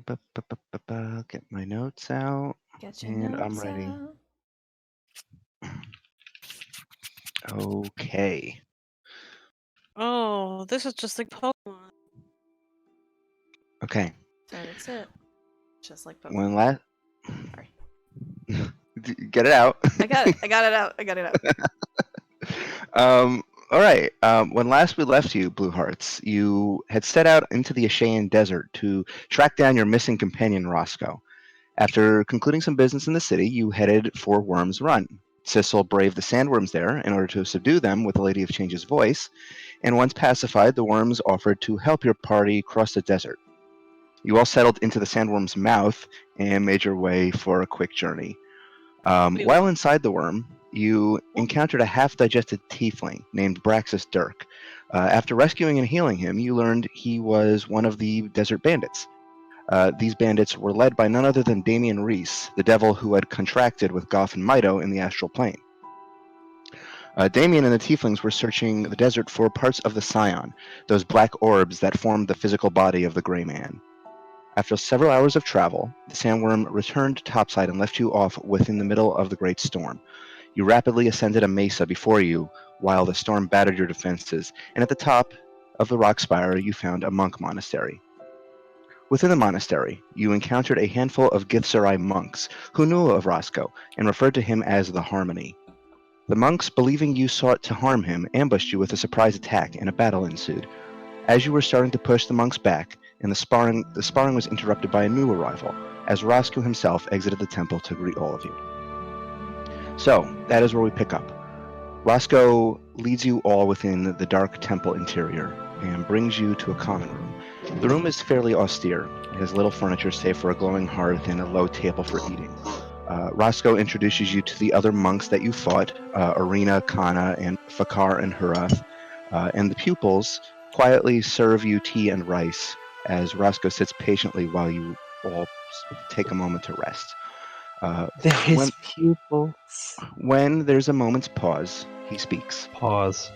Get my notes out. Get your And I'm notes ready. out. Okay. Oh, this is just like Pokemon. Okay. That's it. Just like Pokemon. When last. Sorry. Get it out. I got it. I got it out. I got it out. All right. When last we left you, Blue Hearts, you had set out into the Ashayan Desert to track down your missing companion, Roscoe. After concluding some business in the city, you headed for Worm's Run. Sissel braved the sandworms there in order to subdue them with the Lady of Change's voice, and once pacified, the worms offered to help your party cross the desert. You all settled into the sandworm's mouth and made your way for a quick journey. While inside the worm, you encountered a half-digested tiefling named Braxis Dirk. After rescuing and healing him, you learned he was one of the desert bandits. These bandits were led by none other than Damian Reese, the devil who had contracted with Goth and Mito in the astral plane. Damian and the tieflings were searching the desert for parts of the Scion, those black orbs that formed the physical body of the Grey Man. After several hours of travel, the sandworm returned topside and left you off within the middle of the great storm. You rapidly ascended a mesa before you while the storm battered your defenses, and at the top of the rock spire you found a monk monastery. Within the monastery, you encountered a handful of Githzerai monks who knew of Roscoe and referred to him as the Harmony. The monks, believing you sought to harm him, ambushed you with a surprise attack, and a battle ensued. As you were starting to push the monks back, and the sparring was interrupted by a new arrival, as Roscoe himself exited the temple to greet all of you. So, that is where we pick up. Roscoe leads you all within the dark temple interior and brings you to a common room. The room is fairly austere. It has little furniture save for a glowing hearth and a low table for eating. Roscoe introduces you to the other monks that you fought, Arena, Kana, and Fakar and Hurath, and the pupils quietly serve you tea and rice as Roscoe sits patiently while you all take a moment to rest. They're his pupils. When there's a moment's pause, he speaks. Pause.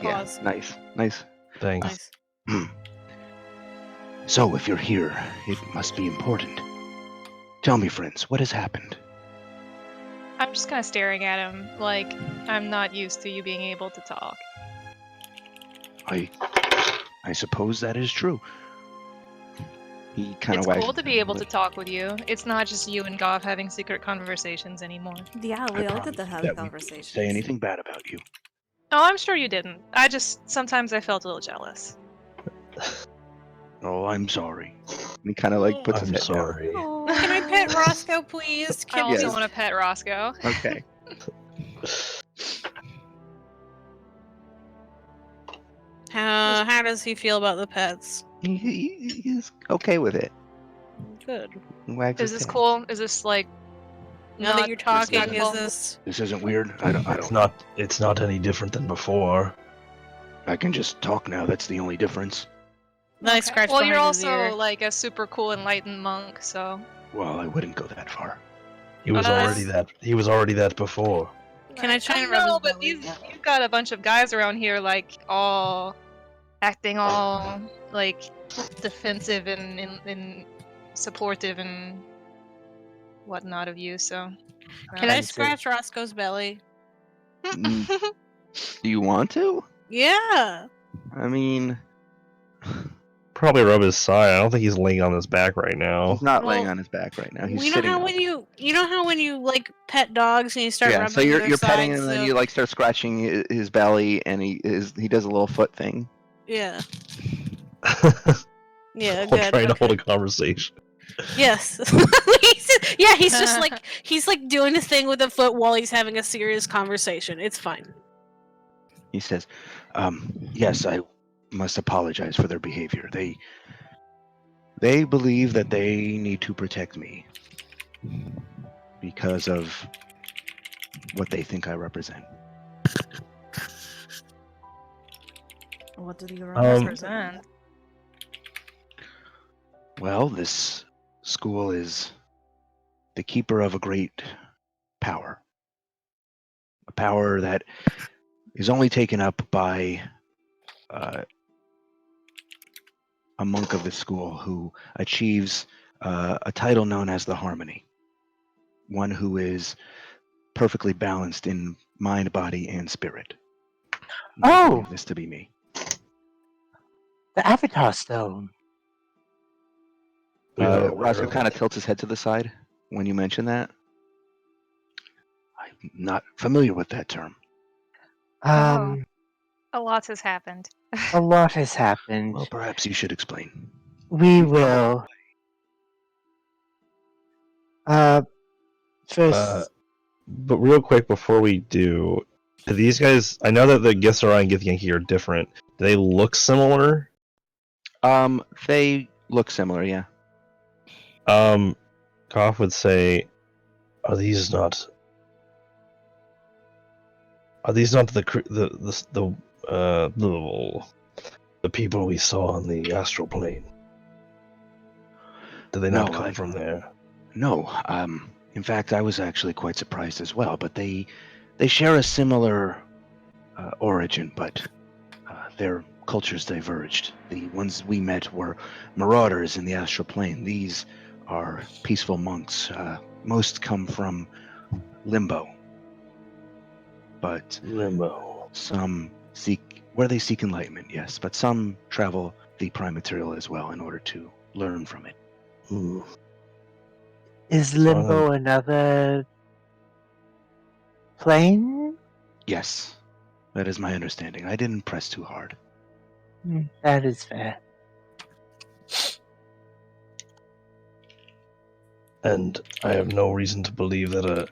Pause. Yeah, nice. Thanks. Nice. So, if you're here, it must be important. Tell me, friends, what has happened? I'm just kind of staring at him, like I'm not used to you being able to talk. I suppose that is true. He kind of It's wags. cool to be able to talk with you. It's not just you and Goth having secret conversations anymore. Yeah, we all get to have that conversations. Say anything bad about you. Oh, I'm sure you didn't. Sometimes I felt a little jealous. Oh, I'm sorry. And he kind of like puts his I'm head sorry. Can I pet Roscoe, please? I also Yes. want to pet Roscoe. down. Okay. How does he feel about the pets? He's okay with it. Good. Wags Is his this tail. cool? Is this like Now that you're talking, is respectful? this? This isn't weird. I don't. It's not any different than before. I can just talk now. That's the only difference. Nice scratch Well, behind you're his ear. also like a super cool enlightened monk, so. Well, I wouldn't go that far. He was already that. He was already that before. Can I try and know, rub his but belly? you've got a bunch of guys around here, like all acting all like defensive and supportive and whatnot of you. So. Can I scratch Roscoe's belly? Mm, do you want to? Yeah. I mean, Probably rub his side. I don't think he's laying on his back right now. he's not laying Well, on his back right now. He's You know sitting how up. when you like pet dogs and you start Yeah, rubbing so you're their petting sides, him and then so- you like start scratching his belly and he does a little foot thing. Yeah. Yeah. While Good. trying to okay. hold a conversation. Yes. he's just like he's like doing a thing with the foot while he's having a serious conversation. It's fine. He says, yes, I must apologize for their behavior. They believe that they need to protect me because of what they think I represent. What did you represent? Well, this school is the keeper of a great power. A power that is only taken up by a monk of the school who achieves a title known as the Harmony. One who is perfectly balanced in mind, body, and spirit. I Oh! believe this to be me. The Avatar Stone. We are aware Roscoe of kind of it. tilts his head to the side when you mention that. I'm not familiar with that term. Um, A lot has happened. a lot has happened. Well, perhaps you should explain. We will. First, But real quick before we do these guys, I know that the Githzerai and Githyanki are different. Do they look similar? They look similar, yeah. Koff would say, "Are these not the people we saw on the astral plane? Do they not No, come from there?" No. In fact, I was actually quite surprised as well. But they share a similar origin, but their cultures diverged. The ones we met were marauders in the astral plane. These are peaceful monks. Most come from Limbo, but Limbo. some seek where they seek enlightenment. Yes, but some travel the prime material as well in order to learn from it. Hmm. is Limbo another plane? Yes, that is my understanding. I didn't press too hard. That is fair. And I have no reason to believe that a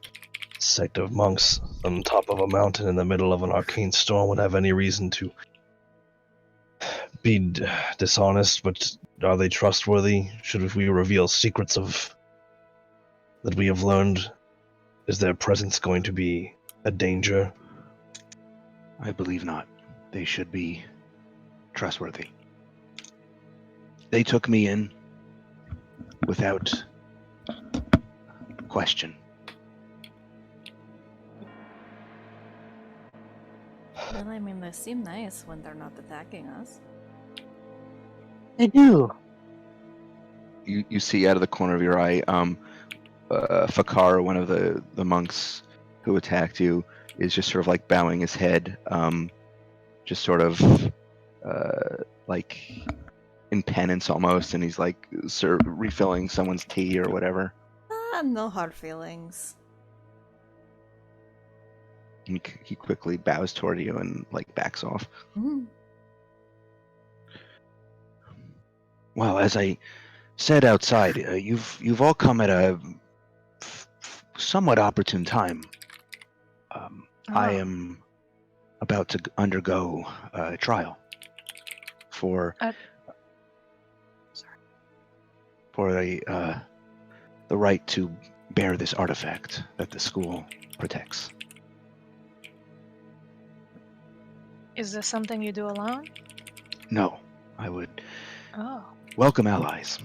sect of monks on top of a mountain in the middle of an arcane storm would have any reason to be dishonest, but are they trustworthy? Should we reveal secrets of that we have learned? Is their presence going to be a danger? I believe not. They should be trustworthy. They took me in without question. Well, I mean, they seem nice when they're not attacking us. They do. You see out of the corner of your eye, Fakar, one of the monks who attacked you, is just sort of like bowing his head, just sort of like in penance almost, and he's like refilling someone's tea or whatever. No hard feelings. He quickly bows toward you and like backs off. Mhm. Well, as I said outside, you've all come at a somewhat opportune time. I am about to undergo a trial for the right to bear this artifact that the school protects. Is this something you do alone? No, I would Oh. welcome allies.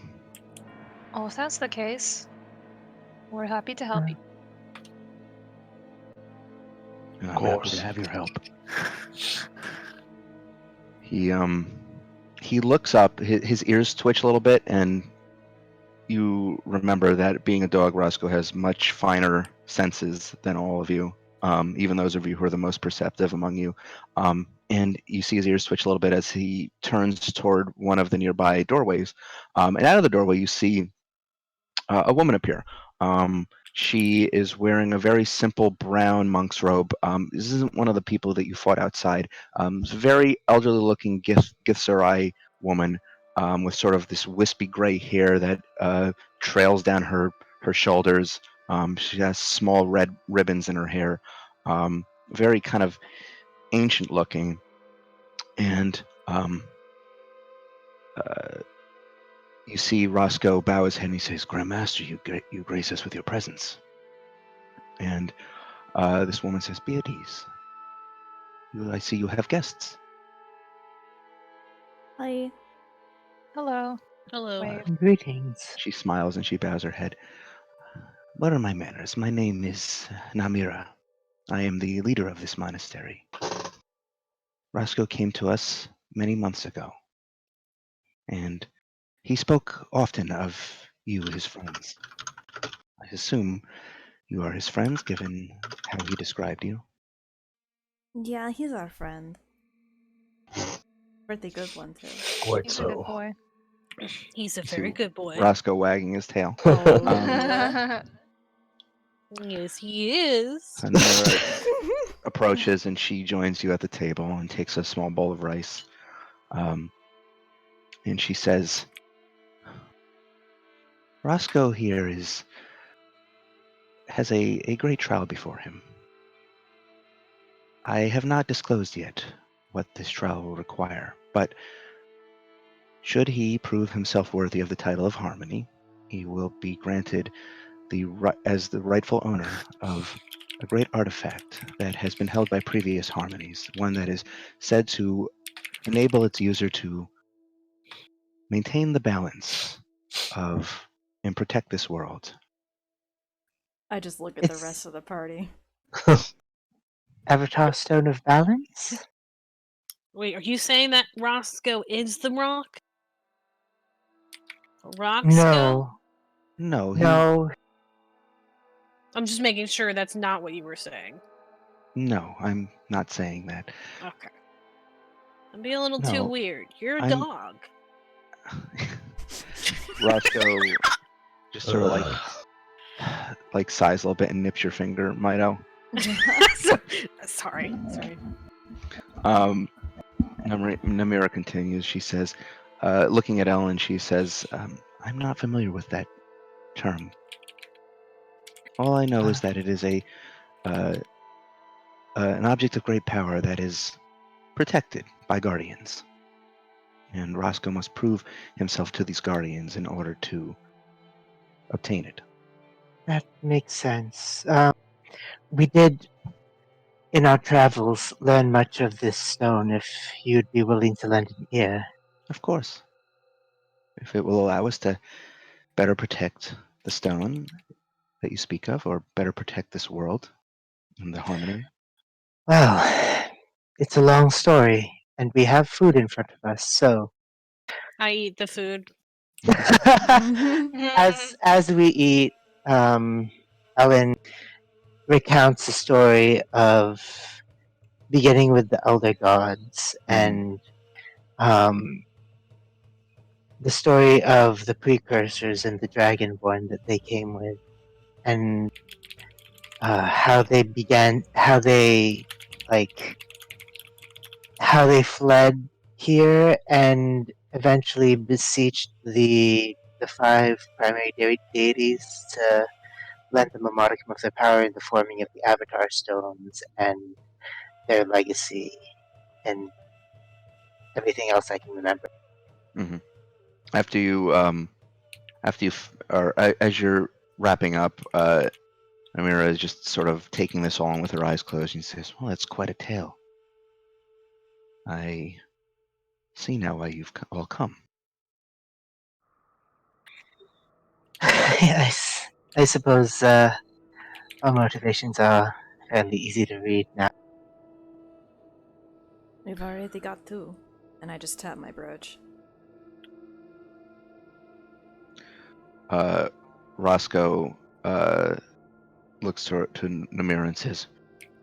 Oh, if that's the case, we're happy to help you. And Of I'm happy course. to have your help. He looks up. His ears twitch a little bit, and you remember that being a dog, Roscoe has much finer senses than all of you. Even those of you who are the most perceptive among you. And you see his ears twitch a little bit as he turns toward one of the nearby doorways. And out of the doorway, you see a woman appear. She is wearing a very simple brown monk's robe. This isn't one of the people that you fought outside. It's a very elderly-looking Githzerai woman with sort of this wispy gray hair that trails down her shoulders. She has small red ribbons in her hair. Very kind of ancient-looking. And you see Roscoe bow his head and he says, "Grandmaster, you grace us with your presence." And this woman says, "Be at ease. I see you have guests." Hi. Hello. Hello. Wave. Greetings. She smiles and she bows her head. "What are my manners? My name is Namira. I am the leader of this monastery. Roscoe came to us many months ago, and he spoke often of you his friends. I assume you are his friends, given how he described you. Yeah, he's our friend. Pretty good one, too. Quite He's a good so. boy. He's a You see very good boy. Roscoe wagging his tail. Oh. Yes, he is. Namira approaches and she joins you at the table and takes a small bowl of rice. And she says, Roscoe here has a great trial before him. I have not disclosed yet what this trial will require, but should he prove himself worthy of the title of Harmony, he will be granted as the rightful owner of a great artifact that has been held by previous Harmonies, one that is said to enable its user to maintain the balance of and protect this world. I just look at the It's- rest of the party. Avatar Stone of Balance? Wait, are you saying that Roscoe is the rock? Roxco? No, No, no. I'm just making sure that's not what you were saying. no, I'm not saying that. Okay. I'm being a little too No, weird. You're a I'm- dog. Roscoe just sort of Ugh. like sighs a little bit and nips your finger, Mito. Sorry. Namira continues. She says, looking at Ellen, she says, I'm not familiar with that term. All I know is that it is an object of great power that is protected by guardians. And Roscoe must prove himself to these guardians in order to obtain it. That makes sense. We did, in our travels, learn much of this stone if you'd be willing to lend an ear. Of course. If it will allow us to better protect the stone that you speak of, or better protect this world and the harmony. Well, it's a long story, and we have food in front of us, so I eat the food. as we eat, Ellen recounts the story of beginning with the elder gods and the story of the precursors and the dragonborn that they came with, and how they began, how they fled here and eventually beseeched the five primary deities to lend them a modicum of their power in the forming of the Avatar stones and their legacy and everything else I can remember. Mm-hmm. After you, as you're wrapping up, Amira is just sort of taking this all in with her eyes closed, and says, "Well, that's quite a tale. I see now why you've all come." I suppose our motivations are fairly easy to read now. We've already got two. And I just tap my brooch. Roscoe looks to Namira and says,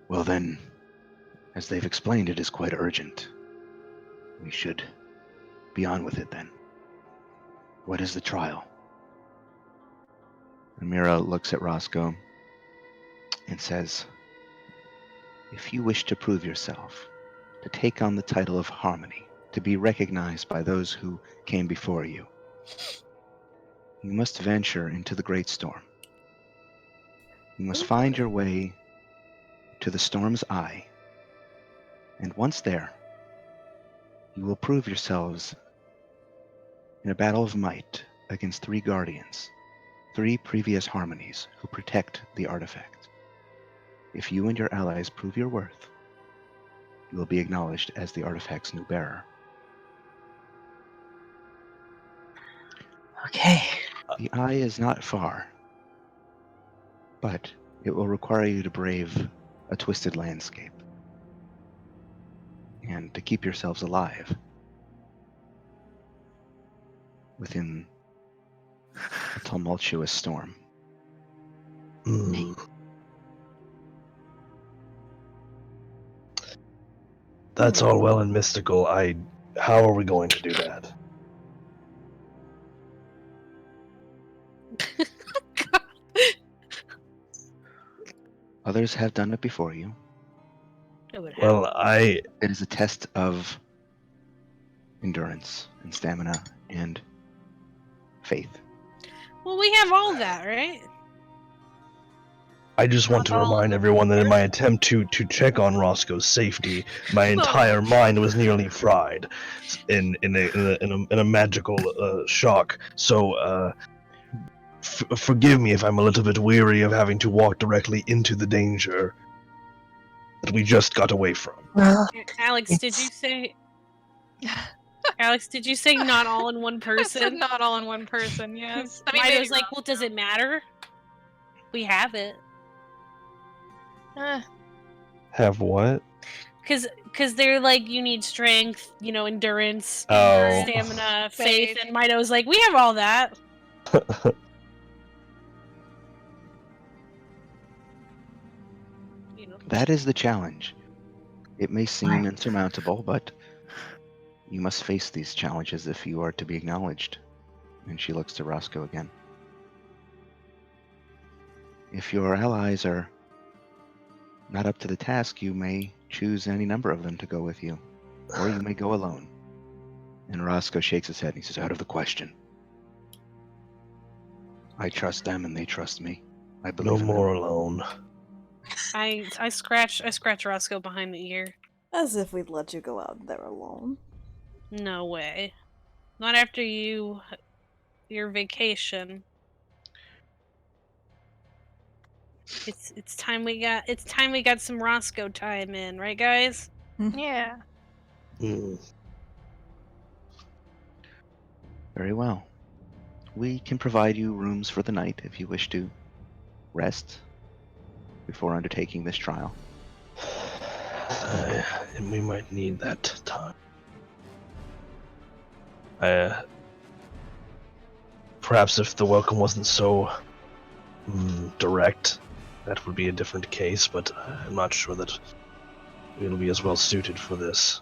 "Well then, as they've explained, it is quite urgent. We should be on with it then. What is the trial?" Namira looks at Roscoe and says, "If you wish to prove yourself, to take on the title of Harmony, to be recognized by those who came before you, you must venture into the great storm. You must find your way to the storm's eye, and once there, you will prove yourselves in a battle of might against three guardians, three previous Harmonies who protect the artifact. If you and your allies prove your worth, you will be acknowledged as the artifact's new bearer. Okay. The eye is not far, but it will require you to brave a twisted landscape and to keep yourselves alive within a tumultuous storm. Hmm. That's all well and mystical. How are we going to do that? Others have done it before you. It would Well, happen. It is a test of endurance and stamina and faith. Well, we have all that, right? I just want to Not all remind in everyone that in my person. attempt to check on Roscoe's safety, my entire mind was nearly fried in a magical shock. So forgive me if I'm a little bit weary of having to walk directly into the danger that we just got away from. Well, Alex, did you say? Alex, did you say not all in one I said person? not all in one person. Yes. I mean, Mido's maybe like, well, does it matter? We have it. Have what? Cause they're like, you need strength, endurance, Oh. stamina, faith, Faith. and Mido's like, we have all that. That is the challenge. It may seem Right. insurmountable, but you must face these challenges if you are to be acknowledged. And she looks to Roscoe again. If your allies are not up to the task, you may choose any number of them to go with you, or you may go alone. And Roscoe shakes his head and he says, out of the question. I trust them and they trust me. I believe No in more them. alone. I scratch Roscoe behind the ear. As if we'd let you go out there alone. No way. Not after your vacation. It's time we got some Roscoe time in, right guys? Yeah. Hmm. Very well. We can provide you rooms for the night if you wish to rest before undertaking this trial. And we might need that time. Perhaps if the welcome wasn't so direct, that would be a different case, but I'm not sure that we'll be as well suited for this.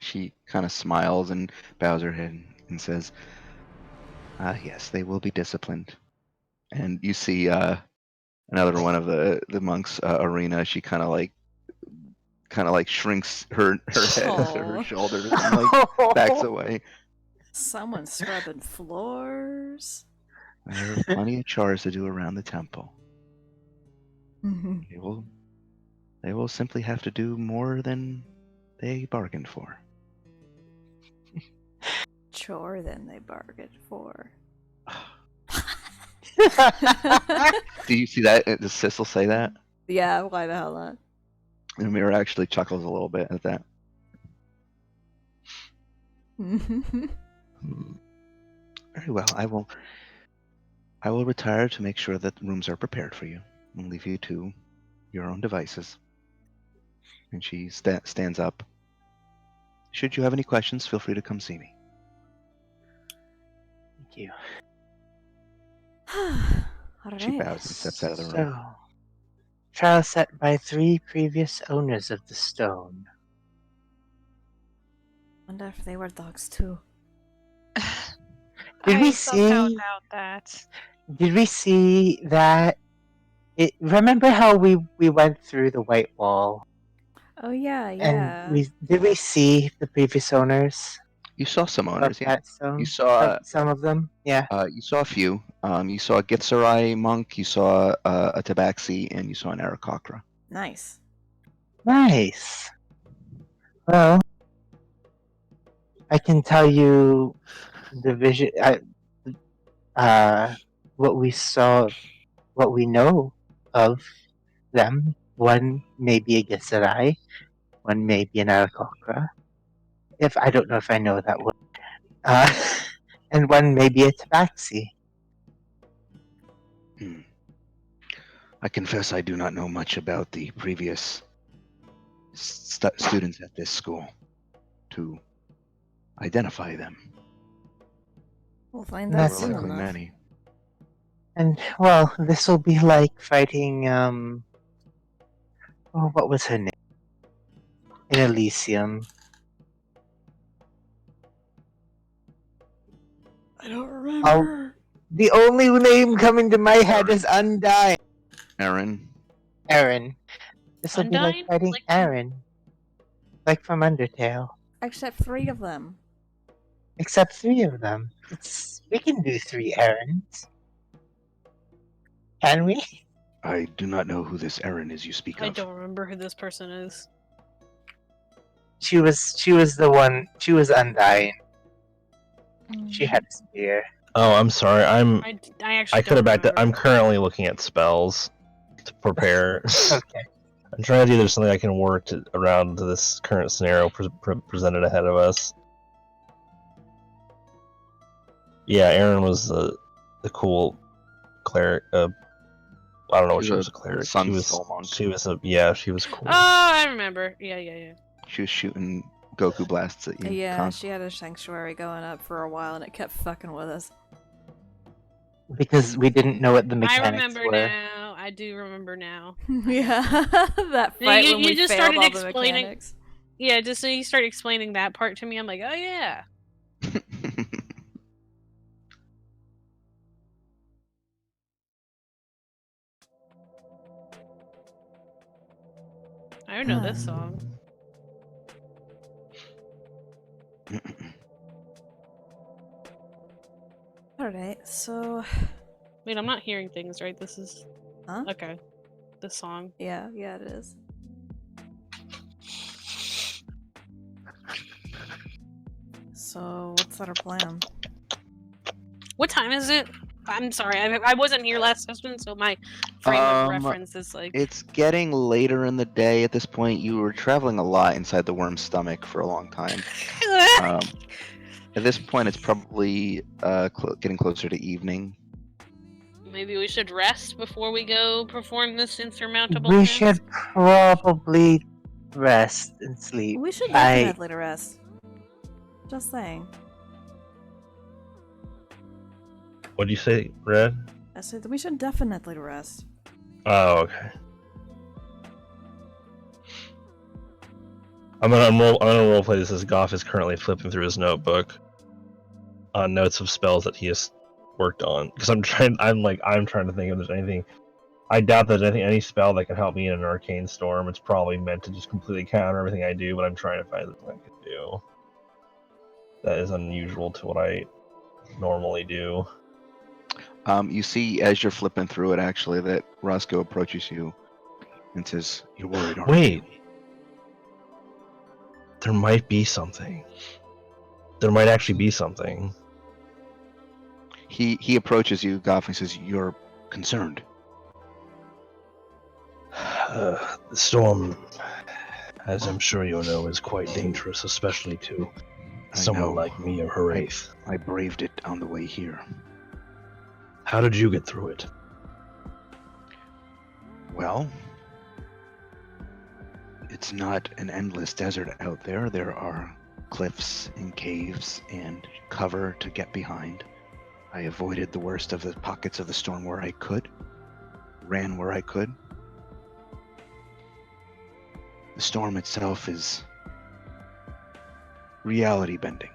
She kind of smiles and bows her head and says, yes, they will be disciplined. And you see another one of the monks, Arena, she kind of like shrinks her head to her Aw. shoulders and like backs away. Someone scrubbing floors. There are plenty of chores to do around the temple. Mhm. They will simply have to do more than they bargained for. Chore than they bargained for. Do you see that? Does Sissel say that? Yeah, why the hell not? And Mira actually chuckles a little bit at that. Hmm. Very well. I will retire to make sure that rooms are prepared for you and leave you to your own devices. And she stands up. Should you have any questions, feel free to come see me. Thank you. Alright. She bows and steps out of the room. So, trial set by 3 previous owners of the stone. Wonder if they were dogs too. Did we somehow see- doubt that. Did we see that? Remember how we went through the White Wall, Oh yeah, and yeah. did we see the previous owners You saw some of owners, yeah. that stone? You saw some of them, yeah. you saw a few. You saw a Gitsarai monk, you saw a Tabaxi, and you saw an Arakocra. Nice. Nice. Well, I can tell you the vision. What we saw, what we know of them. One may be a Gitsarai, one may be an Arakocra. I don't know if I know that one. And one may be a Tabaxi. I confess I do not know much about the previous students at this school to identify them. We'll find There out were soon likely enough. many. And, well, this will be like fighting, oh, what was her name? In Elysium. I don't remember. The only name coming to my head is Undyne. Aaron, Aaron. This will be like Undyne? fighting Like- Aaron. Like from Undertale. Except 3 of them. Except 3 of them. We can do 3 Aarons. Can we? I do not know who this Aaron is you speak I of. don't remember who this person is. She was the one. She was Undyne. She had a spear. Oh, I'm sorry. I actually I could have don't backed up. I'm remember. currently looking at spells to prepare. Okay. I'm trying to see if there's something I can work around to this current scenario presented ahead of us. Yeah, Aaron was the cool cleric. I don't know what She she was was a a cleric. sun She was soul monk. she was cool. Oh, I remember. Yeah. She was shooting Goku blasts at you. Yeah, constantly. she had a sanctuary going up for a while and it kept fucking with us. Because we didn't know what the I mechanics remember were. now. I do remember now. Yeah, that Yeah, fight you- when you we just failed started all the explaining- mechanics. Yeah, just so you start explaining that part to me, I'm like, oh yeah. I know this song. Alright, so... Wait, I'm not hearing things, right? This is... Huh? Okay. This song. Yeah, it is. So, what's our plan? What time is it? I'm sorry, I wasn't here last session, so my frame of reference is like... It's getting later in the day at this point. You were traveling a lot inside the worm's stomach for a long time. At this point, it's probably getting closer to evening. Maybe we should rest before we go perform this insurmountable We task? should probably rest and sleep. We should I- definitely rest. Just saying. What'd you say, Red? I said that we should definitely rest. Oh, okay. I'm gonna roleplay this as Goff is currently flipping through his notebook on notes of spells that he has worked on. Because I'm trying to think if there's anything. I doubt there's any spell that can help me in an arcane storm. It's probably meant to just completely counter everything I do, but I'm trying to find something I can do that is unusual to what I normally do. You see, as you're flipping through it, actually, that Roscoe approaches you and says, "You're worried, aren't Wait. you?" There might be something. There might actually be something. He approaches you, Goff, and says, "You're concerned." The storm, as I'm sure you know, is quite dangerous, especially to I someone know. like me or Haraith. I braved it on the way here. How did you get through it? Well, it's not an endless desert out there. There are cliffs and caves and cover to get behind. I avoided the worst of the pockets of the storm where I could, ran where I could. The storm itself is reality bending.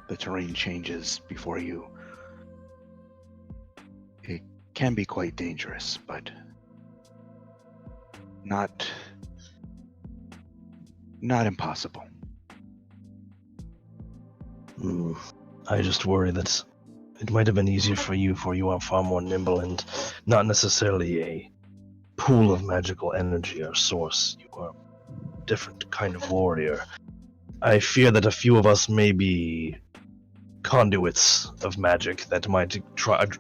The terrain changes before you. It can be quite dangerous, but not impossible. I just worry that it might have been easier for you, for you are far more nimble and not necessarily a pool of magical energy or source. You are a different kind of warrior. I fear that a few of us may be conduits of magic that might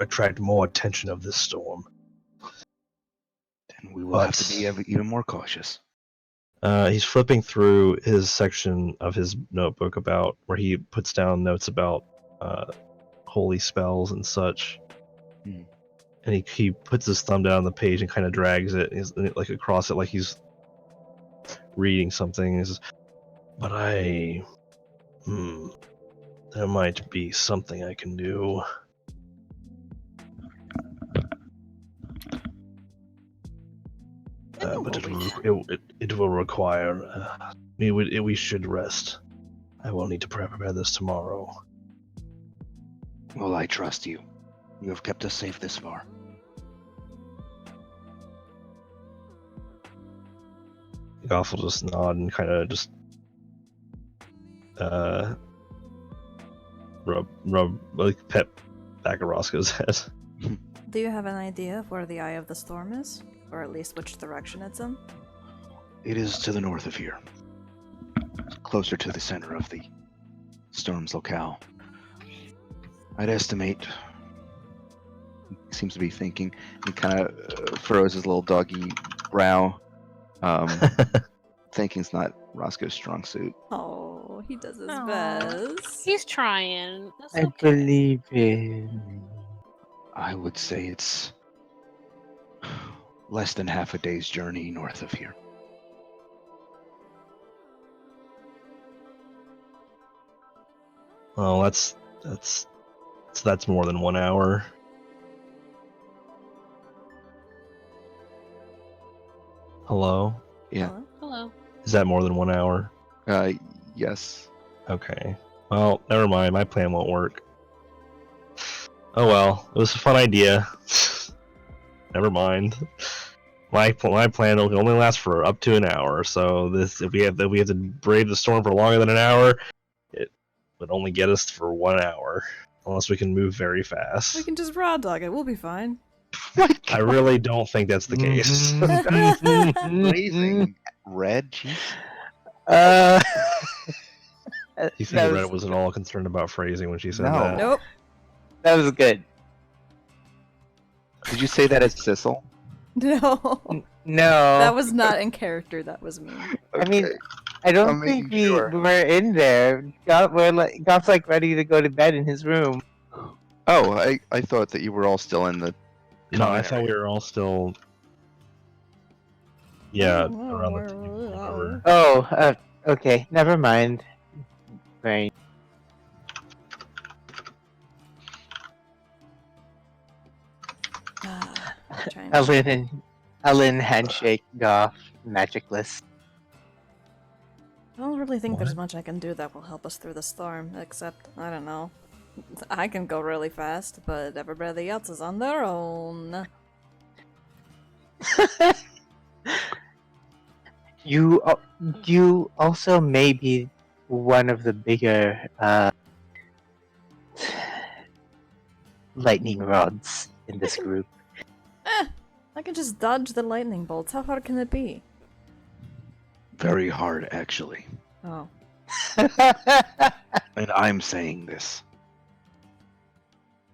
attract more attention of this storm. Then we will have to be even more cautious. He's flipping through his section of his notebook about where he puts down notes about holy spells and such. Hmm. And he puts his thumb down on the page and kind of drags it like across it like he's reading something. He says, but There might be something I can do. But it will require. We should rest. I will need to prepare this tomorrow. Well, I trust you. You have kept us safe this far. Goff will just nod and kind of just rub like pet back of Roscoe's head. Do you have an idea of where the Eye of the Storm is? Or at least which direction it's in? It is to the north of here. Closer to the center of the storm's locale. I'd estimate. He seems to be thinking. He kind of furrows his little doggy brow. Thinking's not Roscoe's strong suit. Oh, he does his Aw. best. He's trying. That's I okay. believe in. I would say it's less than half a day's journey north of here. Well, that's more than 1 hour. Hello? Yeah. Hello? Hello. Is that more than 1 hour? Yes. Okay. Well, never mind. My plan won't work. Oh well. It was a fun idea. Never mind. My plan will only last for up to an hour. So if we have to brave the storm for longer than an hour, it would only get us for 1 hour, unless we can move very fast. We can just raw dog it. We'll be fine. I really don't think that's the case. Blazing red. Jeez. Do you think Reddit was at all concerned about phrasing when she said No. that? Nope. That was good. Did you say that as Sissel? No. No. That was not in character. That was me. I mean, Okay. I don't I'm think making sure. we're in there. Goth's like ready to go to bed in his room. Oh, I thought that you were all still in the. No, I common thought we were all still. Yeah, around the whatever. Oh, okay. Never mind. Right. Trying to- Ellen handshake Goth magicless. I don't really think there's What? much I can do that will help us through the storm, except, I don't know. I can go really fast, but everybody else is on their own. You also may be one of the bigger lightning rods in this group. I can just dodge the lightning bolts. How hard can it be? Very hard, actually. Oh. And I'm saying this.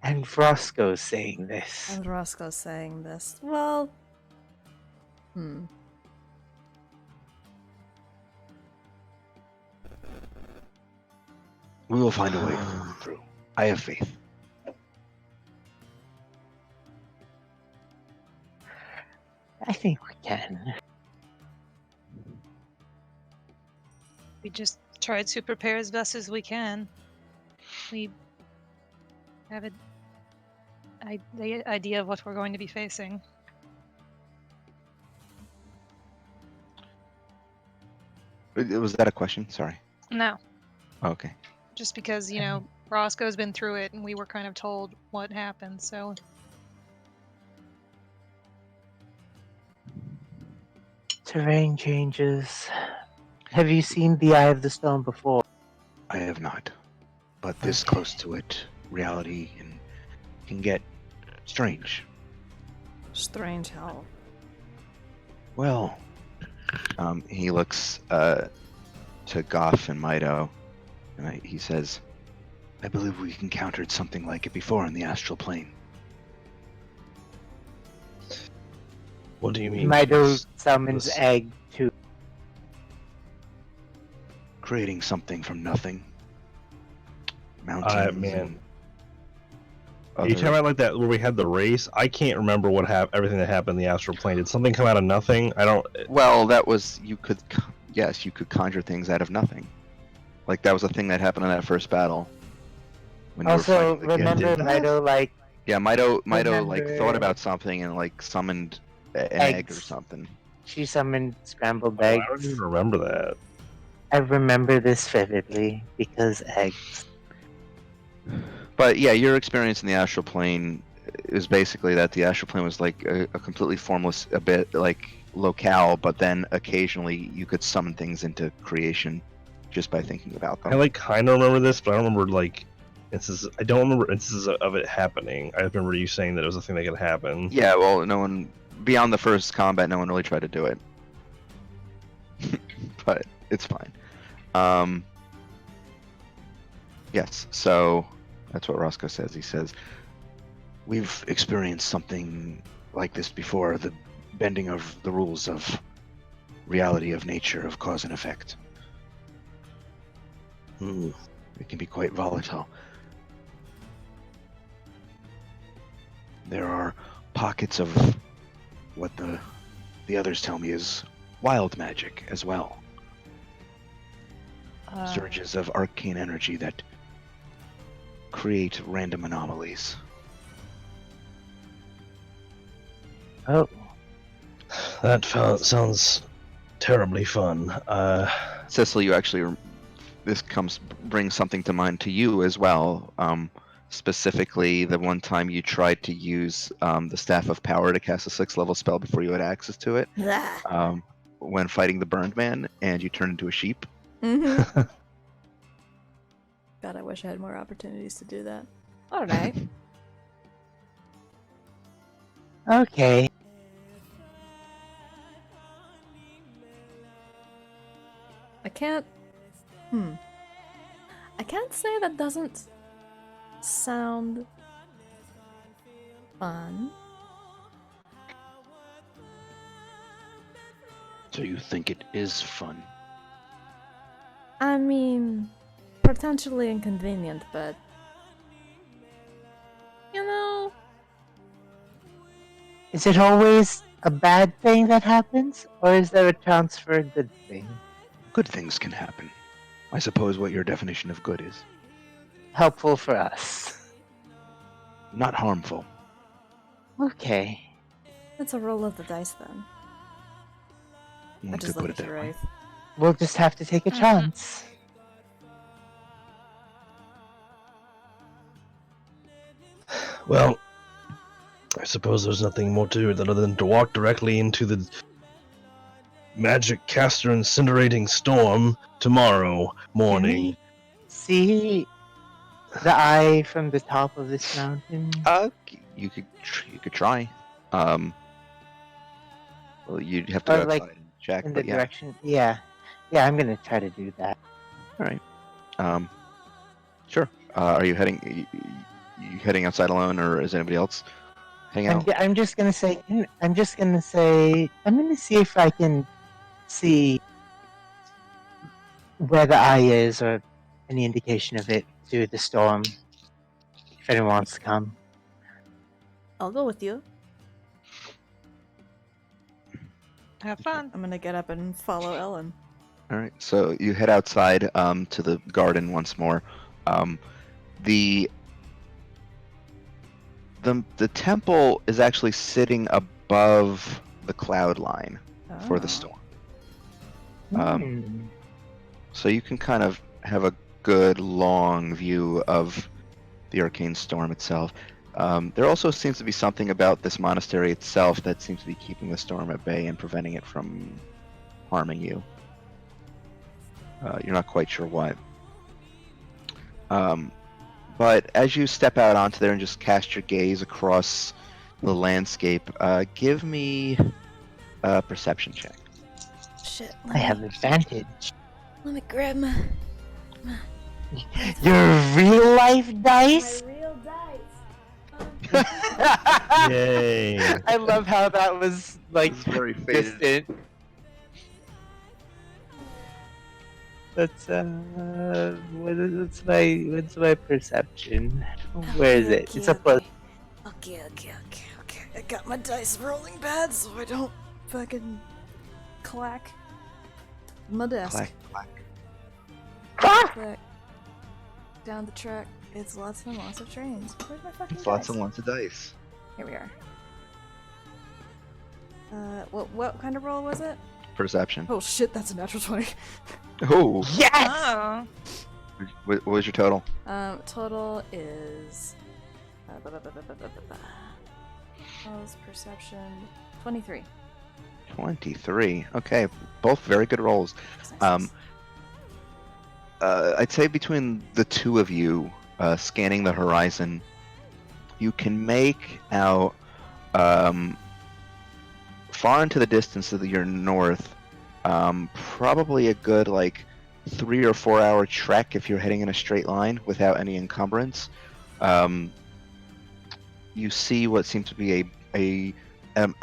And Roscoe's saying this. And Roscoe's saying this. Well... We will find a way through. I have faith. I think we can. We just tried to prepare as best as we can. We have the idea of what we're going to be facing. Was that a question? Sorry. No, Okay. just because, you know, Roscoe's been through it and we were kind of told what happened, so Terrain changes. Have you seen the Eye of the Storm before? I have not. But this close to it, reality can get strange. Strange how. Well, he looks to Goff and Mido, and he says, I believe we've encountered something like it before in the astral plane. What do you mean? Mido summons this- Egg to. Creating something from nothing. Mountains. Man. and Are you talking other- about like that where we had the race? I can't remember what everything that happened in the astral plane. Did something come out of nothing? I don't. Well, that was you could conjure things out of nothing. Like that was a thing that happened in that first battle. when you were Also, fighting the remember gifted. Mido like Yeah, Mido like remember- thought about something and like summoned an egg or Eggs. something. she summoned scrambled Oh, I eggs. don't even remember that. I remember this vividly because eggs. But yeah, your experience in the astral plane is basically that the astral plane was like a completely formless, a bit like locale, but then occasionally you could summon things into creation just by thinking about I them. like kind of remember this, but I don't remember like instances. I don't remember instances of it happening. I remember you saying that it was a thing that could happen. Yeah, well, no one beyond the first combat, no one really tried to do it, but it's fine. Yes, so that's what Roscoe says. He says, "We've experienced something like this before, the bending of the rules of reality, of nature, of cause and effect. Hmm. It can be quite volatile. There are pockets of what the others tell me is wild magic as well. Surges of arcane energy that create random anomalies." Oh, That sounds terribly fun. Cecil, you actually this brings something to mind to you as well. Specifically, the one time you tried to use the Staff of Power to cast a 6th level spell before you had access to it, Blah. when fighting the Burned Man, and you turned into a sheep. Mm-hmm. God, I wish I had more opportunities to do that. Alright. okay. I can't. I can't say that doesn't sound fun. So you think it is fun? I mean, potentially inconvenient, but. You know. Is it always a bad thing that happens, or is there a chance for a good thing? Good things can happen. I suppose what your definition of good is. Helpful for us. Not harmful. Okay. It's a roll of the dice then. You I could just put look it at that your way. wraith. We'll just have to take a Mhm. chance. Well, I suppose there's nothing more to it other than to walk directly into the magic caster incinerating storm tomorrow Can morning. we see the eye from the top of this mountain? You could try. Well, you'd have to Or, go like, outside and check, In the but yeah. direction? Yeah. Yeah, I'm gonna try to do that. All right. Sure. Are you you heading outside alone, or is anybody else hanging out? I'm just gonna say, I'm gonna see if I can see where the eye is or any indication of it through the storm. If anyone wants to come. I'll go with you. Have fun. I'm gonna get up and follow Ellen. All right. So you head outside to the garden once more. The the temple is actually sitting above the cloud line for the Oh. storm. Um, Hmm. So you can kind of have a good long view of the arcane storm itself. There also seems to be something about this monastery itself that seems to be keeping the storm at bay and preventing it from harming you. You're not quite sure what. But as you step out onto there and just cast your gaze across the landscape, give me a perception check. Shit. I have advantage. Let me grab my Your real life dice? real dice. Yay! I love how that was like This is very faded. distant. What's what's my perception? Where is it? It's a plus. Okay. I got my dice rolling pad so I don't fucking clack my desk. Clack, clack. Ah! Clack. Down the track. It's lots and lots of trains. Where's my fucking It's lots dice? and lots of dice. Here we are. What kind of roll was it? Perception. Oh shit, that's a natural 20. Oh, Yes! Oh. what was your total? Total is How's perception 23. 23. Okay, both very good rolls. Nice. I'd say between the two of you, scanning the horizon, you can make out far into the distance to your north, probably a good like 3 or 4 hour trek if you're heading in a straight line without any encumbrance. You see what seems to be a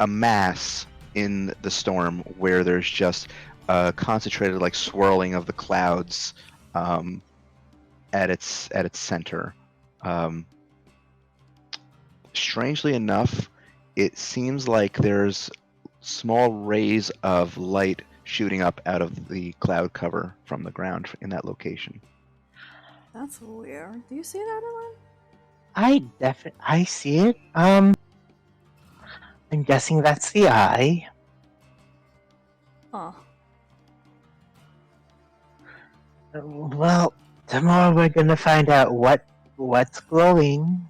mass in the storm where there's just concentrated like swirling of the clouds at its center. Strangely enough, it seems like there's small rays of light shooting up out of the cloud cover from the ground in that location. That's weird. Do you see that, Ellen? I see it. I'm guessing that's the eye. Oh. Well, tomorrow we're gonna find out what's glowing.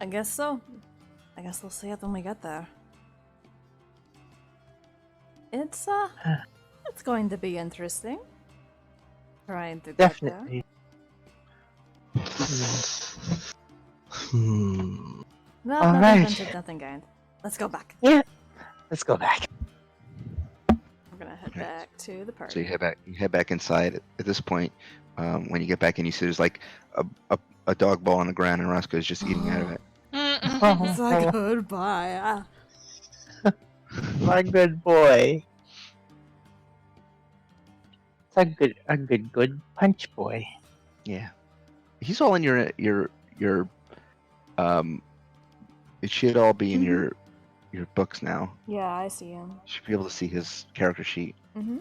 I guess so. I guess we'll see it when we get there. It's going to be interesting. Trying to get there. Definitely. No, All nothing right. ventured, nothing gained. Let's go back. Yeah. Let's go back. We're gonna head Okay. back to the party. So you head back inside. At this point, when you get back in, you see there's like a dog ball on the ground, and Roscoe's just eating out of it. It's like goodbye. My good boy. It's a good punch boy. Yeah, he's all in your it should all be in Mhm. your books now. Yeah, I see him. You should be able to see his character sheet. Mm-hmm.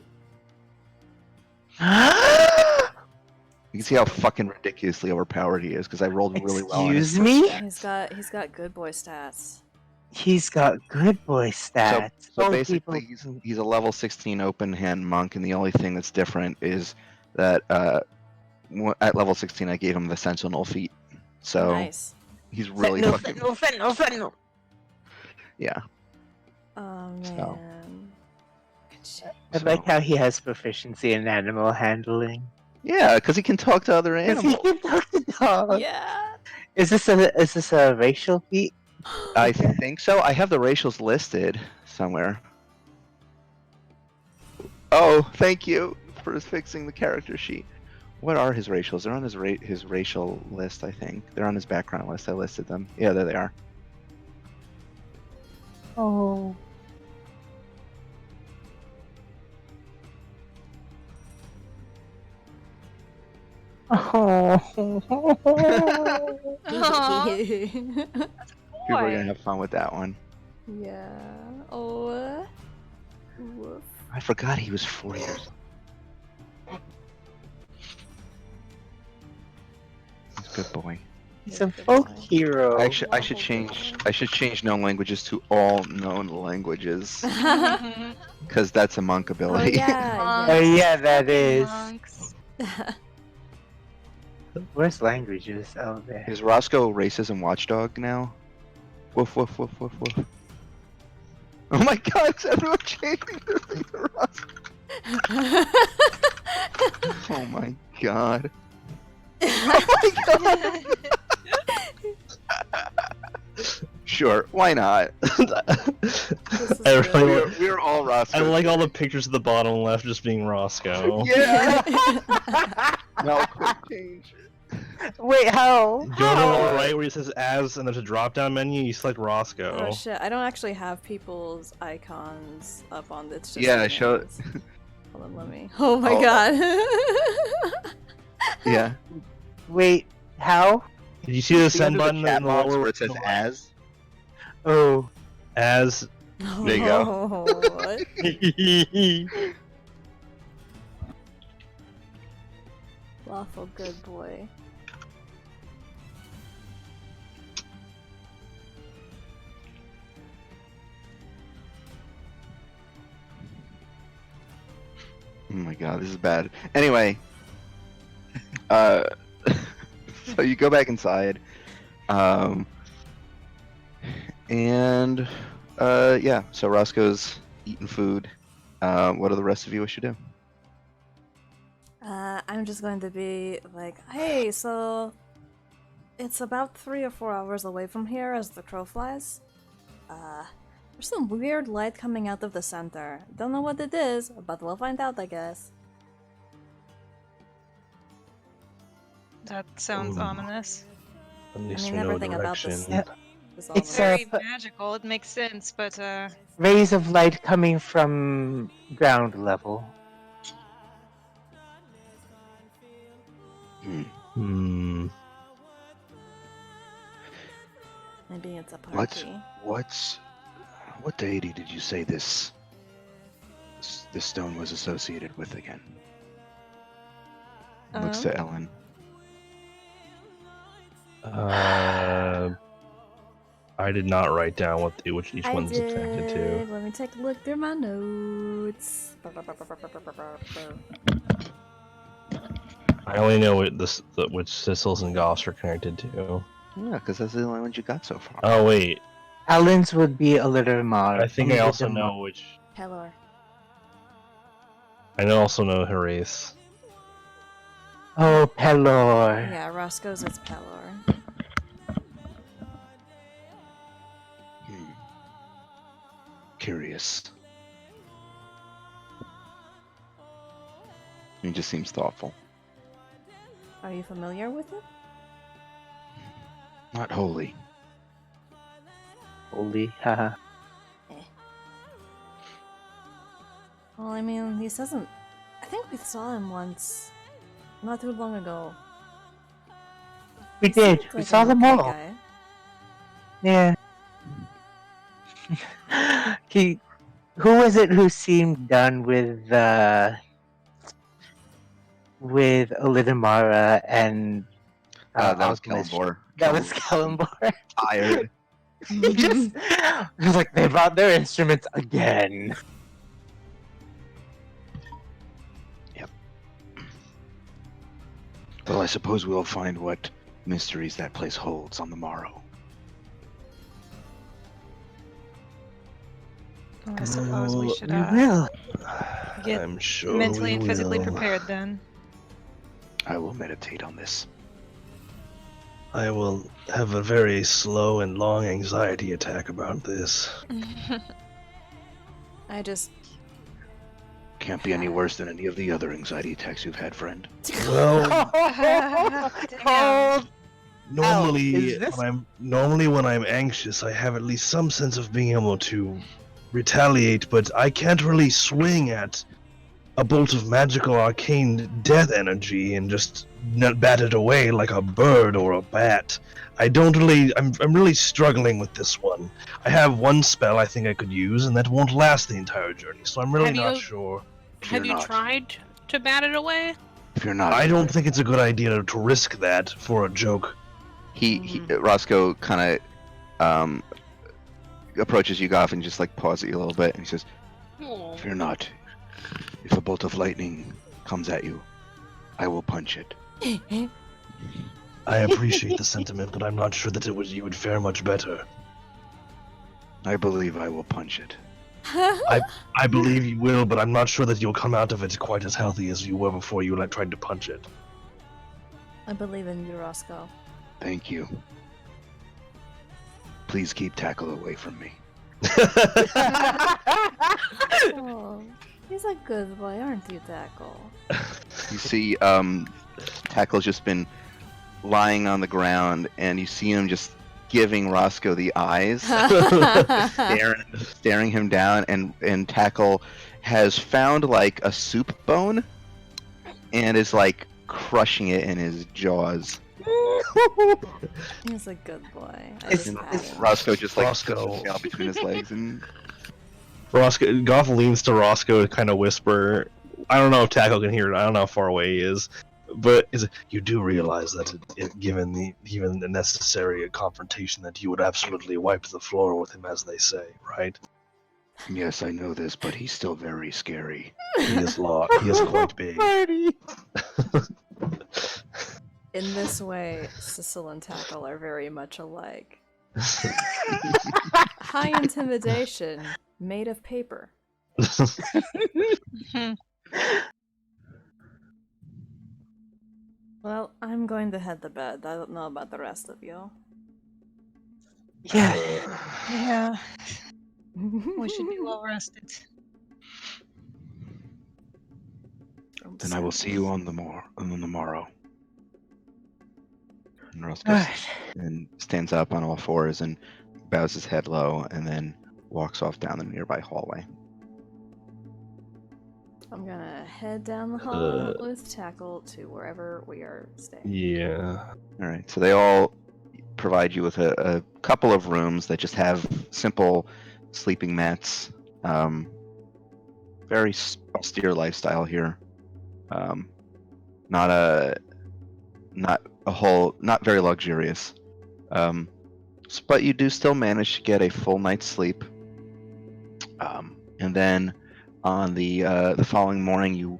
You can see how fucking ridiculously overpowered he is because I rolled really well. On his Excuse me? He's got good boy stats. He's got good boy stats. So Old basically, people- he's a level 16 open hand monk, and the only thing that's different is that at level 16 I gave him the sentinel feat. So Nice. he's really Fentanyl, fucking fentanyl. yeah. Oh man. So. Good shit. I like how he has proficiency in animal handling. Yeah, because he can talk to other 'Cause he animals. can talk to dogs. Yeah. Is this a racial feat? I think so. I have the racials listed somewhere. Oh, thank you for fixing the character sheet. What are his racials? They're on his racial list, I think. They're on his background list. I listed them. Yeah, there they are. Oh. Oh. People are gonna have fun with that one. Yeah. Oh. Woof. I forgot he was 4 years. He's a good boy. He's a folk hero. Actually, I should change known languages to all known languages because that's a monk Oh ability. yeah. Oh yeah, that is. Monks. Yeah. Where's languages? Oh, there. Is Roscoe racism watchdog now? Woof woof woof woof woof. Oh my god, is everyone changing their thing to Roscoe? Oh my god. Oh my god. Sure, why not? This is I good. really we're all Roscoe. I like all the pictures at the bottom left just being Roscoe. Yeah. No, quick change. Wait, how? Go to the lower right where it says as and there's a drop down menu, you select Roscoe. Oh shit! I don't actually have people's icons up on this. Just Yeah, their show it. names. Hold on, let me. Oh my Oh. god. Yeah. Wait, how? Did you see the See send under the button chat in the box lower where it says as? Oh. as? There you go. What? Lawful good boy. Oh my god, this is bad. Anyway, uh, so you go back inside, and yeah. So Roscoe's eating food. What do the rest of you wish to do? I'm just going to be like, hey, so it's about 3 or 4 hours away from here as the crow flies. There's some weird light coming out of the center. Don't know what it is, but we'll find out, I guess. That sounds Ooh. ominous. At least mean, we know everything about this- direction. Yeah. It's It's, all Very but- magical. It makes sense, but Rays of light coming from ground level. Hmm. maybe it's a party. What deity did you say this stone was associated with again? Looks to Ellen. I did not write down which each I one's connected to. did. Let me take a look through my notes. I only know which Sissels and Goss are connected to. Yeah, because that's the only ones you got so far. Oh wait, Allen's would be a little more. I think I also know which. Pelor. I also know her race. Oh, Pelor. Yeah, Roscoe's is Pelor. Hmm. Curious. He just seems thoughtful. Are you familiar with it? Not wholly. Holy, haha. Well, I mean, he doesn't. I think we saw him once, not too long ago. We He did. seemed We like saw an them okay all. guy. Yeah. Who was it who seemed done with Olidamara and That was Alchemist? Kelbor. That was Kellenborn. Tired. He just it was like they brought their instruments again. Well, I suppose we'll find what mysteries that place holds on the morrow. I suppose we should We will. get I'm sure mentally we and physically will. prepared then. I will meditate on this. I will have a very slow and long anxiety attack about this. I just. Can't be any worse than any of the other anxiety attacks you've had, friend. Well, Damn. normally is this- when I'm anxious, I have at least some sense of being able to retaliate, but I can't really swing at a bolt of magical arcane death energy and just not bat it away like a bird or a bat. I'm really struggling with this one. I have one spell I think I could use, and that won't last the entire journey, so I'm really Have not you- sure. Have you tried to bat it away? If you're not, I don't think it's a good idea to risk that for a joke. Roscoe kind of approaches you, Goff, and just like pauses you a little bit, and he says, Oh. "Fear not. If a bolt of lightning comes at you, I will punch it." I appreciate the sentiment, but I'm not sure that you would fare much better. I believe I will punch it. I believe you will, but I'm not sure that you'll come out of it quite as healthy as you were before you tried to punch it. I believe in you, Roscoe. Thank you. Please keep Tackle away from me. Oh, he's a good boy, aren't you, Tackle? You see, Tackle's just been lying on the ground, and you see him just giving Roscoe the eyes, staring him down, and Tackle has found like a soup bone and is like crushing it in his jaws. He's a good boy. I Is- just is- pat him. Roscoe just like Roscoe. puts his tail between his legs and Goth leans to Roscoe to kind of whisper. I don't know if Tackle can hear it. I don't know how far away he is. But you do realize that, given the necessary confrontation, that you would absolutely wipe the floor with him, as they say, right? Yes, I know this, but he's still very scary. He is He is quite big. In this way, Sissel and Tackle are very much alike. High intimidation, made of paper. Well, I'm going to head to bed. I don't know about the rest of you. Yeah. Yeah, we should be well rested. Then I will see you on the morrow. And Roscoe Alright. and stands up on all fours and bows his head low, and then walks off down the nearby hallway. I'm gonna head down the hall with Tackle to wherever we are staying. Yeah. All right. So they all provide you with a couple of rooms that just have simple sleeping mats. Very austere lifestyle here. Not a not very luxurious. But you do still manage to get a full night's sleep. And then on the following morning, you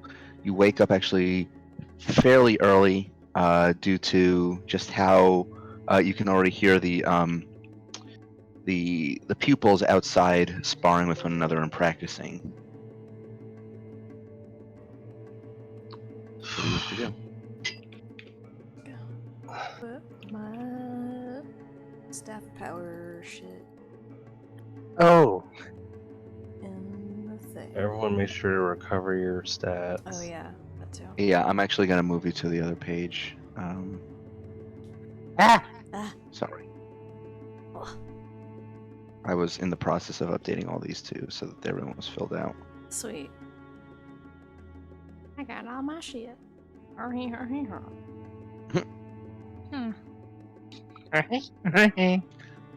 wake up actually fairly early due to just how you can already hear the pupils outside sparring with one another and practicing. What do you wish to do? Put my staff power shit Oh, in the thing. Everyone, make sure to recover your stats. Oh yeah, that too. Yeah, I'm actually gonna move you to the other page. ah, Sorry. Oh, I was in the process of updating all these too, so that everyone was filled out. sweet. I got all my shit.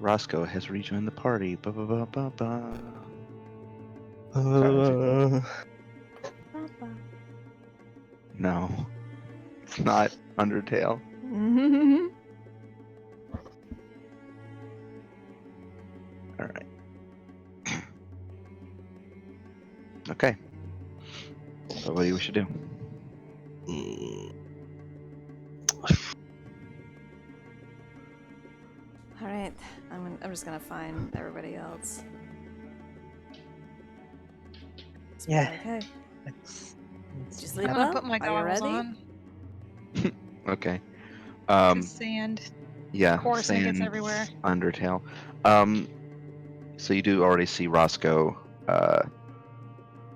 Roscoe has rejoined the party. Ba ba ba ba ba. No, it's not Undertale. All right. Okay. So what do you wish to do? All right, I'm just gonna find everybody else. It's been Yeah. Okay. let's Did you sleep I'm well? gonna put my Are you goggles ready? on. Okay. 'Cause sand. Yeah. course, and it gets Sans everywhere. Undertale. So you do already see Roscoe.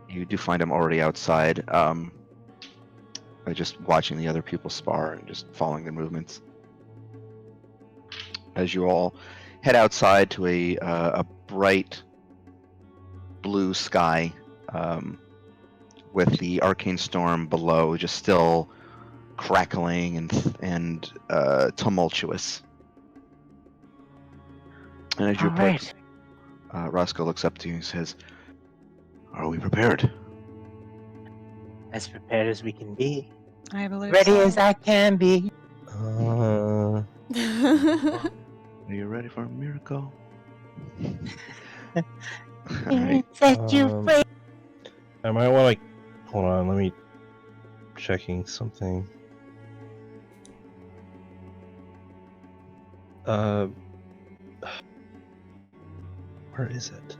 You do find him already outside. By just watching the other people spar and just following their movements. As you all head outside to a bright blue sky, with the arcane storm below just still crackling and tumultuous. And as you All approach, right. Roscoe looks up to you and says, "Are we prepared?" As prepared as we can be. I believe Ready so. as I can be. Are you ready for a miracle? Alright. Set you free. I might want to hold on. Let me checking something. Where is it?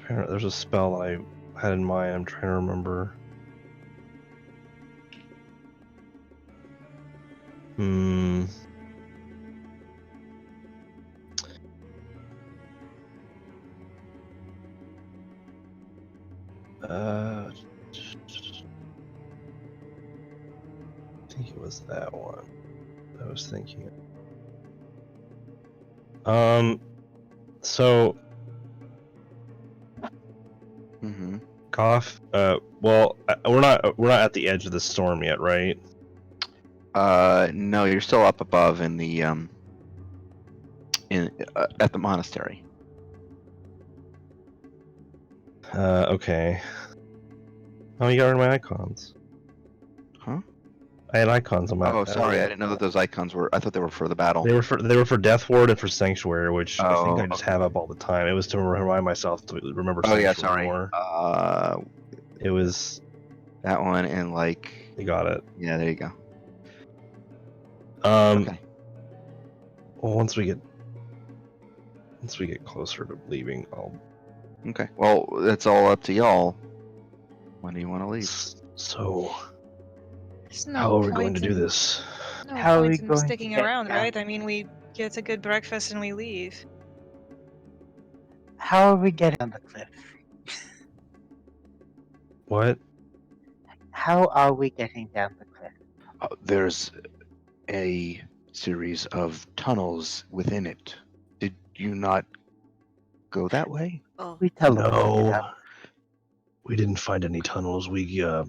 There's a spell that I had in mind. I'm trying to remember. I think it was that one I was thinking. So Cough. Well, we're not at the edge of the storm yet, right? No, you're still up above in the at the monastery. Okay. Oh, you got rid of my icons. Huh? I had icons on my. Oh, sorry, I didn't know that those icons were. I thought they were for the battle. They were for Death Ward and for Sanctuary, which I think Oh, I just okay. have up all the time. It was to remind myself to remember Oh Sanctuary yeah, sorry. more. It was. That one and like. You got it. Yeah, there you go. Okay. Okay. Well, once we get closer to leaving, I'll. Okay. Well, that's all up to y'all. When do you want to leave? So, There's no how are we going point to do in- this? No How are we point in going to sticking get around, down? right? I mean, we get a good breakfast and we leave. How are we getting on the cliff? What? How are we getting down the cliff? There's a series of tunnels within it. Did you not go that way? Oh, We teleported No, up. we didn't find any tunnels. We did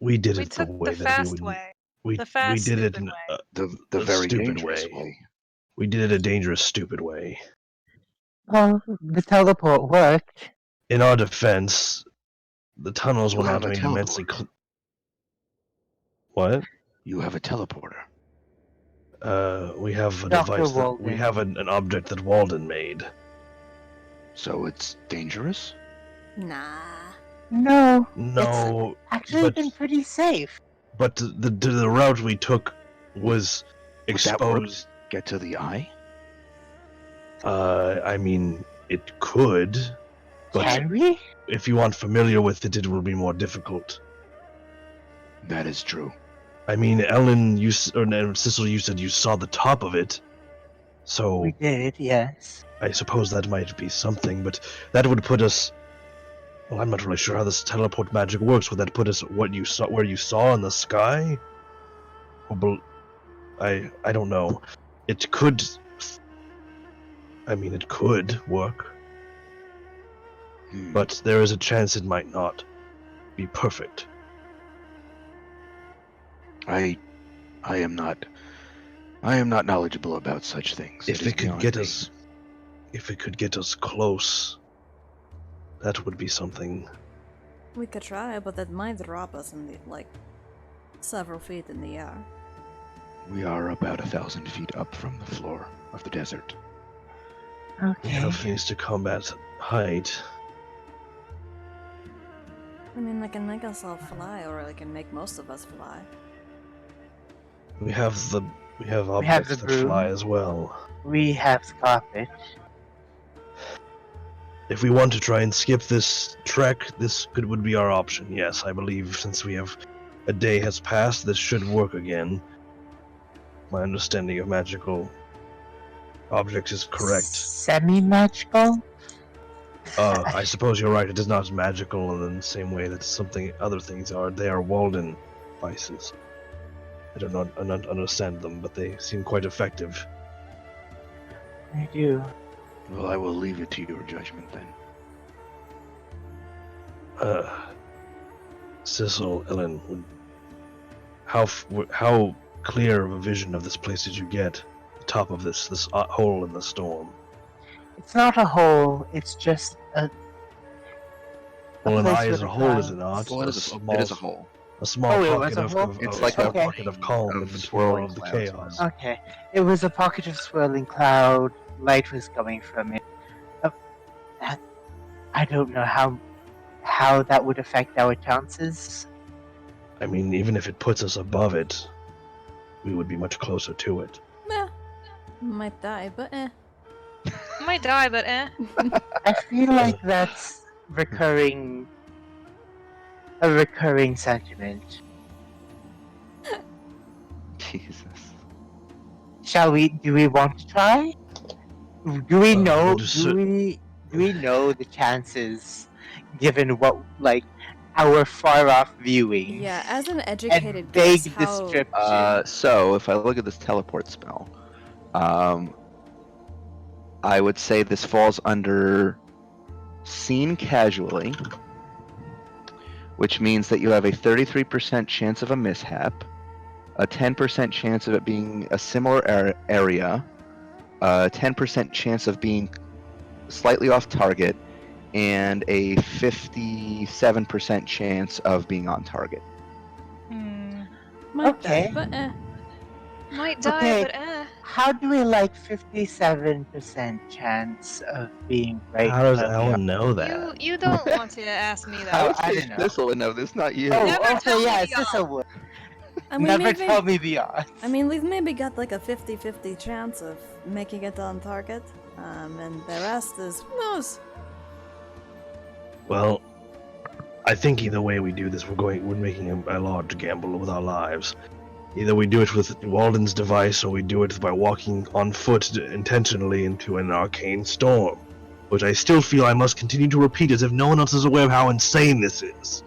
We it the took way the that we fast would. way. We The fast, did it stupid in way. The a very stupid dangerous way. way. We did it a dangerous, stupid way. Well, the teleport worked. In our defense, the tunnels were You have not a made immensely. teleporter. What? You have a teleporter. We have a Dr. device that we Walden. have an object that Walden made. So it's dangerous? nah. No, No, actually but been pretty safe. but the route we took was Would that work? exposed. Get to the eye? I mean, it could, but Can we? if you aren't familiar with it, it will be more difficult. That is true. I mean, Ellen, Cecil, you said you saw the top of it, so We did, yes. I suppose that might be something. But that would put us. Well, I'm not really sure how this teleport magic works. Would that put us where you saw in the sky? I don't know. It could. I mean, it could work, but there is a chance it might not be perfect. I am not knowledgeable about such things. If is it could beyond get me. us, if it could get us close, that would be something. We could try, but that might drop us in the, like, several feet in the air. We are about 1,000 feet up from the floor of the desert. We Okay. have things to combat height. I mean, I can make us all fly, or I can make most of us fly. We have have objects the that broom. fly as well. We have the carpet. If we want to try and skip this trek, would be our option. Yes, I believe since a day has passed, this should work again. My understanding of magical objects is correct. Semi-magical? I suppose you're right. It is not magical in the same way that other things are. They are Walden devices. I do not understand them, but they seem quite effective. I do. Well, I will leave it to your judgment then. Cecil, Ellen, how clear of a vision of this place did you get? The top of this hole in the storm. It's not a hole, it's just a Well, an place eye with is a a hole, is cloud. it not? Well, it is a hole. A small Oh, it pocket was a of, hole? It's of, like a a Okay. pocket of calm of in between swirling all of the clouds chaos. on Okay. It was a pocket of swirling cloud. Light was coming from it. I don't know how that would affect our chances. I mean, even if it puts us above it, we would be much closer to it. Meh. Might die, but eh. Might die, but eh. I feel like that's a recurring sentiment. Jesus. Do we want to try? Do we know we'll just do we know the chances given what like our far off viewing Yeah, as an and educated vague guess, how... description? So if I look at this teleport spell, I would say this falls under seen casually, which means that you have a 33% chance of a mishap, a 10% chance of it being a similar area, a 10% chance of being slightly off target, and a 57% chance of being on target. Might Okay. die, but Might die, Okay. but How do we like 57% chance of being right How does where we are? Alan know that? You don't want to ask me that. Oh, would I say don't know. Sissel would know this, not you. Oh, Never okay, tell me yeah, the Sissel would. and we Never maybe, tell me the odds. I mean, we've maybe got like a 50-50 chance of making it on target. And the rest is who knows. Well, I think either way we do this, we're making a large gamble with our lives. Either we do it with Walden's device, or we do it by walking on foot intentionally into an arcane storm, which I still feel I must continue to repeat as if no one else is aware of how insane this is.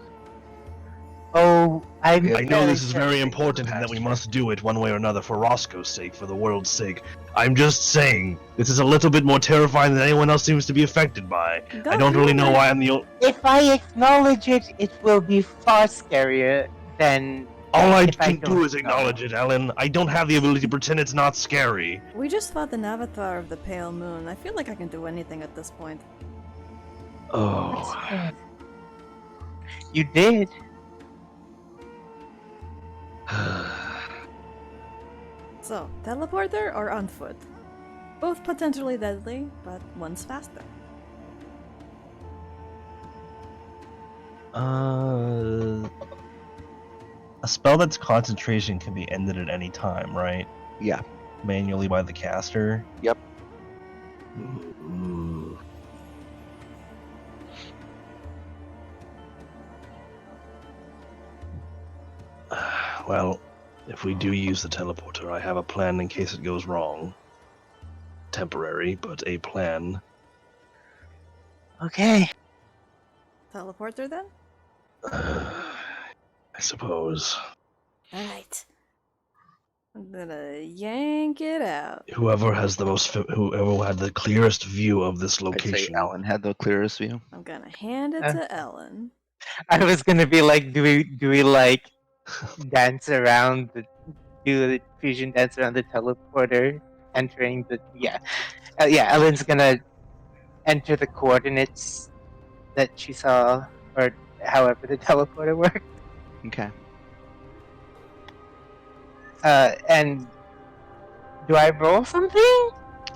Oh, I know this is very important and that we must do it one way or another for Roscoe's sake, for the world's sake. I'm just saying, this is a little bit more terrifying than anyone else seems to be affected by. I don't really know why I'm the only... If I acknowledge it, it will be far scarier than. All I If I can do don't is acknowledge it, Alan. I don't have the ability to pretend it's not scary. We just fought an avatar of the Pale Moon. I feel like I can do anything at this point. Oh. You did. So, teleporter or on foot? Both potentially deadly, but one's faster. A spell that's concentration can be ended at any time, right? Yeah. Manually by the caster? Yep. Mm. Well, if we do use the teleporter, I have a plan in case it goes wrong. Temporary, but a plan. Okay. Teleporter then? I suppose. Alright. I'm gonna yank it out. Whoever had the clearest view of this I'd say location. Alan had the clearest view. I'm gonna hand it to Ellen. I was gonna be like, do we like dance around do the fusion dance around the teleporter, entering the Ellen's gonna enter the coordinates that she saw, or however the teleporter worked. Okay. And do I roll something?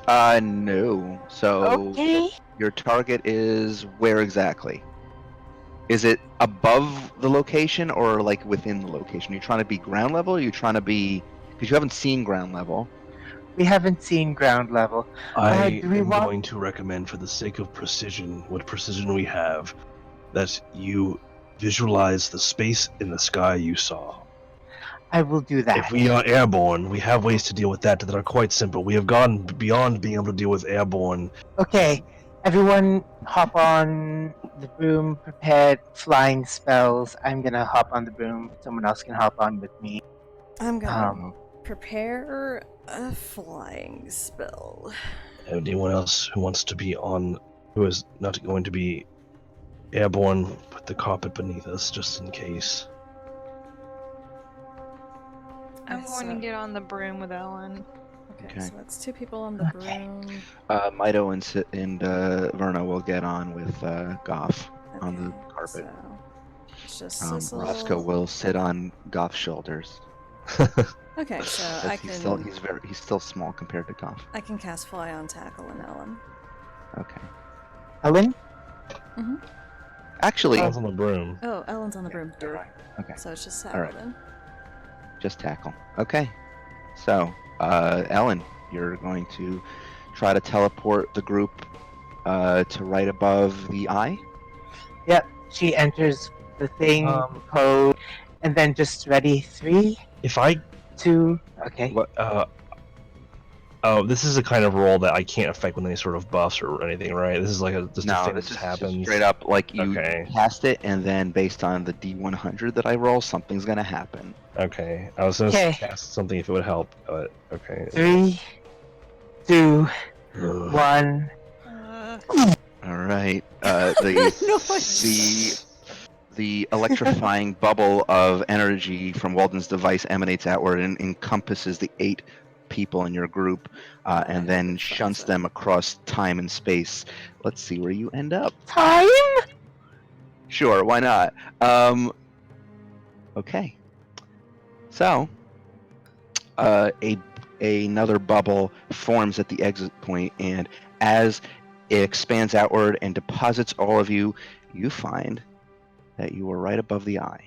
No. So Okay. your target is where exactly? Is it above the location or like within the location? Are you trying to be ground level? Or are you trying to be because you haven't seen ground level? We haven't seen ground level. I do we am want- going to recommend, for the sake of precision, what precision we have, that you visualize the space in the sky you saw. I will do that. If we are airborne, we have ways to deal with that that are quite simple. We have gone beyond being able to deal with airborne. Okay, everyone hop on the broom, prepared flying spells. I'm gonna hop on the broom. Someone else can hop on with me. I'm gonna Um, prepare a flying spell. Anyone else who wants to be who is not going to be airborne, put the carpet beneath us just in case. I'm going to get on the broom with Ellen. Okay, so that's two people on the broom. Mido and Verna will get on with Goff on the carpet. So it's just Sissel. Roscoe will sit on Goff's shoulders. Okay, so I can. He's still small compared to Goff. I can cast Fly on Tackle and Ellen. Okay. Ellen? Actually, Ellen's on the broom. Oh, Ellen's on the broom. you're right. Okay. So it's just Tackle Alright. then. Just tackle. Okay. So, Ellen, you're going to try to teleport the group to right above the eye. Yep. She enters the thing, code, and then just ready. 3, If I 2. Okay. What? This is a kind of roll that I can't affect with any sort of buffs or anything, right? This is like just a No, thing this that is happens. just straight up like you Okay. cast it, and then based on the D100 that I roll, something's gonna happen. Okay, I was gonna Okay. cast something if it would help, but okay. 3, 2, Ugh. 1. All right. The electrifying bubble of energy from Walden's device emanates outward and encompasses the 8 people in your group, and then shunts them across time and space. Let's see where you end up. Time? Sure, why not? Okay. So, another bubble forms at the exit point, and as it expands outward and deposits all of you, you find that you are right above the eye.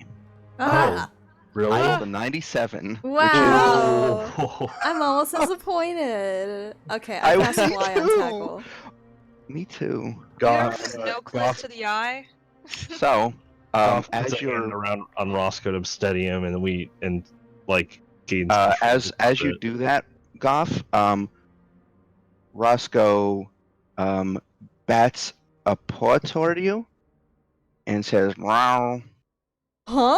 Ah! Really? I rolled a 97, which is Wow! Oh. I'm almost disappointed. Okay, I I cast me fly on too. tackle. me too. You Goth, have no clip Goth, to the eye. So, Goth puts as a hand you're around on Roscoe to steady him, and gains control as of you it. do that, Goff, Roscoe bats a paw toward you and says, "Meow." Huh?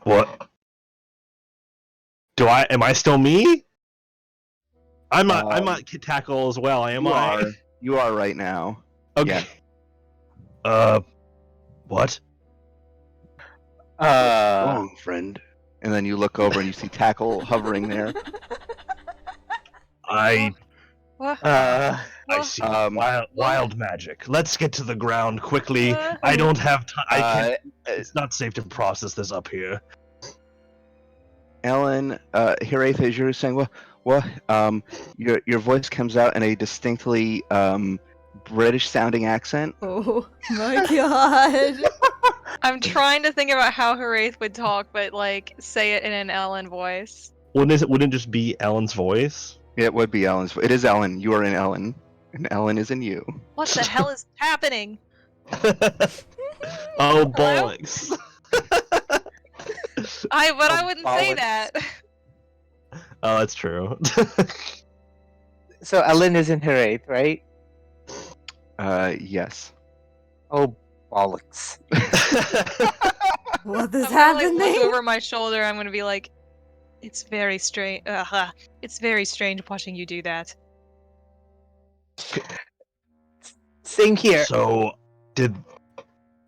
What? Am I still me? I'm not tackle as well, am You I? are. You are right now. Okay. Yeah. What? Wrong, friend. And then you look over and you see Tackle hovering there. I What? Uh, I see. Um, Wild magic. Let's get to the ground quickly. What? I don't have time. I can't. uh, It's not safe to process this up here. Ellen, Hiraeth, as you're saying, your voice comes out in a distinctly British-sounding accent. Oh my god. I'm trying to think about how Haraith would talk, but like say it in an Ellen voice. Wouldn't it just be Ellen's voice? It would be Ellen's. It is Ellen. You are in Ellen, and Ellen is in you. What the hell is happening? Oh bollocks! I Oh, wouldn't say bollocks. that. Oh, that's true. so Ellen is in her eighth, right? Yes. Oh, bollocks. What is I'm gonna, like, happening? look over my shoulder. I'm gonna be like, "It's very strange. It's very strange watching you do that." Same here. So,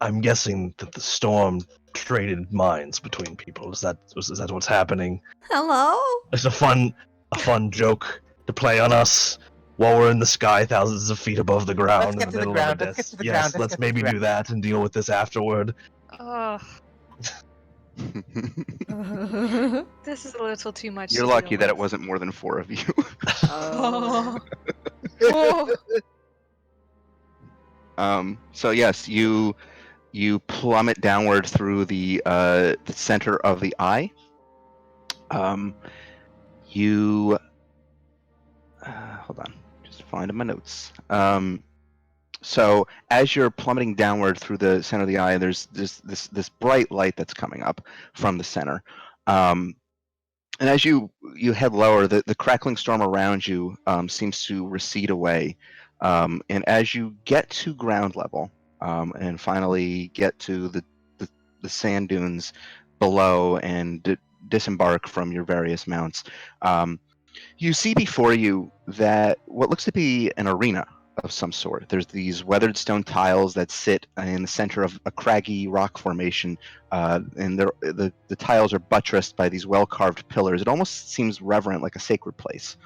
I'm guessing that the storm traded minds between people? Is that what's happening? Hello? It's a fun joke to play on us while we're in the sky, thousands of feet above the ground get in to the the middle ground, of a let's get disc. to the Yes, ground, let's let's get to the maybe do ground. that and deal with this afterward. Oh, this is a little too much. You're to lucky deal that it with. wasn't more than 4 of you. Oh. Oh. So yes, you plummet downward through the center of the eye. You hold on, just finding my notes. So as you're plummeting downward through the center of the eye, there's this bright light that's coming up from the center. And as you head lower, the crackling storm around you seems to recede away. And as you get to ground level, and finally get to the sand dunes below and disembark from your various mounts, you see before you that what looks to be an arena of some sort. There's these weathered stone tiles that sit in the center of a craggy rock formation, and the tiles are buttressed by these well-carved pillars. It almost seems reverent, like a sacred place.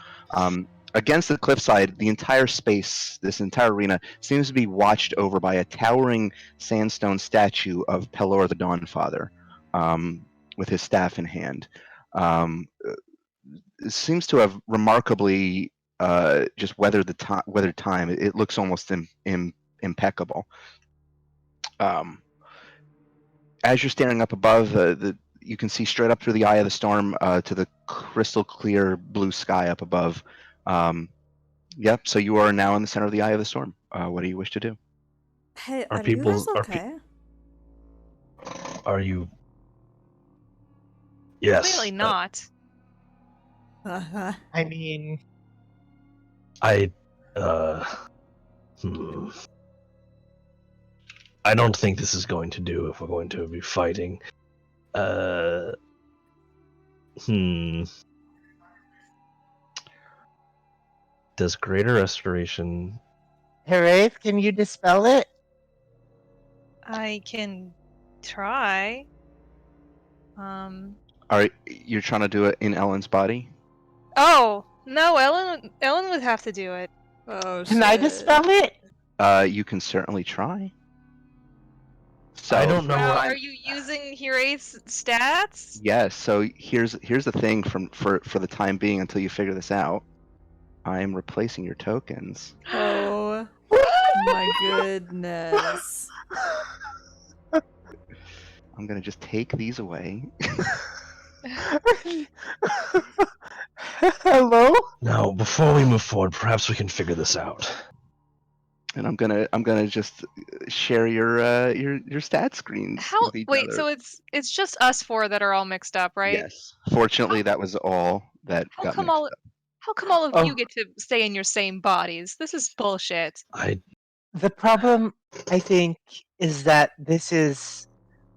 Against the cliffside, the entire space, this entire arena, seems to be watched over by a towering sandstone statue of Pelor the Dawnfather, with his staff in hand. It seems to have remarkably just weathered time. It looks almost impeccable. As you're staring up above, you can see straight up through the eye of the storm to the crystal clear blue sky up above. Yep. So you are now in the center of the eye of the storm. What do you wish to do? Hey, Are are you guys people- are pe- okay? Are you? Yes. Clearly not. Uh-huh. I mean, I I don't think this is going to do if we're going to be fighting. Does Greater Restoration? her eighth, can you dispel it? I can try. Are you're trying to do it in Ellen's body? Oh no, Ellen would have to do it. Oh, Can I dispel it? You can certainly try. So I don't know. Wow, what- are you using Hirai's stats? yes, so here's the thing for the time being until you figure this out. I'm replacing your tokens. Oh my goodness. I'm gonna just take these away. Hello? Now, before we move forward, perhaps we can figure this out. And I'm gonna just share your stat screens How? with each Wait, other. so it's just us four that are all mixed up, right? Yes. Fortunately, that was all that How got come mixed all? up. How come all of Oh. you get to stay in your same bodies? This is bullshit. The problem, I think, is that this is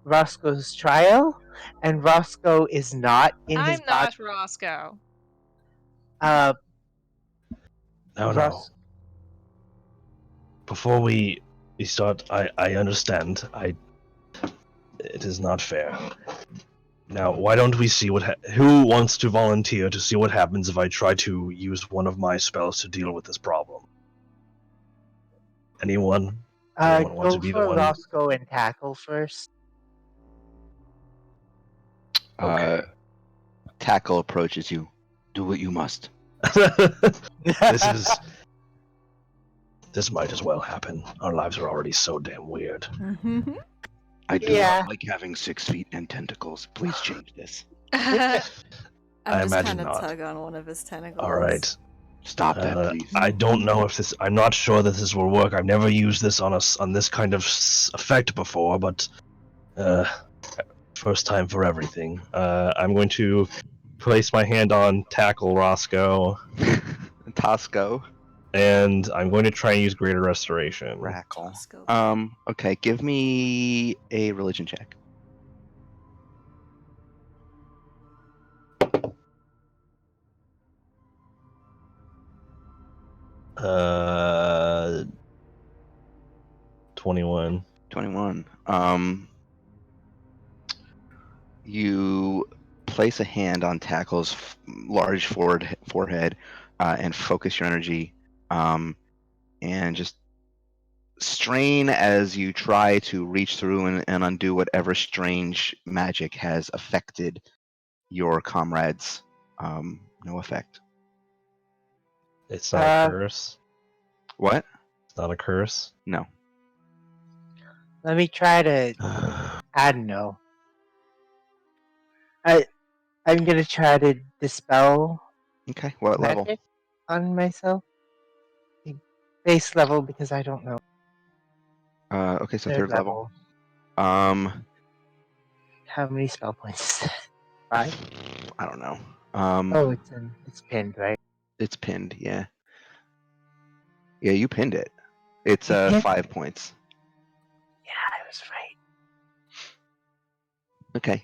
Roscoe's trial, and Roscoe is not in his I'm body. not Roscoe. No, no. Ros- Before we start, I understand. It is not fair. Now, why don't we see who wants to volunteer to see what happens if I try to use one of my spells to deal with this problem? Anyone? Anyone want go to be the for one? Roscoe and tackle first. Okay. Tackle approaches you. Do what you must. This might as well happen. Our lives are already so damn weird. I do Yeah. not like having 6 feet and tentacles. Please change this. I I just imagine kind of not. tug on one of his tentacles. All right. Stop that, please. I don't know if this. I'm not sure that this will work. I've never used this on this kind of effect before, but first time for everything. I'm going to place my hand on tackle Roscoe, Tosco. and I'm going to try and use Greater Restoration. Rackle. Tosco. Okay, give me a religion check. Uh, 21. 21. You place a hand on Tackle's large forehead and focus your energy and just strain as you try to reach through and undo whatever strange magic has affected your comrades. No effect. It's not a Uh, curse. What? It's not a curse. No. Let me try to. I don't know. I'm gonna try to dispel Okay. What level? magic on myself. Base level because I don't know. Okay, so third level. How many spell points? 5? I don't know. Oh, it's pinned, right? It's pinned. Yeah. Yeah, you pinned it. It's You pinned- 5 points. Yeah, I was right. Okay.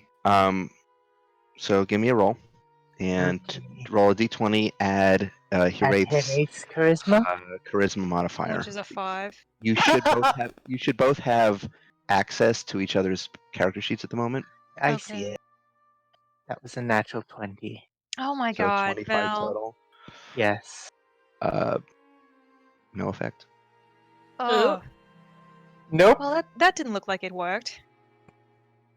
So give me a roll and Okay. roll a d20. Add At Hirate's Hirate's charisma. charisma modifier. Which is a 5. You should both have access to each other's character sheets at the moment. I Okay. see it. That was a natural 20. Oh my So god, 25 Mel. total. Yes. No effect. Oh. Nope. Well, that didn't look like it worked.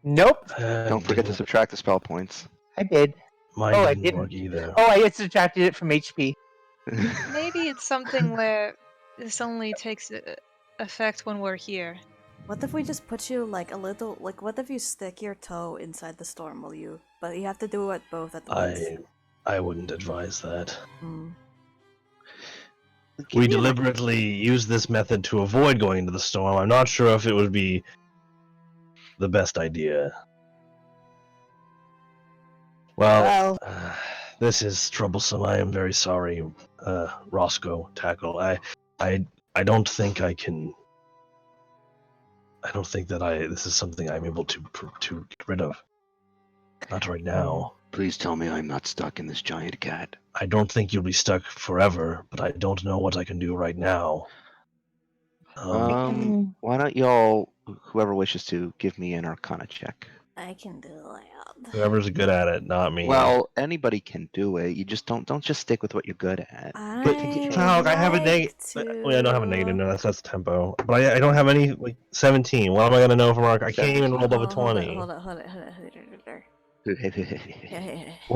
Nope. Don't forget to subtract the spell points. I did. Mine Oh, I didn't work didn't. either. Oh, I had subtracted it from HP. Maybe it's something where this only takes effect when we're here. What if we just put you like a little, like what if you stick your toe inside the storm, will you? But you have to do it both at once. I wouldn't advise that. Hmm. We deliberately use this method to avoid going into the storm. I'm not sure if it would be the best idea. Well, this is troublesome. I am very sorry, Roscoe Tackle. I don't think I can. I don't think that this is something I'm able to get rid of. Not right now. Please tell me I'm not stuck in this giant cat. I don't think you'll be stuck forever, but I don't know what I can do right now. Why don't y'all, whoever wishes to, give me an Arcana check? I can do that. Whoever's good at it, not me. Well, anybody can do it. You just don't just stick with what you're good at. But I Falk, I have a negative. to... Wait, I don't have a negative. No, that's tempo. But I don't have any like 17. What am I gonna know from Arc? I can't even roll above a 20. Hold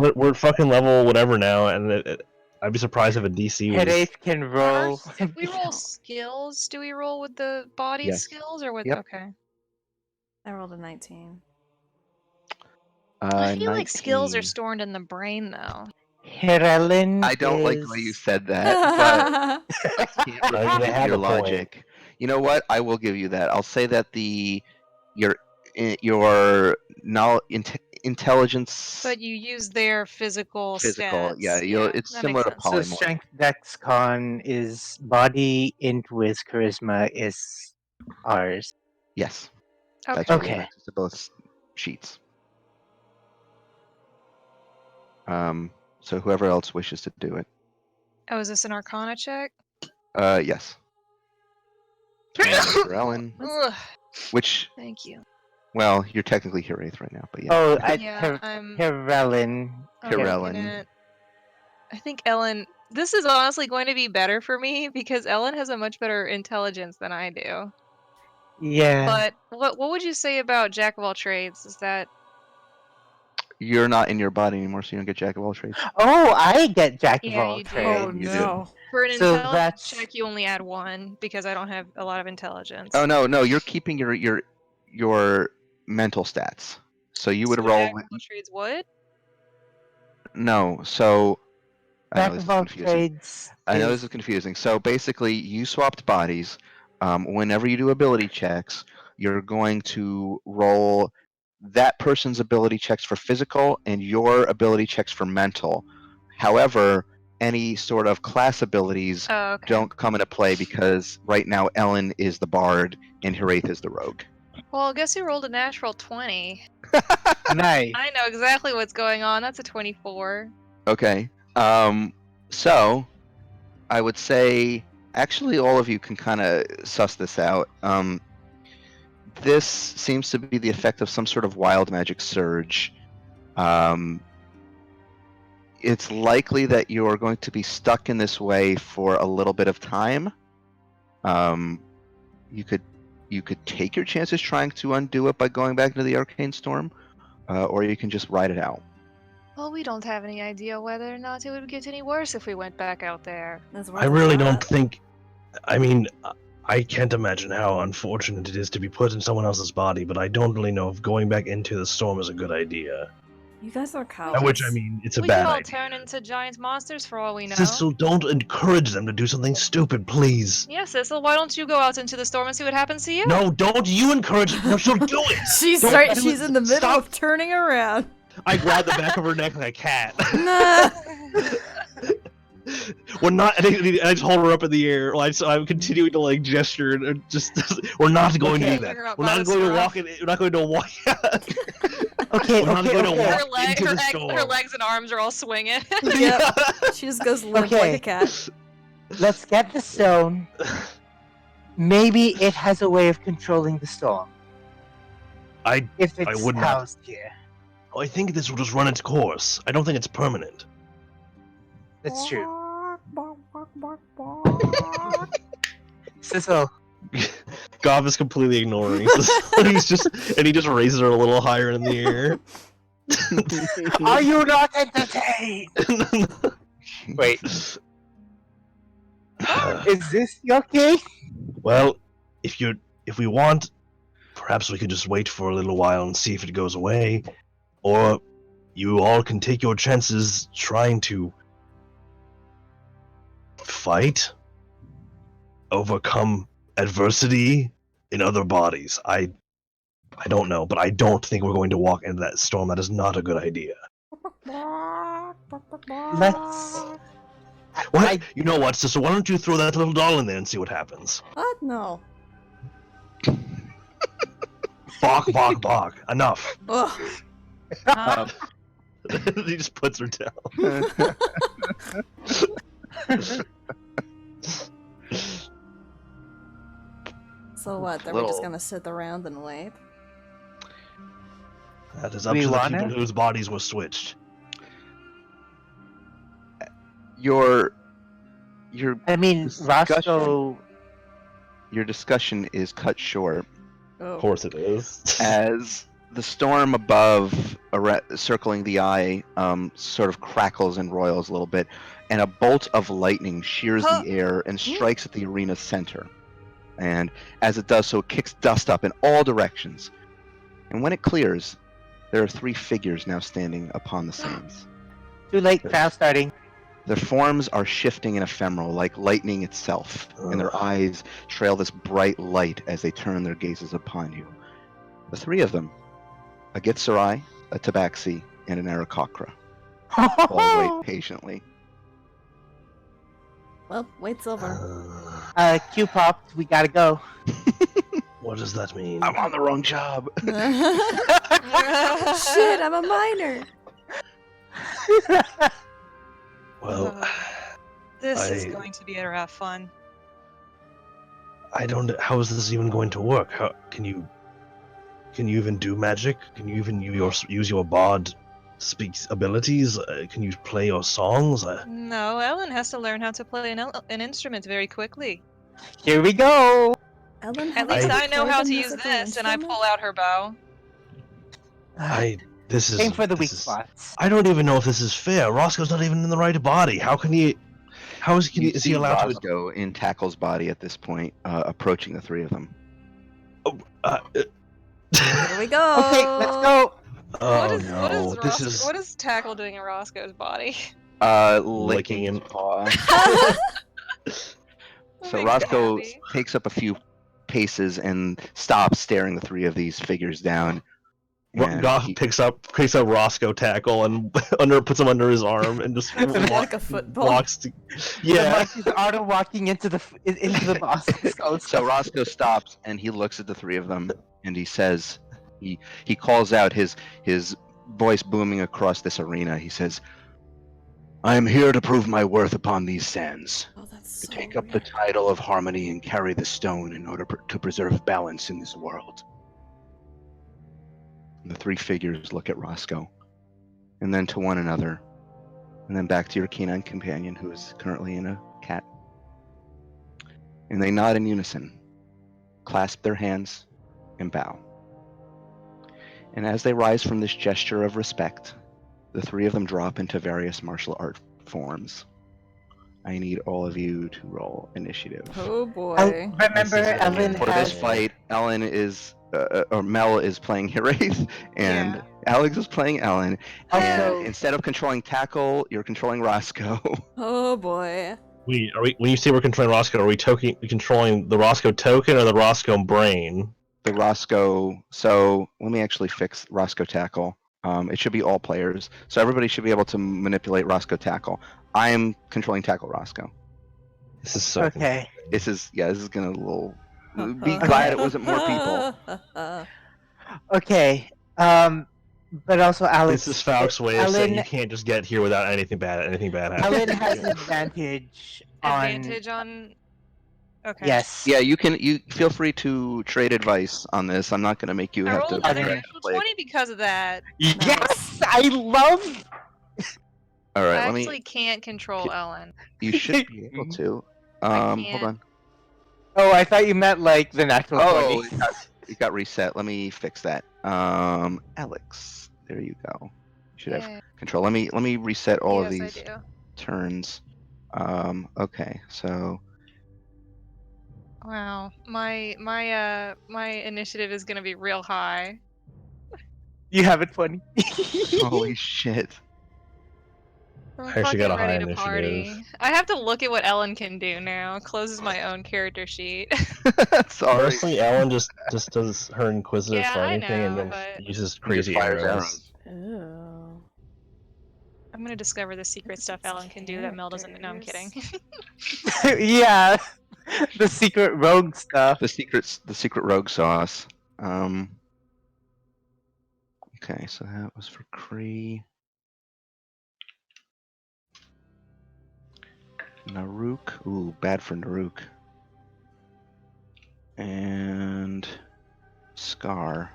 it. We're at fucking level whatever now, and I'd be surprised if a DC was. Headache can roll. If we roll skills, do we roll with the body Yes. skills or with? Yep. Okay. I rolled a 19. I feel like skills are 19. stored in the brain though. Herelin I don't like is... the way you said that, but I can't I mean, they refute have your a point. logic. You know what? I will give you that. I'll say that your intelligence But you use their physical physical, stats. yeah, it's that similar makes to sense. So polymorph. strength dex con is body int with charisma is ours. Yes, Okay. that's what we Okay. have access to both sheets. So whoever else wishes to do it. Oh, is this an Arcana check? Yes. For Ellen, Ugh, which, thank you. well, you're technically Hiraeth right now, but yeah. Oh, Yeah, I'm Herelin. I'm looking Hirellen. at- I think Ellen. This is honestly going to be better for me because Ellen has a much better intelligence than I do. Yeah. But what would you say about Jack of all trades? Is that You're not in your body anymore, so you don't get Jack of all trades. Oh, I get Jack of Yeah, all you do. trades. Oh You do. no. for an So intelligence that's- check you only add 1 because I don't have a lot of intelligence. Oh no, you're keeping your mental stats. So you would So roll Jack with of all trades would? no. So I know Jack this of is all confusing. trades. I know this is confusing. So basically, you swapped bodies. Whenever you do ability checks, you're going to roll that person's ability checks for physical and your ability checks for mental. However, any sort of class abilities Oh, okay. don't come into play because right now Ellen is the bard and Hiraeth is the rogue. Well, guess who rolled a natural 20? Nice. I know exactly what's going on. That's a 24. Okay. So I would say actually all of you can kind of suss this out. This seems to be the effect of some sort of wild magic surge. It's likely that you're going to be stuck in this way for a little bit of time. You could take your chances trying to undo it by going back into the arcane storm, or you can just ride it out. Well, we don't have any idea whether or not it would get any worse if we went back out there. That's worth I a really shot. don't think. I mean, I can't imagine how unfortunate it is to be put in someone else's body, but I don't really know if going back into the storm is a good idea. You guys are By cowards. which I mean, it's a We bad could all idea. turn into giant monsters for all we know. Sissel, don't encourage them to do something stupid, please. Yeah, Sissel, why don't you go out into the storm and see what happens to you? No, don't you encourage them. No, she'll do it. She's Don't right. do She's it. in the middle Stop. of turning around. I grab the back of her neck like a cat. Nah. We're not. I just hold her up in the air. Like, so I'm continuing to like gesture and just. We're not going to Okay. do that. Figure out We're by not the going to scruff. walk. We're not going to walk. Okay, We're not okay, going to okay. walk Her, into the storm. her legs and arms are all swinging. Yep. She just goes limp Okay. like a cat. Let's get the stone. Maybe it has a way of controlling the storm. I If it's would not. housed here. I think this will just run its course. I don't think it's permanent. That's true. Sissel, Goff is completely ignoring. He just raises her a little higher in the air. are you not entertained? Wait, is this okay? Well, if we want, perhaps we could just wait for a little while and see if it goes away, or you all can take your chances trying to fight, overcome adversity in other bodies. I don't know, but I don't think we're going to walk into that storm. That is not a good idea. Let's. What? You know what, sister? Why don't you throw that little doll in there and see what happens? What? No. Bark, bark, bark. Enough. Ugh. Huh? He just puts her down. So what? Are we Little- just gonna sit around and wait? That is Do up we to the wanna? people whose bodies were switched. Your I mean, discussion, Roscoe. your discussion is cut short Oh. Of course it is. as the storm above, circling the eye, sort of crackles and roils a little bit, and a bolt of lightning shears Huh. the air and strikes at the arena's center. And as it does so, it kicks dust up in all directions. And when it clears, there are 3 figures now standing upon the sands. Too late. Fast starting. Their forms are shifting and ephemeral, like lightning itself, and their eyes trail this bright light as they turn their gazes upon you. The 3 of them, a Gitsarai, a Tabaxi, and an Arakocra, all wait patiently. Well, wait's over. Q popped. We gotta go. What does that mean? I'm on the wrong job. Shit, I'm a minor. Well, This is I- going to be a rough one. I don't. How is this even going to work? How can you even do magic? Can you even use your bard speaks abilities? Can you play your songs? No, Ellen has to learn how to play an instrument very quickly. Here we go. Ellen, At have you least ever I know played how a to use musical this, and I instrument? pull out her bow. This is Aim for the weak this is- spots. I don't even know if this is fair. Roscoe's not even in the right body. How can he? How is he? You Is see he allowed Roscoe in Tackle's body at this point, approaching the 3 of them. Here we go. Okay, let's go. Oh what no! is This is what is Tackle doing in Roscoe's body? Licking his him. paw. So Makes me Roscoe happy. takes up a few paces and stops, staring the 3 of these figures down. And Goth he- picks up Roscoe Tackle and puts him under his arm and just Like a football. walks. Yeah. Yeah. Like Ardo walking into the boss. So Roscoe stops and he looks at the 3 of them and he says, he calls out, his voice booming across this arena. He says, "I am here to prove my worth upon these sands, Oh, that's to so take up the weird. title of harmony and carry the stone in order to preserve balance in this world." And the 3 figures look at Roscoe, and then to one another, and then back to your canine companion, who is currently in a cat. And they nod in unison, clasp their hands, and bow. And as they rise from this gesture of respect, the 3 of them drop into various martial art forms. I need all of you to roll initiative. Oh boy. Remember, This is Ellen For this has. fight, Ellen is, or Mel is playing Wraith, and Yeah. Alex is playing Ellen. Also, And instead of controlling Tackle, you're controlling Roscoe. Oh boy. When you say we're controlling Roscoe, are we controlling the Roscoe token or the Roscoe brain? The Roscoe. So let me actually fix Roscoe Tackle. It should be all players, so everybody should be able to manipulate Roscoe Tackle. I am controlling Tackle Roscoe. This is so Okay. This is gonna a little. Be glad it wasn't more people. Okay. But also, Alex. This is Faust's way of saying Ellen, you can't just get here without anything bad happening. Ellen has advantage on. Advantage on. Okay. Yes. Yeah, you can. You feel free to trade advice on this. I'm not gonna make you I have rolled to. an Okay. natural 20 because of that. Yes, I love. All right, I let actually me. can't control Ellen. You should be able to. I Hold can't. on. Oh, I thought you meant like the natural Oh, 20. it got reset. Let me fix that. Alex, there you go. You should have Yay. control. Let me reset all of Yes, these I do. turns. Okay, so Wow. My initiative is gonna be real high. You have it funny. holy shit. I'm I actually fucking got a high ready to initiative. party. I have to look at what Ellen can do now. Closes my own character sheet. Sorry. Personally, Ellen just does her inquisitive Yeah, for I anything and know, then but- uses He just crazy fires arrows. Oh. I'm gonna discover the secret It's stuff Ellen can do that Mel doesn't. No, I'm kidding. Yeah, the secret rogue stuff. The secret rogue sauce. Okay, so that was for Kree. Naruk. Ooh, bad for Naruk. And Scar.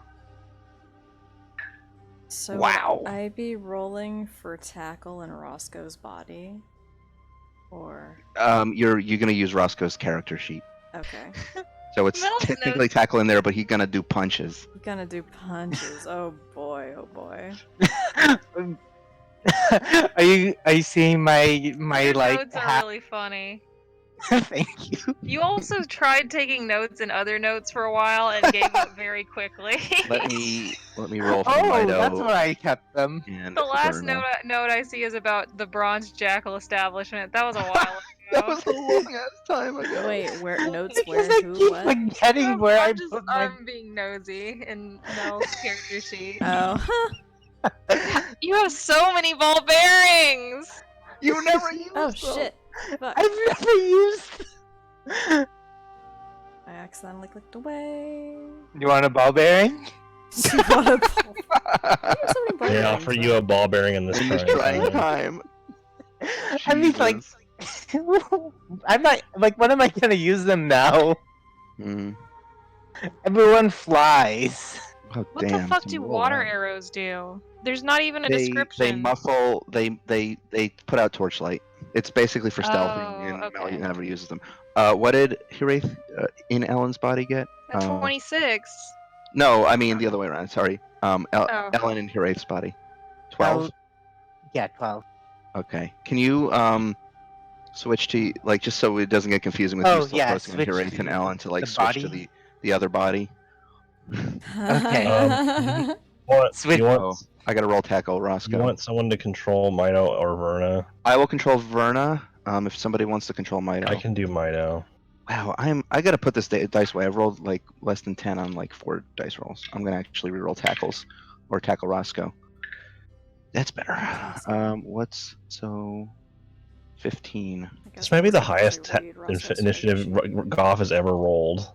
So Wow. would I be rolling for tackle in Roscoe's body? Or You're gonna use Roscoe's character sheet, okay. so it's Mel's technically notes- tackle in there, but he's gonna do punches. I'm gonna do punches. Oh boy, oh boy. Are you seeing my Your like notes are really funny. Thank you. You also tried taking notes in other notes for a while and gave up very quickly. Let me roll for Oh, Mido that's where I kept them. and The last Verna. note I see is about the Bronze Jackal establishment. That was a while That ago. was a long ass time ago. Wait, where notes Because where I who keep what? forgetting where I put my. I'm being nosy in Mel's character sheet. Oh. You have so many ball bearings! You never used Oh them. shit. Fuck. I've never used. I accidentally clicked away. You want a ball bearing? You want a ball- Why do you have so many ball May I bearings, offer though? you a ball bearing in this In this trying trying time. time. I mean, like, Jesus. I'm not like. When am I gonna use them now? Mm. Everyone flies. Oh, What damn, the fuck some do roll water out. arrows do? There's not even a They description. muffle. They put out torchlight. It's basically for stealthing, Oh, and Mel okay. never uses them. What did Hiraeth in Ellen's body get? At 26. No, I mean the other way around. Sorry. Oh. Ellen in Hiraeth's body. 12. Yeah, 12. Okay. Can you switch to like just so it doesn't get confusing with Oh, you still yeah, posting on switch Hiraeth and to Ellen to like the switch to body? the other body? Okay. Switch. You want, Oh, I gotta roll tackle you Roscoe. want someone to control Mido or Verna? I will control Verna. If somebody wants to control Mido. I can do Mido. Wow, I gotta put this dice away. I've rolled like less than 10 on like 4 dice rolls. I'm gonna actually reroll tackles or tackle Roscoe. That's better. What's so 15? This might be the highest initiative Goff has ever rolled.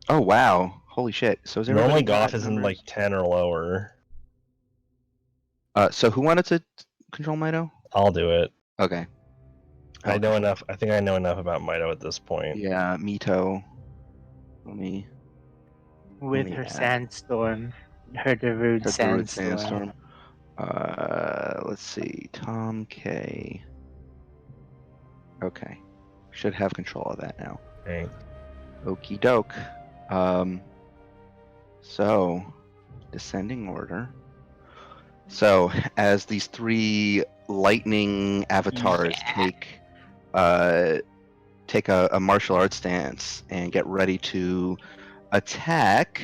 Oh wow, holy shit! So is Normally everybody Goff got is in numbers? like 10 or lower. So who wanted to control Mido? I'll do it. Okay. I I'll know control- enough. I think I know enough about Mido at this point. Yeah, Mito. Let me. With me her add- sandstorm. Her Darude Her Druid sandstorm. Let's see. Tom K. Okay. Should have control of that now. Okay. Okie doke. So, descending order. So, as these 3 lightning avatars take a martial arts stance and get ready to attack.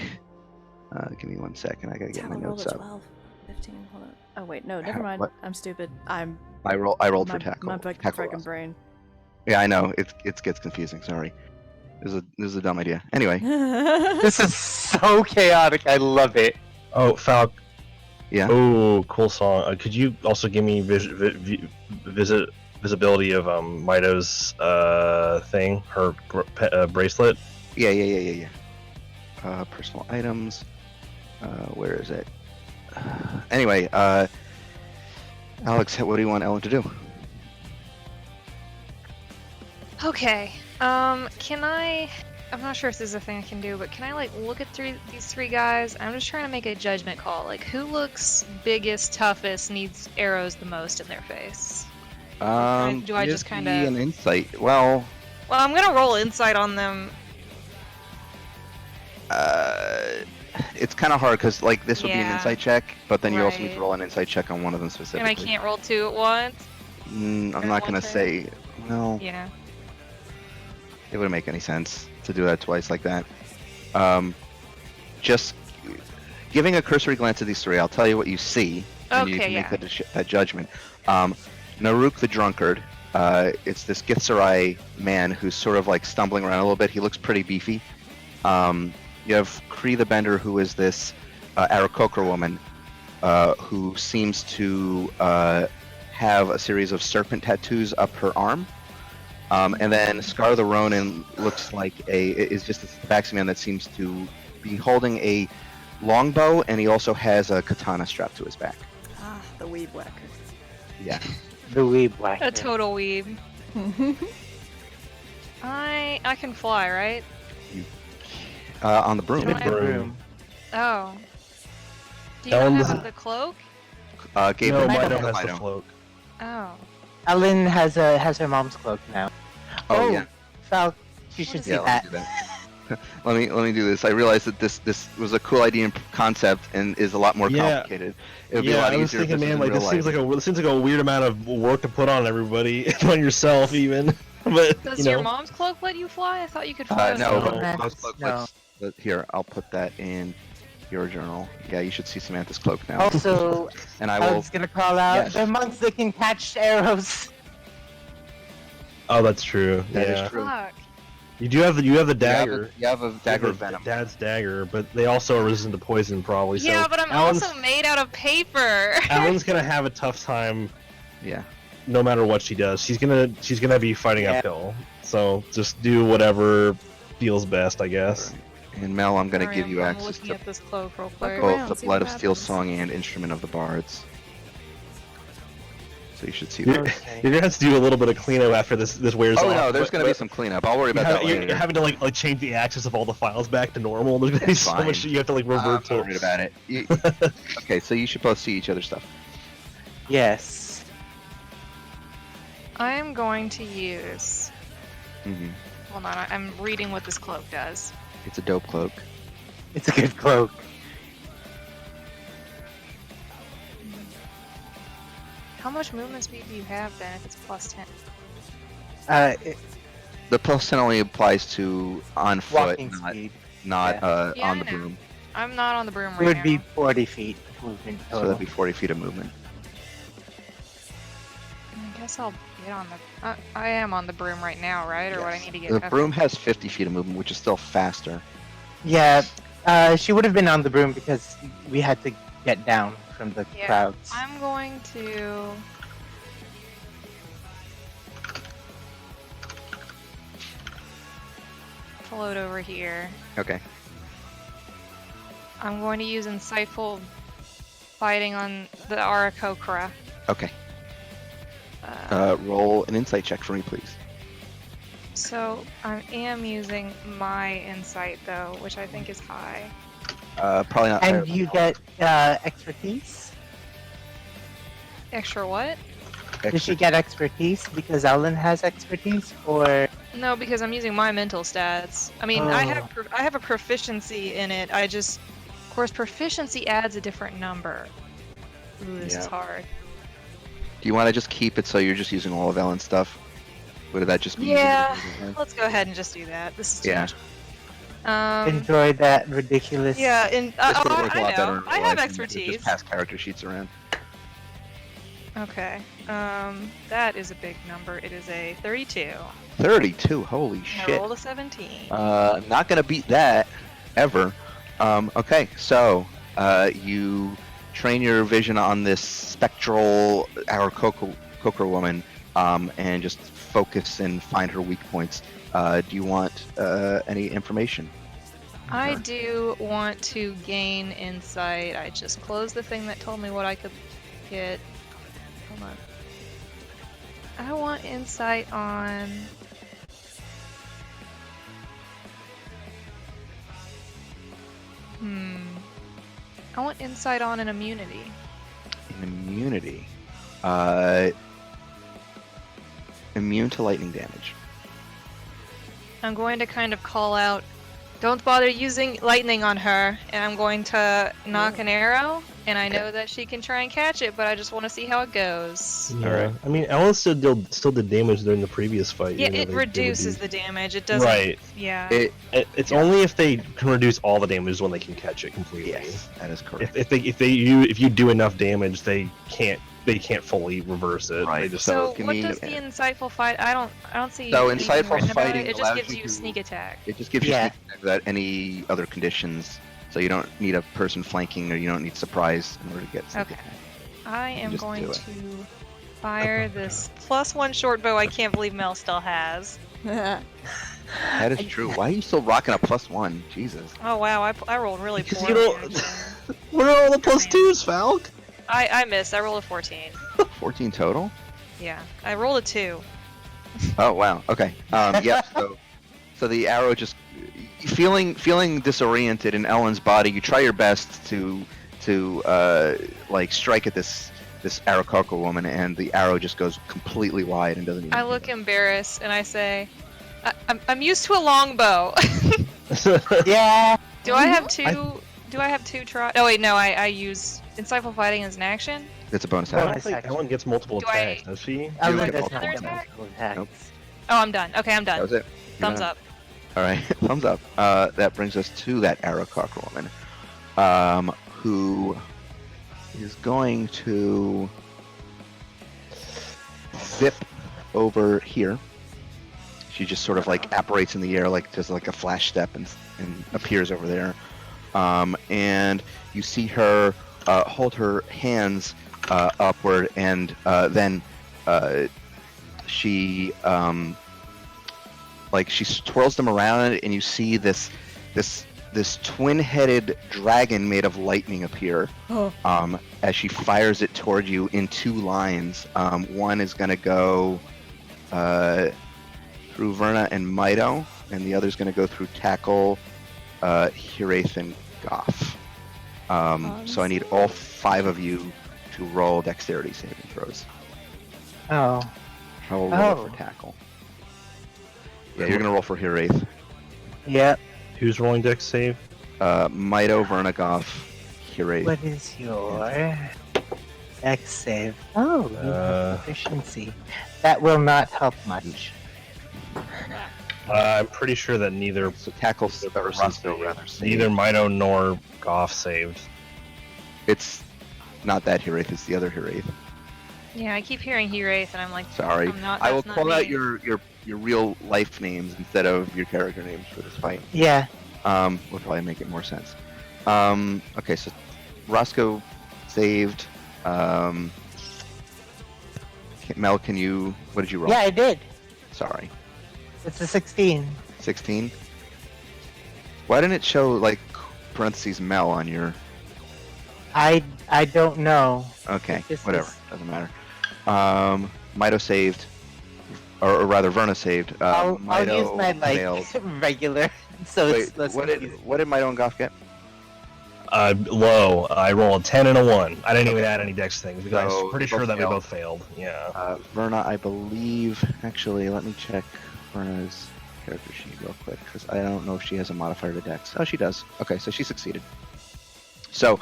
Give me 1 second. I gotta get my notes up. 12, 15, hold on. Oh wait, no, never How- mind. what? I'm stupid. I'm I rolled my, for tackle. my tackle freaking Ross. brain. Yeah, I know. It gets confusing. Sorry. This is a dumb idea. Anyway, This is so chaotic. I love it. Oh, Falk. Yeah. Oh, cool song. Could you also give me visibility of Mido's thing, her bracelet? yeah. Personal items. Where is it? Anyway, Alex, what do you want Ellen to do? Okay. Can I? I'm not sure if this is a thing I can do, but can I like look at these 3 guys? I'm just trying to make a judgment call. Like, who looks biggest, toughest, needs arrows the most in their face? do I give just kinda- me an insight? Well, Well, I'm gonna roll insight on them. it's kind of hard because like this would be an Yeah. insight check, but then you also need to Right. roll an insight check on one of them And specifically. I can't roll 2 at once. I'm or not one gonna turn? say. No, Yeah. it wouldn't make any sense to do that twice like that. Just giving a cursory glance at these 3, I'll tell you what you see, and you Okay, can yeah. make that judgment. Naruk the drunkard. It's this Githzerai man who's sort of like stumbling around a little bit. He looks pretty beefy. You have Kree the Bender, who is this Aarakocra woman, who seems to have a series of serpent tattoos up her arm. And then Scar the Ronin looks like is just a tabaxi man that seems to be holding a longbow, and he also has a katana strapped to his back. Ah, the weeb whacker. Yeah. The weeb whacker. A total weeb. I can fly, right? On the broom. Don't I have- Broom. Oh. Do you Ellen not doesn't- have the cloak? Gabe, No, Mido Mido has has the cloak. Oh. Ellen has her mom's cloak now. Oh, yeah. Falk, you What should is see Yeah, let me that. do that. let me do this. I realized that this was a cool idea and concept and is a lot more Yeah. complicated. It would be a lot I was easier if thinking, this was man, in like real this life. seems like a weird amount of work to put on everybody, on yourself even. But Does you your know, mom's cloak let you fly? I thought you could fly. No, No. but Max, Mom's cloak no. lets. Here, I'll put that in your journal. Yeah, you should see Samantha's cloak now. Also, And I I will. was gonna call out Yes. the monks that can catch arrows. oh, that's true. That is yeah, true. Fuck. you have the dagger. You have a dagger of The venom. Dad's dagger, but they also are resistant to poison, probably. Yeah, so but I'm Alan's, also made out of paper. Alan's gonna have a tough time, Yeah. no matter what she does. She's gonna be fighting Yeah. uphill. So just do whatever feels best, I guess. Alright. And Mel, I'm gonna Sorry, give you I'm access looking to at this cloak real Look quick. around. both the see Blood what of Steel happens. Song and Instrument of the Bards. So you should see You're, that. Okay. you're gonna have to do a little bit of cleanup after this wears off. Oh no, there's but- gonna be but some cleanup. I'll worry about that later. You're having to like change the access of all the files back to normal. There's gonna be It's so fine. much shit you have to like I'm revert not to. worried about it. Okay, so you should both see each other's stuff. Yes. I am going to use. Hmm. Hold on, I'm reading what this cloak does. It's a dope cloak. It's a good cloak. How much movement speed do you have then if it's plus 10? The plus 10 only applies to on foot, Walking speed. not Yeah, on I the know. broom. I'm not on the broom It right would now. be 40 feet movement So total. that'd be 40 feet of movement. I guess I'll get on the. I am on the broom right now, right? Or what I Yes. need to get? The okay. broom has 50 feet of movement, which is still faster. Yeah, she would have been on the broom because we had to get down from the Yeah, crowds. I'm going to. Float over here. Okay. I'm going to use insightful fighting on the Arcadia. Okay. Roll an insight check for me, please. So I am using my insight though, which I think is high. Probably not. higher And than you Ellen. get expertise? Extra what? Does she get expertise because Ellen has expertise? Or No, because I'm using my mental stats. I mean, I Oh. have a proficiency in it. Of course, proficiency adds a different number. Ooh, this is Yeah. hard. Do you want to just keep it so you're just using all of Ellen's stuff? Would that just be Yeah. easier? Let's go ahead and just do that. This is too Yeah. much. enjoy that ridiculous. Yeah, and This would work a I lot better know. in I real have life than to expertise. Just pass character sheets around. Okay. That is a big number. It is a 32. 32. Holy I shit. rolled a 17. Not gonna beat that ever. Okay, so you train your vision on this spectral Aarakocra woman, and just focus and find her weak points. Do you want any information? I Sure. do want to gain insight. I just closed the thing that told me what I could get. Hold on. I want insight on. I want insight on an immunity. An immunity. Immune to lightning damage. I'm going to kind of call out, don't bother using lightning on her, and I'm going to knock an arrow, and I know that she can try and catch it, but I just want to see how it goes. Yeah. Alright. I mean, Ellen still did damage during the previous fight. Yeah, even though it they reduces the damage. It doesn't. Right. Yeah. It's only if they can reduce all the damage when they can catch it completely. Yes, that is correct. If you do enough damage, they can't fully reverse it. Right. They just So give what me- does the insightful fight? I don't see. So anything insightful written about fighting it. It just allows gives you you to- sneak attack. It just gives you Yeah. sneak attack without any other conditions, so you don't need a person flanking or you don't need surprise in order to get sneak Okay. attack. I am just going do it. to fire this +1 short bow. I can't believe Mel still has. That is true. Why are you still rocking a +1? Jesus. Oh wow, I rolled really Because poorly. you don't- actually. What are all the plus twos, Falk? I missed. I rolled a 14. 14 total? Yeah, I rolled a 2. Oh wow. Okay. Yep. So the arrow just feeling disoriented in Ellen's body. You try your best to like strike at this this Aarakocra woman, and the arrow just goes completely wide and doesn't even. I hit look her. embarrassed and I say, I'm used to a longbow. Yeah. Do I have two? Do I have two try? Oh wait, no. I use insightful fighting as an action. It's a bonus I action. don't think Ellen gets multiple Do I- attacks, does she? Oh, You no, get does multiple not get attacks. multiple attacks. Nope. Oh, I'm done. Okay, I'm That done. was it. You're Thumbs done. up. All right, thumbs up. That brings us to that Aarakocra woman, who is going to zip over here. She just sort of like apparates in the air, like just like a flash step, and appears over there. And you see her hold her hands upward, and then she she twirls them around, and you see this twin-headed dragon made of lightning appear. As she fires it toward you in two lines. One is going to go through Verna and Mido, and the other is going to go through Tackle, Hiraeth, and Goff. So I need all 5 of you to roll dexterity saving throws. Oh. I will roll Oh. for Tackle. Yeah, you're going to roll for Hiraeth. Yep. Who's rolling dex save? Mido, Verna, Goff, Hiraeth. What is your X save? Oh, you have proficiency. That will not help much. I'm pretty sure that neither So Tackle's Neither person Roscoe saved. rather saved. neither Mido nor Goff saved. It's not that Hiraeth, it's the other Hiraeth. Yeah, I keep hearing Hiraeth, and I'm like, Sorry. I'm not. I will that's not call out me. your real life names instead of your character names for this fight. Yeah. Will probably make it more sense. Okay, so Roscoe saved. Mel, what did you roll? Yeah, I did. Sorry. It's a 16. 16? Why didn't it show, like, parentheses Mel on your... I don't know. Okay, This whatever. is- Doesn't matter. Mido saved. Or rather, Verna saved. I'll Mido use my failed. regular. So Wait, it's less what did Mido and Goff get? Low. I rolled a 10 and a 1. I didn't even add any dex things because So I'm pretty they sure both that we failed. both failed. Yeah. Verna, I believe. Actually, let me check Verna's character sheet real quick because I don't know if she has a modifier to Dex. Oh, she does. Okay, so she succeeded. So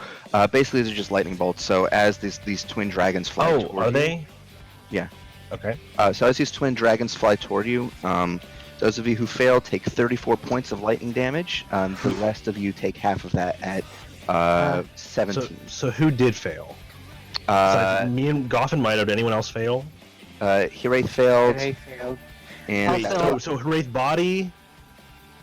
basically, these are just lightning bolts. So as these twin dragons fly, Oh, toward are you- they? Yeah. Okay. So as these twin dragons fly toward you, those of you who fail take 34 points of lightning damage. The rest of you take half of that at 17. So who did fail? Besides me and Goff and Mido, did anyone else fail? Hiraeth failed, I failed. and Also- So Wraith body.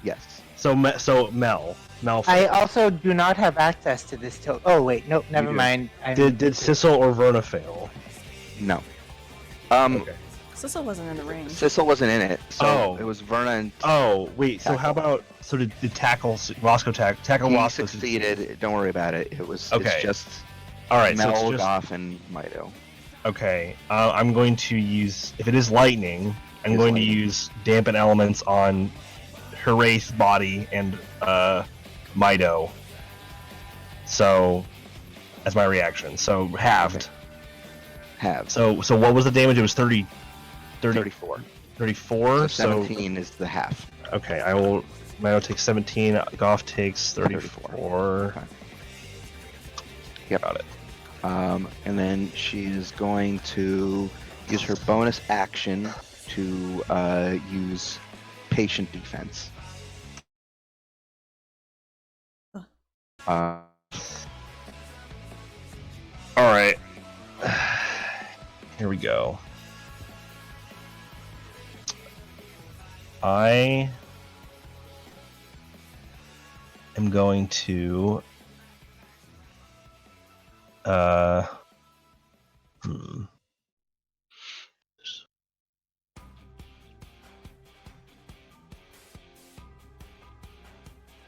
yes. So Mel I failed. also do not have access to this till. Oh wait, nope, never do. mind. Did Sissel or Verna fail? No. Okay. Sissel wasn't in the ring. Sissel wasn't in it, so Oh. it was Verna and Oh wait. So how about did tackle Roscoe tackle he Roscoe succeeded. Don't worry about it. It's Okay. just All right. So Mel, it's just, Goff, and Mido. okay. I'm going to use if it is lightning. I'm It's going to lightning. use dampen elements on Hiraeth's body and Mido. So as my reaction. So halved. Halves. So what was the damage? It was 30, 34. 34. So 17 is the half. Okay, I will. Mido takes 17. Goff takes 34. Okay. Yep. Got it. And then she is going to use her bonus action to use patient defense. Ugh. All right. Here we go. I am going to hmm.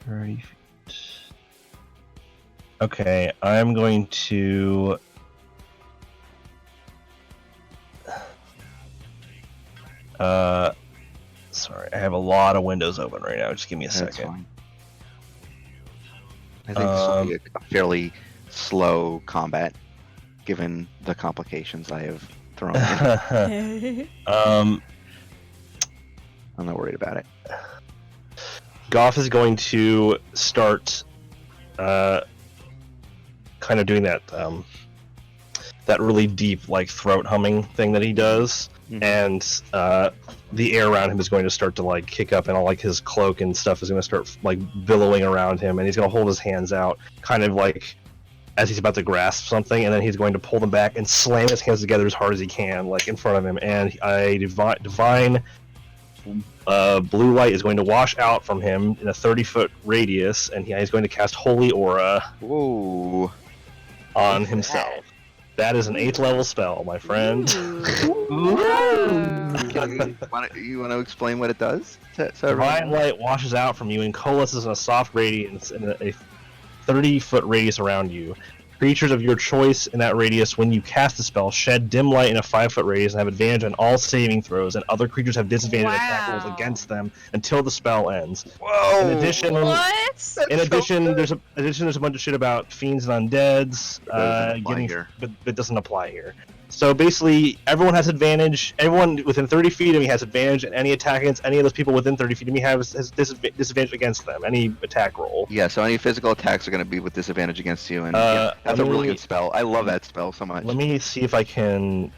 30 feet. Okay, I'm going to sorry, I have a lot of windows open right now. Just give me a That's second. fine. I think this will be a fairly slow combat. given the complications I have thrown in. um, I'm not worried about it. Goff is going to start kind of doing that that really deep like throat humming thing that he does, Mhm. and the air around him is going to start to like kick up, and all like his cloak and stuff is going to start like billowing around him, and he's going to hold his hands out, kind of like as he's about to grasp something, and then he's going to pull them back and slam his hands together as hard as he can, like in front of him, and a divine blue light is going to wash out from him in a 30-foot radius, and he's going to cast Holy Aura Whoa. on himself. That is an 8th level spell, my friend. You want to explain what it does? Divine light washes out from you and coalesces in a soft radiance in a 30-foot radius around you. Creatures of your choice in that radius, when you cast the spell, shed dim light in a 5-foot radius and have advantage on all saving throws, and other creatures have disadvantage on attack rolls Wow. against them until the spell ends. Whoa! In addition, What? there's a bunch of shit about fiends and undeads. It doesn't apply Getting, here. but it doesn't apply here. So basically, everyone has advantage. Everyone within 30 feet of me has advantage, and any attack against any of those people within 30 feet of me has disadvantage against them. Any attack roll. Yeah, so any physical attacks are going to be with disadvantage against you, and Uh, that's a let really me- good spell. I love that spell so much. Let me see if I can Can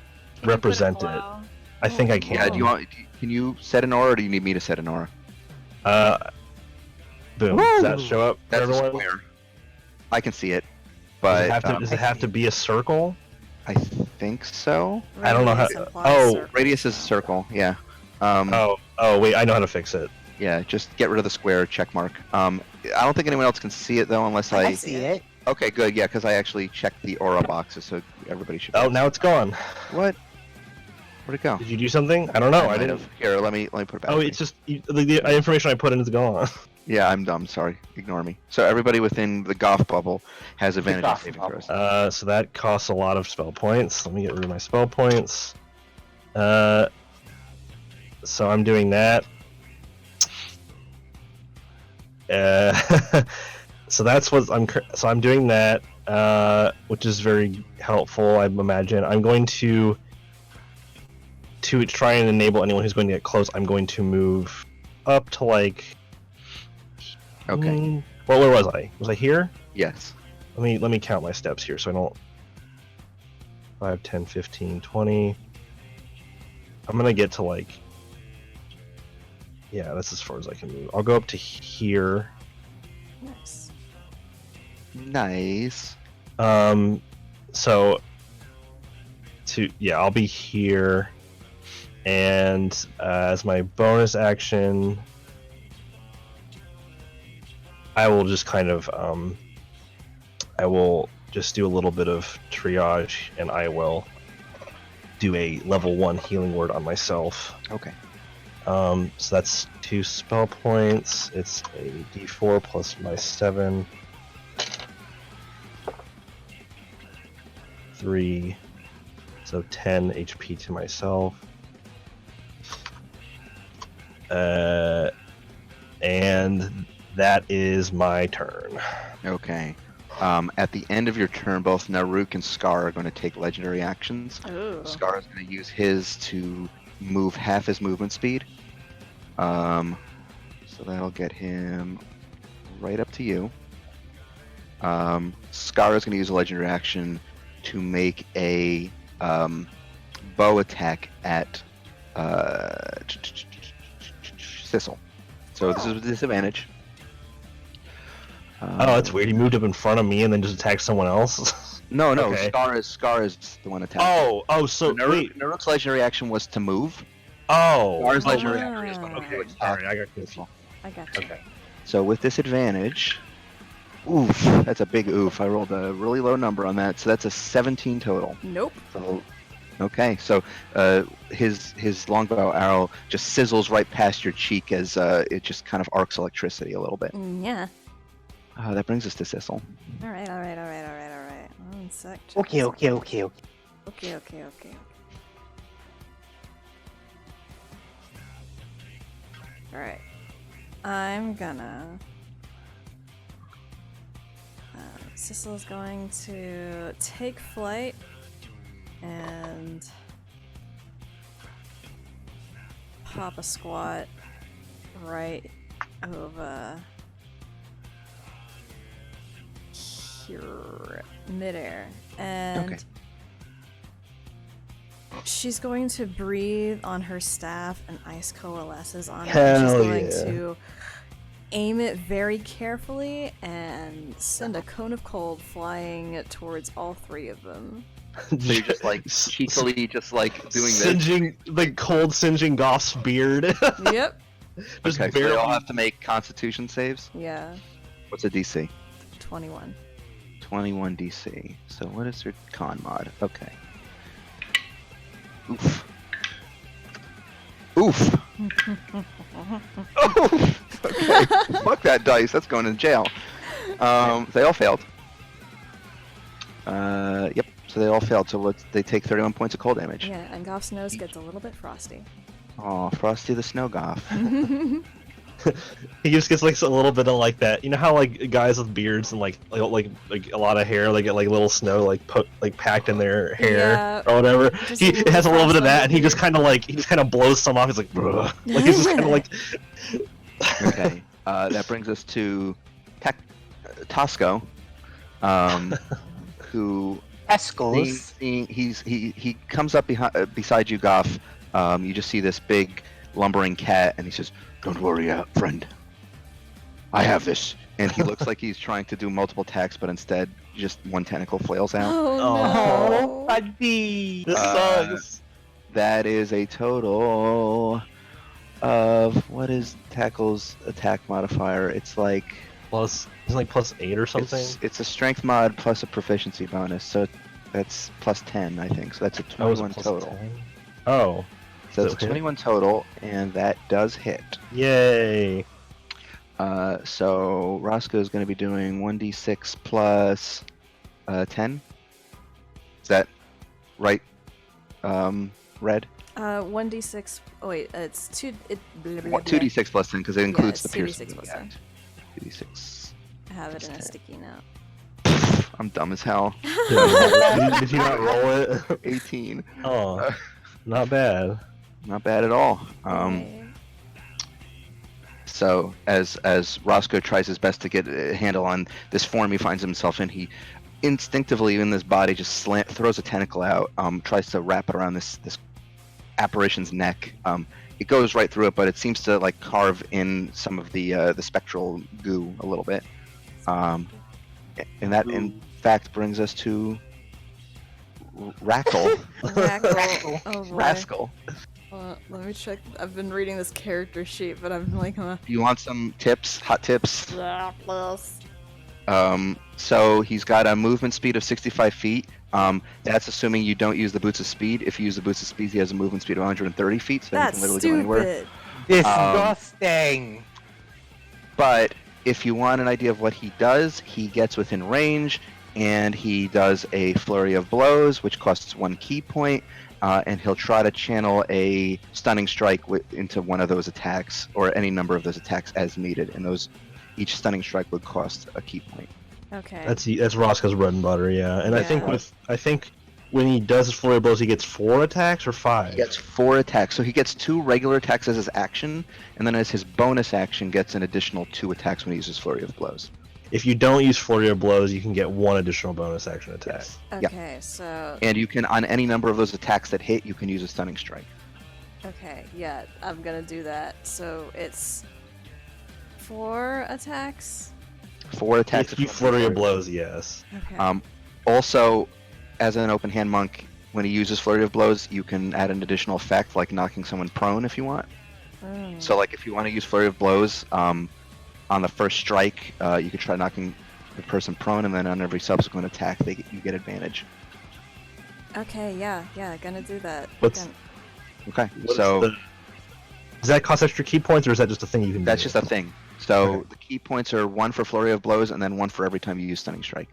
you represent put it. below? I think I can. Yeah, can you set an aura, or do you need me to set an aura? Boom. Does that show up for That's a everyone? square. I can see it, Does but it have to, does it have to be a circle? I think so. I don't know how- Radius implies oh, circle. Radius is a circle. Yeah. Oh, wait, I know how to fix it. Yeah, just get rid of the square check mark. I don't think anyone else can see it though, unless I see it. Okay, good. Yeah, because I actually checked the aura boxes, so everybody should. Oh, now it's gone. What? Where'd it go? Did you do something? I don't know. I might didn't. have. Here, let me put it back. Oh, it's just the information I put in is gone. Yeah, I'm dumb. Sorry. Ignore me. So everybody within the Goth bubble has advantage on Goth saving bubble. throws. So that costs a lot of spell points. Let me get rid of my spell points. So I'm doing that. So that's what I'm doing that, which is very helpful, I imagine. I'm going to try and enable anyone who's going to get close. I'm going to move up to like. Okay. Well, where was I? Was I here? Yes. Let me count my steps here so I don't. 5, 10, 15, 20. I'm gonna get to like. Yeah, that's as far as I can move. I'll go up to here. Nice. Nice. So. I'll be here, and as my bonus action, I will just kind of I will just do a little bit of triage, and I will do a level 1 healing word on myself. Okay. So that's 2 spell points. It's a d4 plus my 7. 3. So 10 HP to myself. And that is my turn. Okay. At the end of your turn, both Naruk and Scar are going to take legendary actions. Ooh. Scar is going to use his to move half his movement speed. So that'll get him right up to you. Scar is going to use a legendary action to make a bow attack at Sissel. So this is with disadvantage. Oh, that's weird. He moved up in front of me and then just attacked someone else. No, Okay. Scar is the one attacking. So wait. Naruk's legendary action was to move. Oh. Scar's legendary Ah. action is going to Okay, attack. sorry, I got confused. I got you. Okay. So with disadvantage, oof, that's a big oof. I rolled a really low number on that, so that's a 17 total. Nope. So, okay, so his longbow arrow just sizzles right past your cheek as it just kind of arcs electricity a little bit. Yeah. That brings us to Sissel. Alright. One sec. check Okay, this okay, out. okay. Okay. Alright. I'm gonna. Sissel's going to take flight pop a squat right over here, midair, and Okay. she's going to breathe on her staff, and ice coalesces on it. Hell She's going yeah. to aim it very carefully and send a cone of cold flying towards all three of them. So you're just like cheekily, just like doing this. singeing, like cold singeing Goff's beard. Yep. Just Okay, so they all barely- have to make Constitution saves. Yeah. What's a DC? 21. 21 DC. So what is your con mod? Okay. Oof. Oof. Oof. Okay. Fuck that dice. That's going in jail. They all failed. Yep. So they all failed. So they take 31 points of cold damage. Yeah, and Goff's nose gets a little bit frosty. Oh, Frosty the Snow Goff. He just gets like a little bit of like that. You know how like guys with beards and like a lot of hair, they get like little snow like packed in their hair Yeah, or whatever. just He a little has a little bit of frost on that, the and he just kind of blows some off. He's like, "Bruh." Like he's just kind of like. Okay. That brings us to Tosco, who Escals. he comes up beside you, Goff. You just see this big lumbering cat, and he says, "Don't worry, friend. I have this." And he looks like he's trying to do multiple attacks, but instead, just one tentacle flails out. Oh, Oh, no. buddy. This Uh, sucks. That is a total of what is Tackle's attack modifier? It's like It's like +8 or something. It's a strength mod plus a proficiency bonus, so that's plus 10, I think. So that's a Oh, is it 21 total. +10? Oh, So Does it's a it hit? 21 total, and that does hit. yay! So Roscoe is going to be doing 1d6 plus 10. Is that right? Red? 1d6. Oh, wait, it's 2. What, 2d6 plus 10 because it includes it's the piercing. 2d6 plus 10. 2d6. I have it Plus in a 10. sticky note. I'm dumb as hell. Did you not roll it? 18. Oh, not bad. Not bad at all. Yay. So as Roscoe tries his best to get a handle on this form he finds himself in, he instinctively in this body just throws a tentacle out, tries to wrap it around this apparition's neck. It goes right through it, but it seems to like carve in some of the spectral goo a little bit. And that in fact brings us to Rackle. Rackle. Oh, boy. Rascal. Let me check. I've been reading this character sheet, but I'm like, Do you want some tips? Hot tips? yeah, plus. So he's got a movement speed of 65 feet. That's assuming you don't use the boots of speed. If you use the boots of speed, he has a movement speed of 130 feet, so That's he can literally go anywhere. stupid. Disgusting. But if you want an idea of what he does, he gets within range, and he does a flurry of blows, which costs 1 key point, and he'll try to channel a stunning strike into one of those attacks, or any number of those attacks as needed, and each stunning strike would cost a key point. Okay. That's Roscoe's bread and butter, yeah. And I think when he does his flurry of blows, he gets 4 attacks or 5. He gets 4 attacks, so he gets 2 regular attacks as his action, and then as his bonus action, gets an additional 2 attacks when he uses flurry of blows. If you don't use flurry of blows, you can get 1 additional bonus action attack. Yes. Okay, so. And you can, on any number of those attacks that hit, you can use a stunning strike. Okay, yeah, I'm gonna do that. So it's 4 attacks? 4 attacks. If you flurry of blows, yes. Okay. Also, as an open hand monk, when he uses flurry of blows, you can add an additional effect, like knocking someone prone if you want. Mm. So, like, if you want to use flurry of blows, on the first strike, you could try knocking the person prone, and then on every subsequent attack, you get advantage. Okay, yeah, gonna do that. What's- Okay, What so is does that cost extra key points, or is that just a thing you can do? that's just a thing. So Okay. the key points are 1 for flurry of blows, and then 1 for every time you use stunning strike.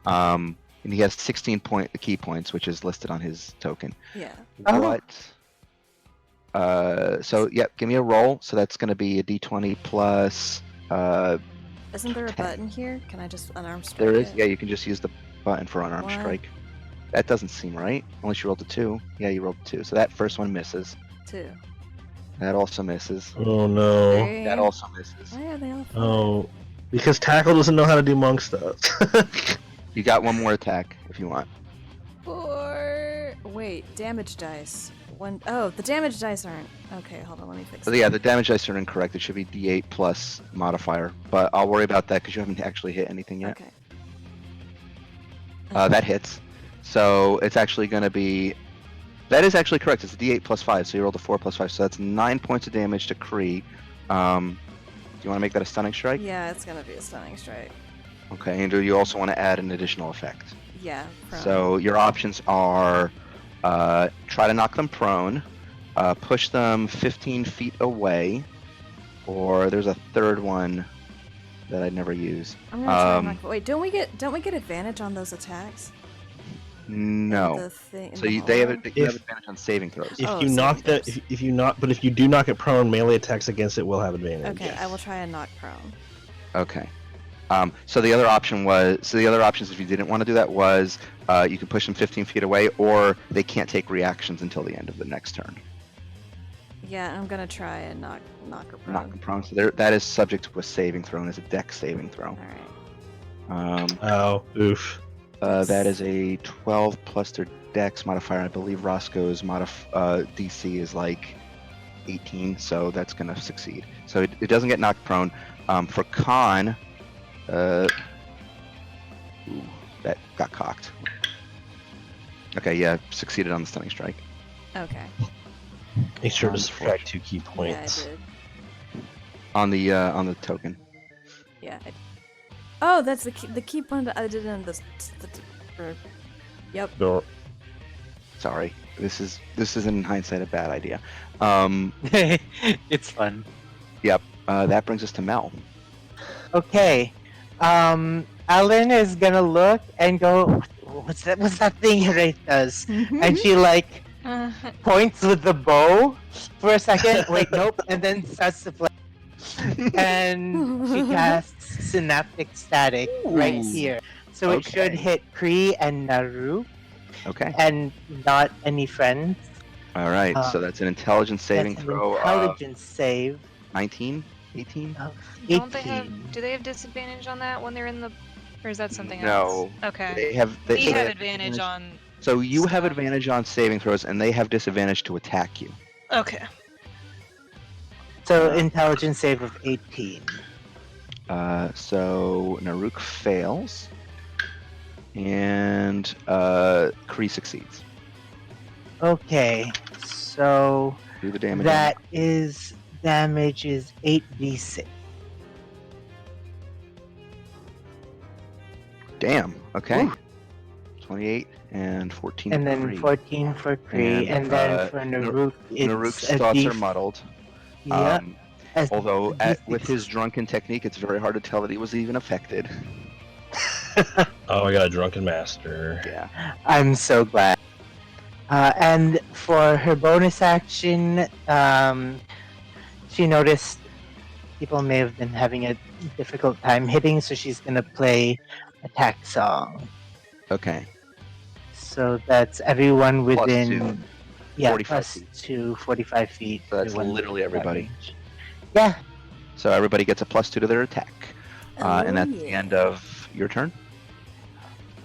And he has 16 key points, which is listed on his token. Yeah. Oh. What? So yeah, give me a roll. So that's going to be a d20 plus. Isn't there a 10. button here? Can I just unarmed strike There is. it? Yeah, you can just use the button for unarmed One. strike. That doesn't seem right. Unless you rolled a 2. Yeah, you rolled a 2. So that first one misses. 2. That also misses. Oh no. Three. That also misses. Why are they all 5? Oh, because Tackle doesn't know how to do monk stuff. You got one more attack if you want. 4. Wait, damage dice. Oh, the damage dice aren't. Okay, hold on, let me fix So that. yeah, the damage dice are incorrect. It should be D8 plus modifier, but I'll worry about that because you haven't actually hit anything yet. Okay. That hits. So it's actually going to be. That is actually correct. It's a D8 plus 5. So you rolled a 4 plus 5. So that's 9 points of damage to Kree. Do you want to make that a stunning strike? Yeah, it's gonna be a stunning strike. Okay. And do you also want to add an additional effect? Yeah. Prone. So your options are try to knock them prone, push them 15 feet away, or there's a third one that I'd never use. I'm gonna try and knock. Wait, don't we get advantage on those attacks? No. The thing, So you have advantage on saving throws. If Oh, you knock saving that, throws. if you knock, but if you do knock it prone, melee attacks against it will have advantage. Okay, I will try and knock prone. Okay. So the other options if you didn't want to do that was you could push them 15 feet away, or they can't take reactions until the end of the next turn. Yeah, I'm gonna try and knock her prone. Knock them prone. So that is subject to a saving throw, and it's a dex saving throw. Alright. Oh, oof. That is a 12 plus their dex modifier. I believe Roscoe's DC is like 18, so that's going to succeed. So it doesn't get knocked prone. For Khan, that got cocked. Okay, yeah, succeeded on the stunning strike. Okay. Make sure to Um, subtract 2 key points. Yeah, I did. On the token. Yeah. Oh, that's the key point that I did in this. Yep. Or- Sorry, this is in hindsight a bad idea. It's fun. That brings us to Mel. Okay. Alan is gonna look and go, what's that thing Wraith does? And she like points with the bow for a second. Wait, nope. And then starts to play. And she casts Synaptic Static right Ooh. here. So it should Okay. hit Kree and Naru Okay. and not any friends. All right. So that's an intelligence saving That's an throw. intelligence save 19, 18. of Don't they 18. do they have disadvantage on that when they're in the, or is that something No. else? Okay. They have. We so they have advantage on. So you have stuff. advantage on saving throws, and they have disadvantage to attack you. Okay. So intelligence save of 18. So Naruk fails, and Kree succeeds. Okay, so Do the damage. that is damage is 8d6. Damn. Okay. Ooh. 28 and 14. And then Kree. 14 for Kree, and then for Naruk, it's Naruk's a thoughts D- are muddled. Yeah, as Although a with D6. his drunken technique, it's very hard to tell that he was even affected. Oh, I got a drunken master. Yeah. I'm so glad. And for her bonus action, she noticed people may have been having a difficult time hitting, so she's gonna play Attack Song. Okay. So that's everyone Plus within, 2. yeah, 45 plus feet. 2, 45 feet. So that's everyone literally within that everybody. range. Yeah, So everybody gets a +2 to their attack. And that's the yeah. end of your turn.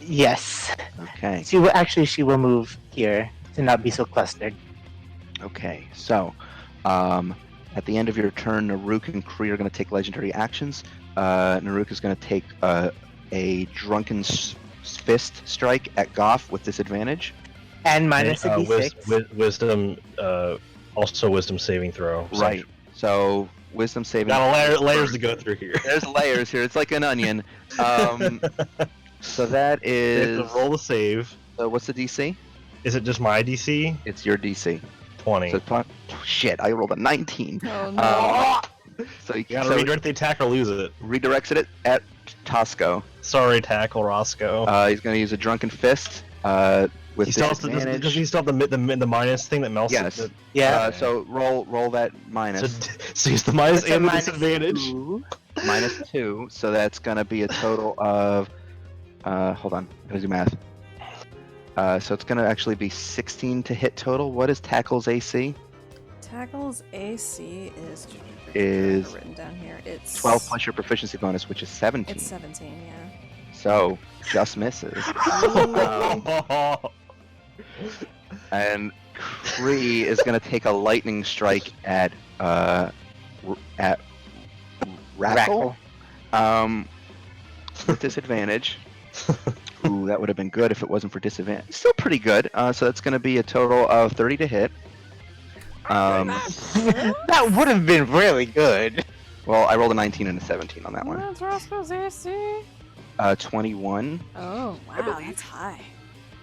yes. Okay. She will move here to not be so clustered. Okay. So, at the end of your turn, Naruk and Kree are going to take legendary actions. Naruk is going to take a drunken fist strike at Goff with disadvantage. And minus a And, d6. wisdom, also wisdom saving throw. Right. So wisdom saving. Got layers to go through here. There's layers here. It's like an onion. So that You is. have to roll the save. What's the DC? Is it just my DC? It's your DC. 20. So shit, I rolled a 19. Oh no. So you You gotta redirect the attack or lose it. redirects it at Tosco. Sorry, Tackle Roscoe. He's going to use a drunken fist with He still has to, disadvantage. does he still have the minus thing that Mel said? Yes. Yeah. So roll that minus. So he's the minus It's a and the minus disadvantage. 2. Minus 2. So that's going to be a total of. Hold on. I'm going to do math. So it's going to actually be 16 to hit total. What is Tackle's AC? Tackle's AC is written down here. It's 12 plus your proficiency bonus, which is 17. It's 17, yeah. So, just misses. And Kree is going to take a lightning strike at Rackle. With disadvantage. Ooh, that would have been good if it wasn't for disadvantage. Still pretty good. So that's going to be a total of 30 to hit. That would have been really good. Well, I rolled a 19 and a 17 on that one. What's Roscoe's AC? 21. Oh, wow, that's high.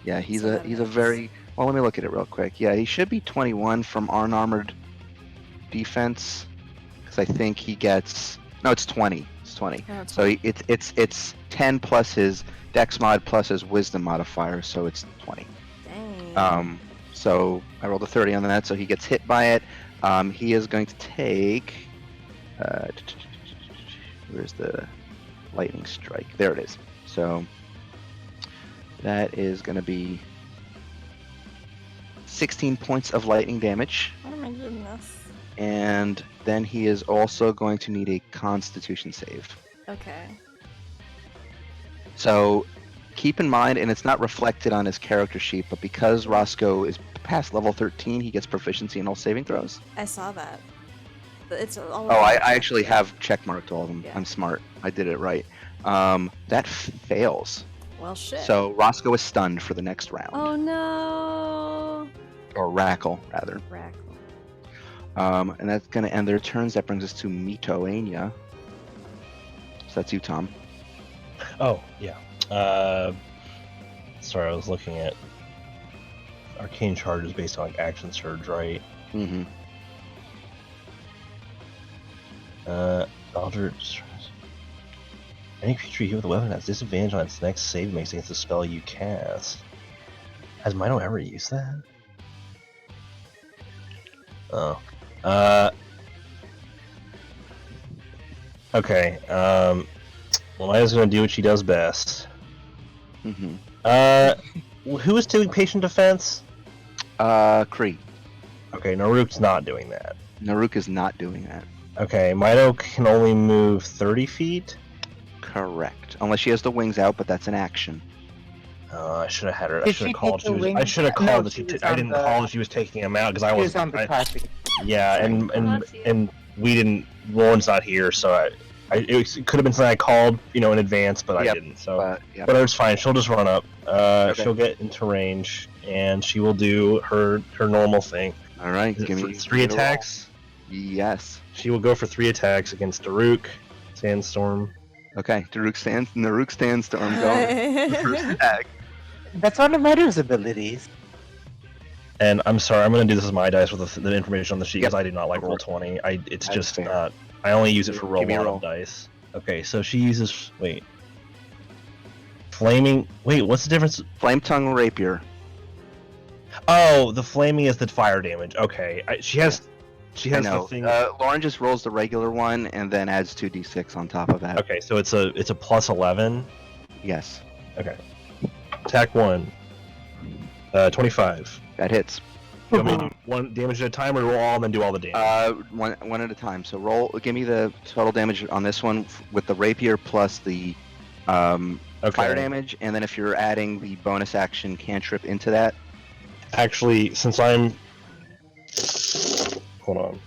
Yeah, he's So a that very well. Let me look at it real quick. Yeah, he should be 21 from unarmored defense, because I think he gets it's 20. It's 20. Oh, it's So it's 10 plus his Dex mod plus his Wisdom modifier, so it's 20. Dang. So I rolled a 30 on that, so he gets hit by it. He is going to take. Where's the lightning strike? There it is. So that is going to be 16 points of lightning damage, Oh my goodness. and then he is also going to need a Constitution save. Okay. So keep in mind, and it's not reflected on his character sheet, but because Roscoe is past level 13, he gets proficiency in all saving throws. I saw that. But it's all Oh, I about actually have checkmarked all of them. Yeah. I'm smart. I did it right. That fails. Well, shit. So Roscoe is stunned for the next round. Oh no. Or Rackle, rather. Rackle. And that's going to end their turns. That brings us to Mitoania. So that's you, Tom. Oh, yeah. Sorry, I was looking at arcane charges based on action surge, right? Mm-hmm. Eldritch. Any creature you hit with a weapon has disadvantage on its next save makes against the spell you cast. Has Mino ever used that? Oh. Okay. Well, Maya's gonna do what she does best. Mm-hmm. Who is doing patient defense? Kree. Okay, Naruk's not doing that. Naruk is not doing that. Okay, Mino can only move 30 feet. Correct. Unless she has the wings out, but that's an action. I should have had her. I Did should she have called. take the She was, wing? I should have No, called that she she. was I on didn't the- call that she was taking him out because I He was. was on the classic. Yeah, and That's you. and we didn't. Lauren's not here, so it could have been something I called, in advance, but Yep, I didn't. So But yeah. whatever, it's fine. She'll just run up. Okay. She'll get into range, and she will do her normal thing. All right. Is it Give for me 3 give me a roll. attacks. Yes. She will go for 3 attacks against Daruk, Sandstorm. Okay. Naruk Sandstorm going. First attack. That's one of Mito's abilities. And I'm sorry, I'm going to do this as my dice with the information on the sheet because Yep. I do not like roll 20. It's That's just fair. not. I only use it for roll Give me a 1 roll. on dice. Okay, so she uses. Wait. Flaming. Wait, what's the difference? Flame Tongue Rapier. Oh, the flaming is the fire damage. Okay, she has. She I has the know. thing. Lauren just rolls the regular one and then adds 2d6 on top of that. Okay, so it's a plus 11. Yes. Okay. Attack 1. 25. That hits. You want me to do 1 damage at a time or roll all and then do all the damage? One at a time. So give me the total damage on this one with the rapier plus the Okay. fire damage, and then if you're adding the bonus action cantrip into that. Actually, since I'm. Hold on.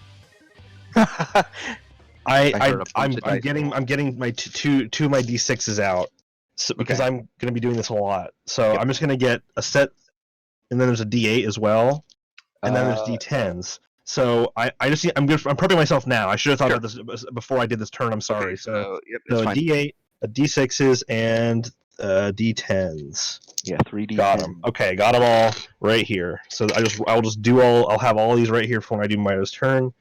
I heard a bunch I'm of dice getting roll. I'm getting my two of my d6s out, because Okay. I'm gonna be doing this a lot. So Yep. I'm just gonna get a set, and then there's a d8 as well, and then there's Uh, d10s. So I'm prepping myself now. I should have thought Sure. about this before I did this turn. I'm sorry. Okay, so yep, that's a fine. d8, a d6s, and d10s. Yeah, 3d10. Got them. Okay, got them all right here. So I'll just do all. I'll have all these right here for when I do Mito's turn.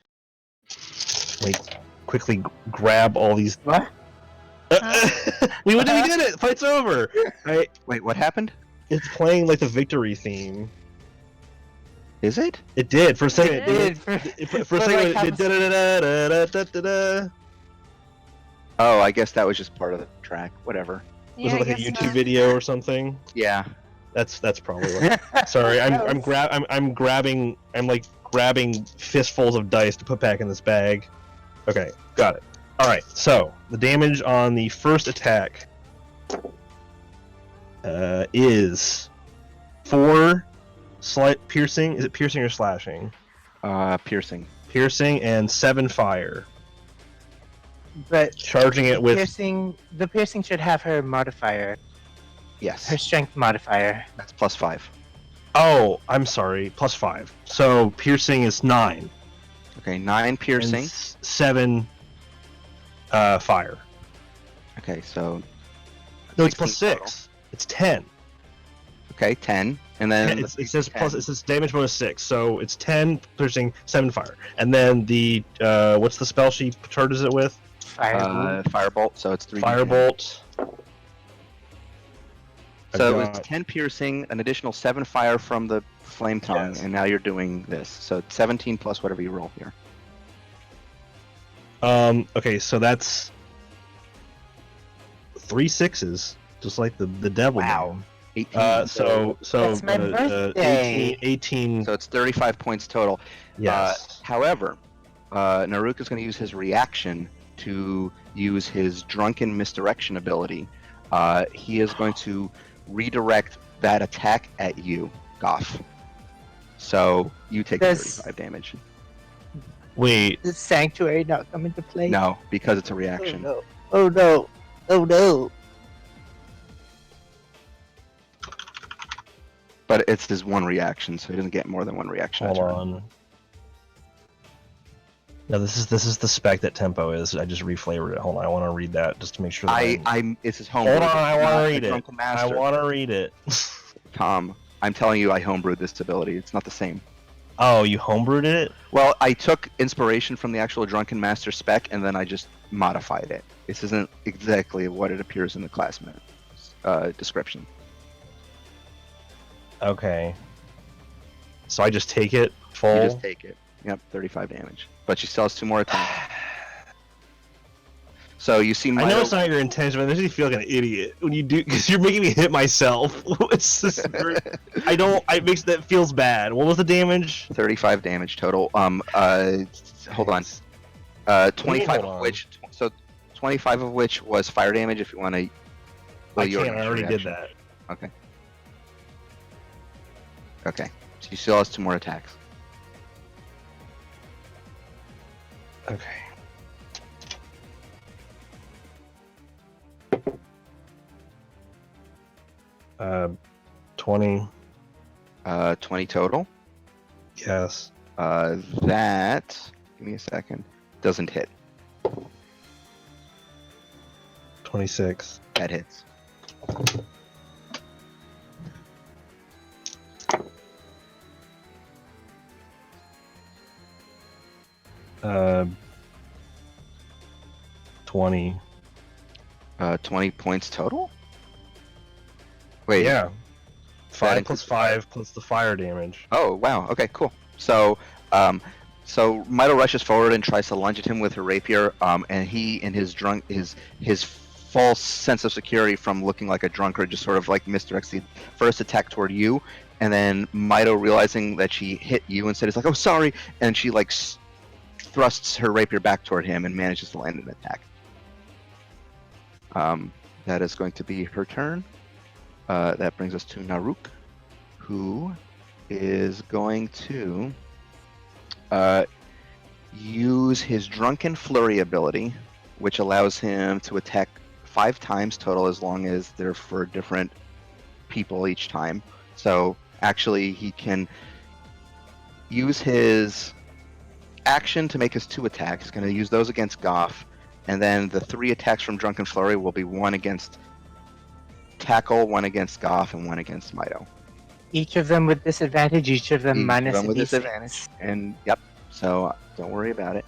Like, quickly grab all these. What? we did it. Fight's over. Wait, what happened? It's playing like the victory theme. Is it? It did for a second. It did. For a second, it did da-da-da-da-da-da-da. Oh, I guess that was just part of the track. Whatever. Was Yeah, it like I a guess YouTube not. video or something? Yeah. That's probably what. Sorry, I'm grabbing. I'm like grabbing fistfuls of dice to put back in this bag. Okay, got it. All right, so the damage on the first attack is 4 slight piercing. Is it piercing or slashing? Piercing. Piercing and 7 fire. But Charging it with the piercing should have her modifier, Yes. her strength modifier. That's +5. Oh, I'm sorry, +5. So piercing is 9. Okay, 9 piercing. And 7 fire. Okay, so No, it's 16 +6. It's 10. okay, 10, and then It says plus. It says damage bonus 6, so it's 10 piercing, 7 fire, and then the what's the spell she charges it with? Firebolt. firebolt. So it's 3. Firebolt. So I've it's got- 10 piercing, an additional 7 fire from the flame tongue, Yes. and now you're doing this. So 17 plus whatever you roll here. Okay, so that's 3 6s, just like the devil. Wow. man. 18. So That's my birthday. 18. So it's 35 points total. Yes. However, Naruk is going to use his reaction to use his drunken misdirection ability. He is going to redirect that attack at you, Goff. So you take Does- 35 damage. Wait. Does Sanctuary not come into play? No, because it's a Oh reaction. no. Oh no. Oh no. But it's his one reaction, so he doesn't get more than one reaction. a Hold turn. on. No, this is the spec that tempo is. I just reflavored it. Hold on, I want to read that just to make sure. That It's his home. Hold on, I want to read it. Drunken I Master. want to read it. Tom, I'm telling you, I homebrewed this ability. It's not the same. Oh, you homebrewed it? Well, I took inspiration from the actual Drunken Master spec, and then I just modified it. This isn't exactly what it appears in the class description. Okay. So I just take it full. You just take it. Yep, 35 damage. But she still has 2 more attacks. So you see I Mito... know it's not your intention, but it makes me feel like an idiot when you do, because you're making me hit myself. It's just, I don't. It makes that feels bad. What was the damage? 35 damage total. Hold on. 25 hold of on. which... So 25 of which was fire damage if you want to... I can't. I already did that. Okay. Okay. So you still has 2 more attacks. Okay. Uh, 20. 20 total. Yes. That... Give me a second. Doesn't hit. 26. That hits. Uh, 20. 20 points total? Wait. Yeah. 5 includes plus 5 plus the fire damage. Oh, wow. Okay, cool. So, Mito rushes forward and tries to lunge at him with her rapier, and he, in his false sense of security from looking like a drunkard, just sort of like misdirects the first attack toward you, and then Mito, realizing that she hit you instead, is like, "Oh, sorry," and she like thrusts her rapier back toward him and manages to land an attack. That is going to be her turn. That brings us to Naruk, who is going to use his Drunken Flurry ability, which allows him to attack 5 times total as long as they're for different people each time. So actually he can use his action to make his 2 attacks. He's going to use those against Goff, and then the 3 attacks from Drunken Flurry will be 1 against Tackle, 1 against Goff, and 1 against Mito. Each of them with disadvantage. Each of them Each of minus them with a D6. disadvantage. And yep, so don't worry about it.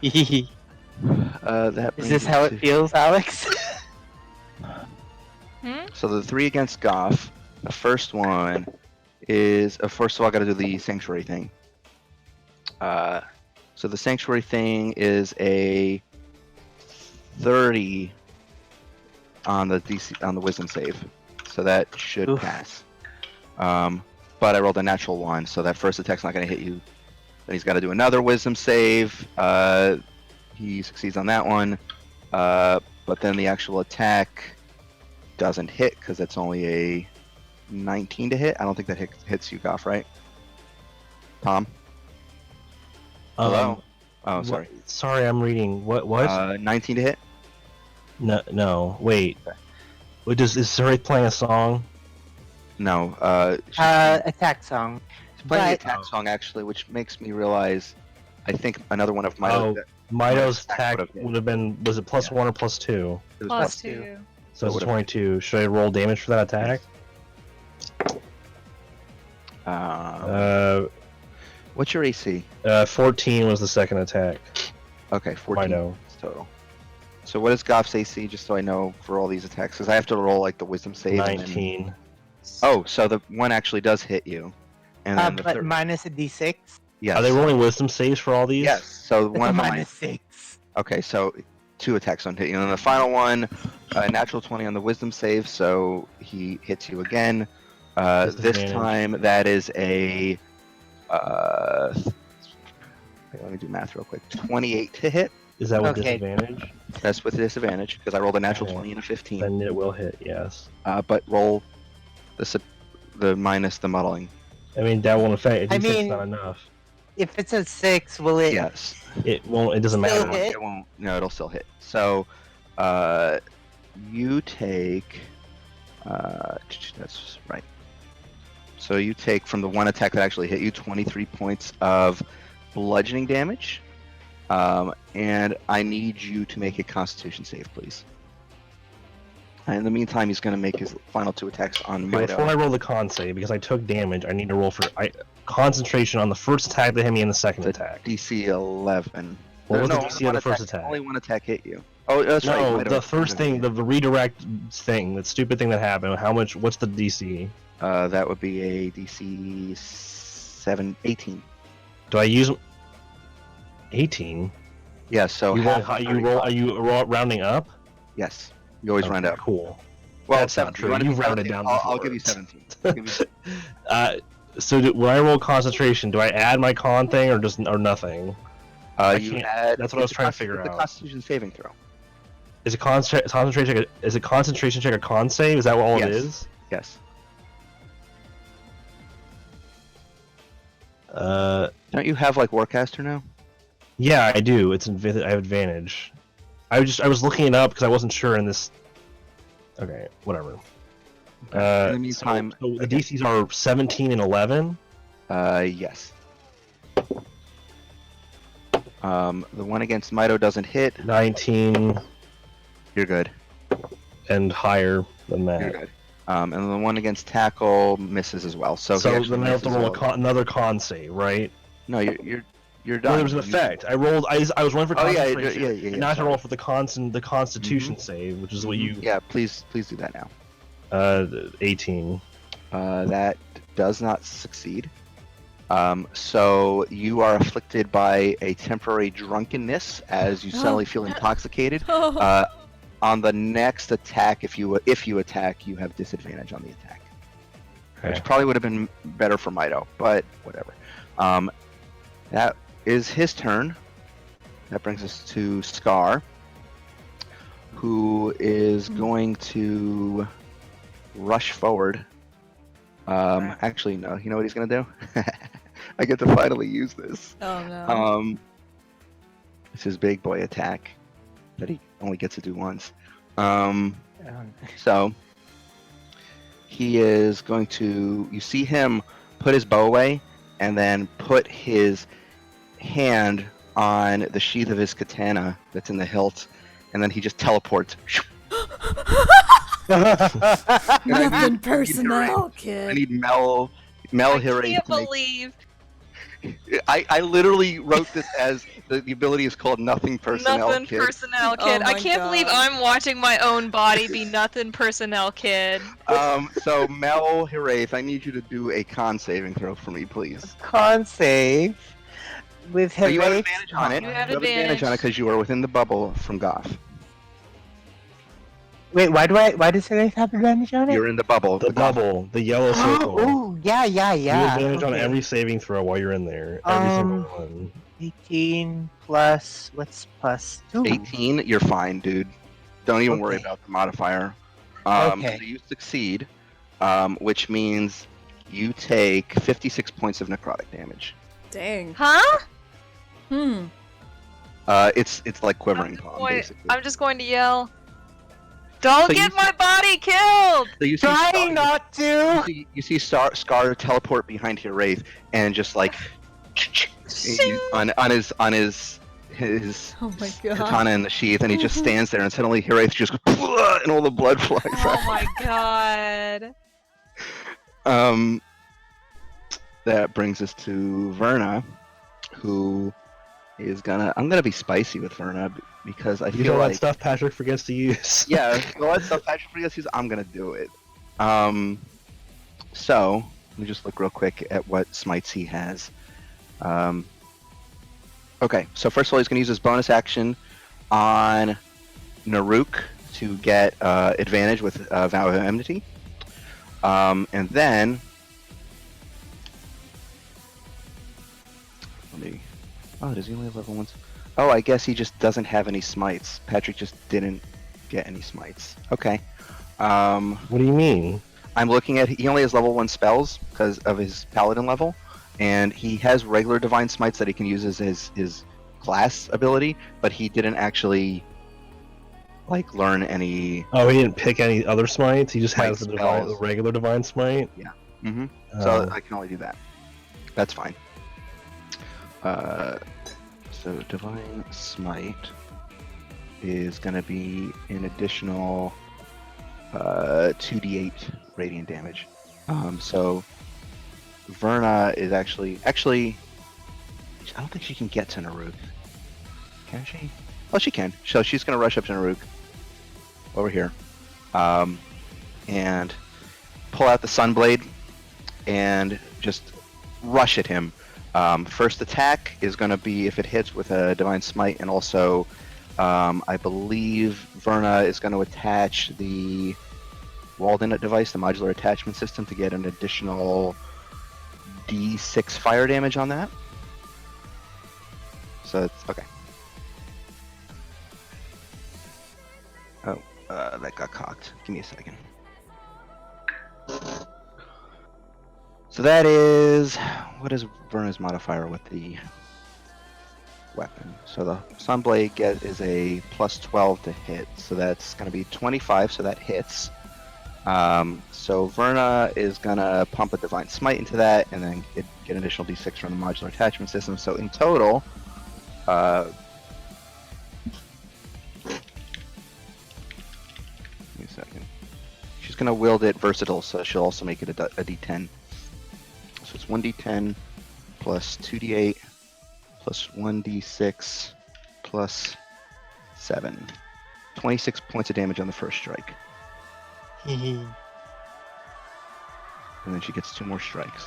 Is That brings this us how to- it feels, Alex? So the 3 against Goff. The first one is first of all, I got to do the sanctuary thing. So the sanctuary thing is a 30 on the DC on the wisdom save, so that should Oof. pass. But I rolled a natural 1, so that first attack's not going to hit you. Then he's got to do another wisdom save. He succeeds on that one. But then the actual attack doesn't hit because it's only a 19 to hit. I don't think that hits you, Goff, right? Tom? Hello? Oh, sorry. Sorry, I'm reading. What? 19 to hit? No. Wait. Is Suri playing a song? No. She's Attack song. playing the but- attack song, actually, which makes me realize I think another one of Mito's Mito's attack would've hit. would have been. Was it plus 1 or plus 2? it was Plus two. 2. So it's would've- 22. Should I roll damage for that attack? What's your AC? 14 was the second attack. Okay, 14 Mito. total. So what is Goff's AC, just so I know for all these attacks? Because I have to roll like the wisdom save. and then- 19. Oh, so the one actually does hit you. And then the but third... minus a d6. Yes. Are they rolling wisdom saves for all these? Yes. So It's one a of them. minus 6. Okay, so 2 attacks don't hit you. And then the final one, natural 20 on the wisdom save, so he hits you again. This Disadvantage. time that is a. Let me do math real quick. 28 to hit. Is that with Okay. disadvantage? That's with disadvantage because I rolled a natural Okay. 20 and a 15. Then it will hit, yes. But roll the minus the muddling. I mean, that won't affect. I It's mean- not enough. If it's a 6, will it? Yes. It won't. It doesn't Still matter. hit? It won't. No, it'll still hit. So, you take. That's right. So you take from the one attack that actually hit you 23 points of bludgeoning damage, and I need you to make a Constitution save, please. And in the meantime, he's going to make his final 2 attacks on Okay, before I Mito. roll the con save, because I took damage, I need to roll for concentration on the first attack that hit me and the second The attack. DC 11. What was the No, DC of one the first attack? Only one attack hit you. Oh, that's right. No, Mito- the first thing, the redirect thing, that stupid thing that happened. What's the DC? That would be a DC 18. Do I use 18? Yeah, so You roll, half high- of you roll, 35. are you rounding up? Yes, you always round Okay, up. Cool. Well, That's not 17. true. Want to You've be rounded 17? down I'll before. give you 17. I'll give you So when I roll concentration, do I add my con thing or nothing? you can't- add. that's what I was it's a trying to figure it's out. a Constitution saving throw. Is it concentration check a con save? Is that what all Yes. it is? Yes. Don't you have like Warcaster now? Yeah, I do. I have advantage. I was looking it up because I wasn't sure in this. Okay, whatever. In the meantime, so the DCs are 17 and 11. Yes. The one against Mito doesn't hit. 19 You're good. and higher than You're that. good. And then the one against Tackle misses as well. So, he So actually then I have to misses roll all- another con save, right? No, you're No, done. there was an effect. I rolled. I was rolling for Oh, yeah, concentration. yeah, and now I have to sorry. roll for the Constitution save, which is what you. Yeah, please do that now. 18. That does not succeed. So you are afflicted by a temporary drunkenness as you suddenly feel intoxicated. On the next attack, if you attack, you have disadvantage on the attack, which Okay. probably would have been better for Mito, but whatever. That is his turn. That brings us to Scar, who is going to rush forward. Actually, no. You know what he's gonna do? I get to finally use this. Oh no. It's his big boy attack that he only gets to do once. So he is going to. You see him put his bow away and then put his hand on the sheath of his katana that's in the hilt, and then he just teleports. Nothing personnel, I kid. need Mel I Hire can't to make. believe I literally wrote this as the ability is called Nothing Personnel nothing Kid. personnel Oh kid. I my can't believe God. I'm watching my own body be nothing personnel kid. So Mel Hiraeth, I need you to do a con saving throw for me, please. Con save with So you have heroic. advantage on it. You have advantage on it advantage. because you are within the bubble from Goth. Wait, why does Hiraeth have advantage on it? You're in the bubble. The bubble, the yellow circle. Oh, yeah, You have advantage on okay. every saving throw while you're in there. Every single one. 18 plus, what's plus 2? 18, you're fine, dude. Don't even worry Okay. about the modifier. Okay. So you succeed, which means you take 56 points of necrotic damage. Dang. Huh? It's like quivering palm, basically. I'm just going to yell. Don't So get you- my body killed! So you see Trying not to! you see Scar teleport behind your wraith and just like on his Oh my god. katana in the sheath, and he just stands there, and suddenly Wraith just goes, and all the blood flies Oh out. my god. That brings us to Verna, who is I'm gonna be spicy with Verna because I Use feel all like that stuff Patrick forgets to use. yeah, all that stuff Patrick forgets to use, I'm gonna do it. So let me just look real quick at what smites he has. Okay, so first of all, he's gonna use his bonus action on Naruk to get advantage with Vow of Enmity. And then oh, does he only have level 1s? Oh, I guess he just doesn't have any smites. Patrick just didn't get any smites. Okay. What do you mean? I'm looking at, he only has level 1 spells because of his paladin level, and he has regular divine smites that he can use as his class ability, but he didn't actually like learn any. Oh, he didn't pick any other smites. He just Smite has the spells. regular divine smite. Mm-hmm. Oh. So I can only do that. That's fine. So divine smite is going to be an additional 2d8 radiant damage. So Verna is actually I don't think she can get to Naruk. Can she? Oh, she can. So she's going to rush up to Naruk over here, and pull out the Sunblade and just rush at him. First attack is going to be if it hits with a Divine Smite, and also I believe Verna is going to attach the Walled-in device, the modular attachment system, to get an additional D6 fire damage on that. So it's okay. Oh, that got cocked. Give me a second. So that is, what is Verna's modifier with the weapon? So the Sunblade is a plus 12 to hit, so that's going to be 25, so that hits. So Verna is going to pump a Divine Smite into that, and then get an additional d6 from the modular attachment system. So in total, give me a second. She's going to wield it versatile, so she'll also make it a d10. So it's 1d10 plus 2d8 plus 1d6 plus 7. 26 points of damage on the first strike. And then she gets 2 more strikes.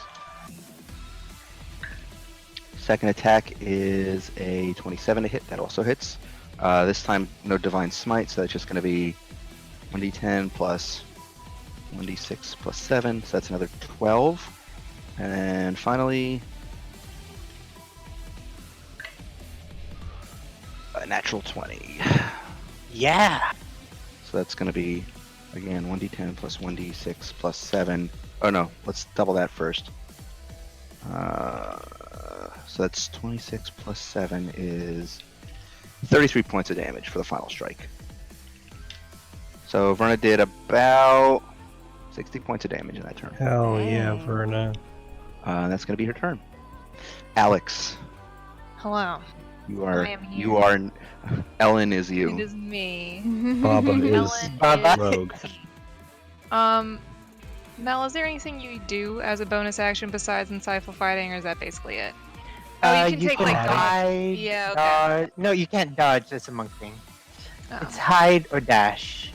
Second attack is a 27 to hit. That also hits. This time, no Divine Smite, so that's just going to be 1d10 plus 1d6 plus 7. So that's another 12. And then finally, a natural 20. Yeah! So that's going to be, again, 1d10 plus 1d6 plus 7. Oh no, let's double that first. So that's 26 plus 7 is 33 points of damage for the final strike. So Verna did about 60 points of damage in that turn. Hell yeah, Dang. Verna. That's going to be her turn. Alex, Hello. I am Ellen is you. It is me. Baba is Ellen Baba. rogue. Mel, is there anything you do as a bonus action besides insightful fighting, or is that basically it? Oh, you can take like dodge. hide, Yeah, okay. dodge. No, you can't dodge. That's a monk thing. Oh. It's hide or dash.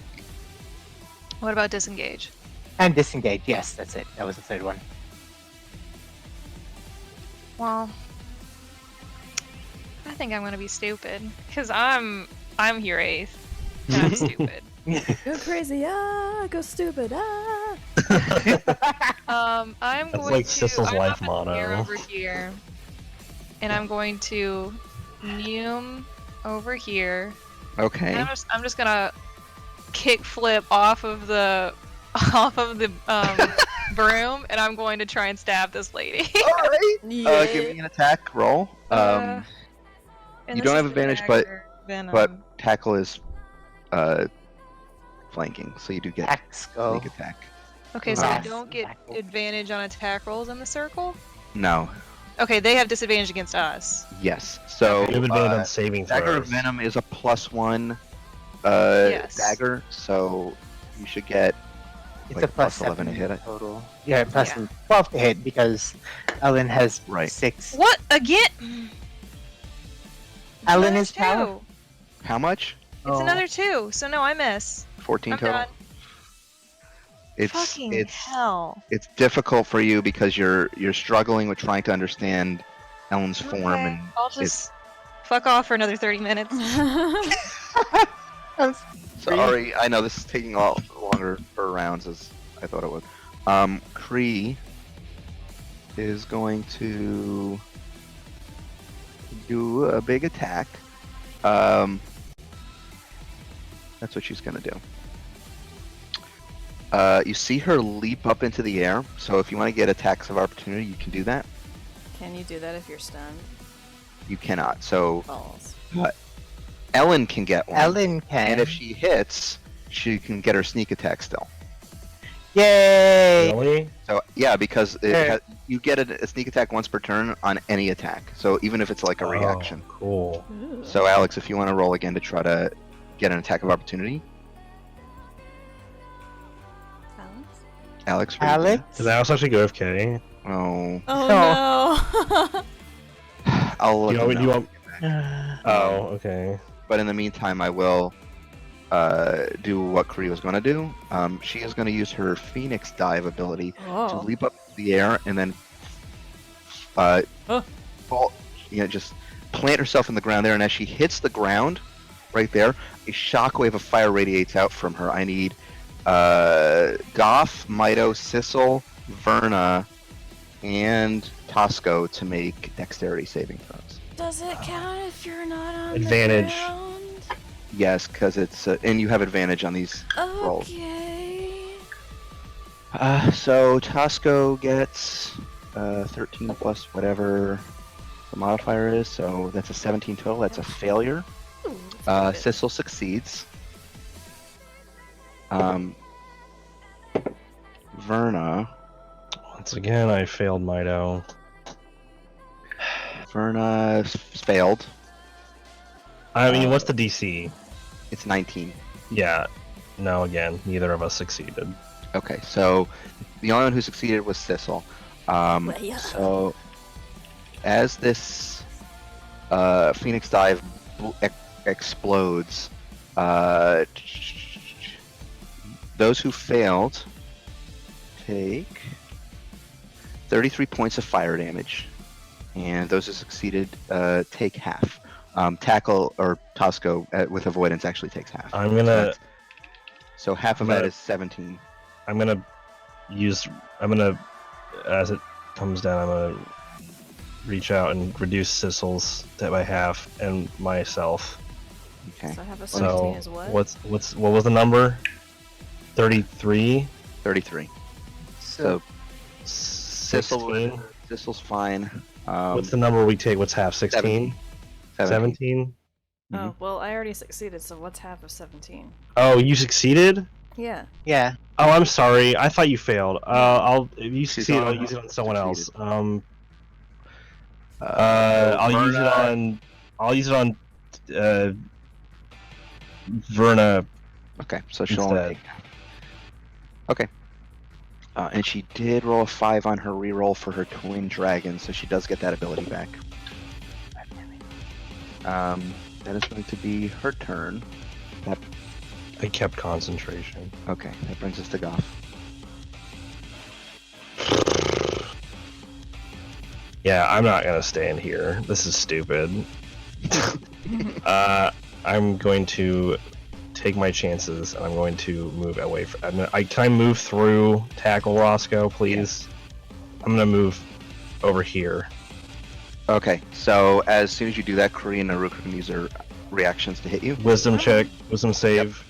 What about disengage? And disengage. Yes, that's it. That was the third one. Well, I think I'm gonna be stupid because I'm here eighth. And I'm stupid. Go crazy, go stupid, I'm That's going like to. Sissel's I'm life up in the air motto. over here, and I'm going to Neum over here. Okay. And I'm just gonna kick flip off of the broom, and I'm going to try and stab this lady. All right. Yeah. Give me an attack roll. And You this don't is have the advantage, dagger venom. but tackle is flanking, so you do get Axe go. sneak attack. Okay, so I Last don't get tackle. advantage on attack rolls in the circle? No. Okay, they have disadvantage against us. Yes. So You have advantage on saving dagger of throws. venom is a +1 Yes. dagger, so you should get It's like a plus +11 to 7 hit it. total. Yeah, plus Yeah. 12 to hit because Ellen has Right. 6. What? Again? Ellen Another is power. 2. How much? It's Oh. another 2, so no, I miss. 14 I'm total. done. It's Fucking it's hell. it's difficult for you because you're struggling with trying to understand Ellen's form Okay, and I'll just fuck off for another 30 minutes. sorry, I know this is taking a lot longer per rounds as I thought it would. Kree is going to do a big attack. That's what she's gonna do. You see her leap up into the air, so if you want to get attacks of opportunity, you can do that. Can you do that if you're stunned? You cannot. So Balls. Ellen can get one, Ellen can. and if she hits, she can get her sneak attack still. Yay! Really? So yeah, because Sure. you get a sneak attack once per turn on any attack. So even if it's like a reaction. Oh, cool. Ooh. So Alex, if you want to roll again to try to get an attack of opportunity, Alex? Alex. what are you doing? Alex? Did Alex actually go FK? Oh, Oh no! I'll let You them want- know. you want- Uh, Oh, okay. But in the meantime, I will do what Kree was going to do. She is going to use her Phoenix Dive ability to Oh. leap up to the air and then fall, just plant herself in the ground there. And as she hits the ground, right there, a shockwave of fire radiates out from her. I need Goth, Mito, Sissel, Verna, and Tosco to make dexterity saving throws. Does it count if you're not on Advantage. the ground? Yes, because it's and you have advantage on these rolls. Okay. So Tosco gets 13 plus whatever the modifier is, so that's a 17 total. That's a failure. Ooh, that's good. Sissel succeeds. Verna. Once again, I failed Mito. Verna failed. I mean, what's the DC? It's 19. Yeah. No, again, neither of us succeeded. Okay, so the only one who succeeded was Sissel. Leia. So as this Phoenix Dive explodes, those who failed take 33 points of fire damage, and those who succeeded take half. Tackle or Tosco with avoidance actually takes half. I'm gonna, So half of I'm that gonna- is 17. I'm gonna, as it comes down, I'm gonna reach out and reduce Sissel's by half and myself. Okay, So I have a 17 So as what? what was the number? 33. 33. So Sissel, 16. Sissel's fine. What's the number we take? What's half? 16. 17. Oh, well, I already succeeded, so what's half of 17? Oh, you succeeded. Yeah. yeah. Oh, I'm sorry. I thought you failed. If you She's succeed, on- I'll use it on someone else. succeeded. I'll use it Verna- on Verna. Okay, so she'll only instead. take half. Okay. And she did roll a 5 on her reroll for her twin dragon, so she does get that ability back. That is going to be her turn. I kept concentration. Okay, that brings us to Goth. Yeah, I'm not gonna stay in here. This is stupid. I'm going to take my chances, and I'm going to move away from. Can I move through tackle Roscoe, please? I'm gonna move over here. Okay, so as soon as you do that, Kree and Naruk can use their reactions to hit you. Wisdom check, wisdom save.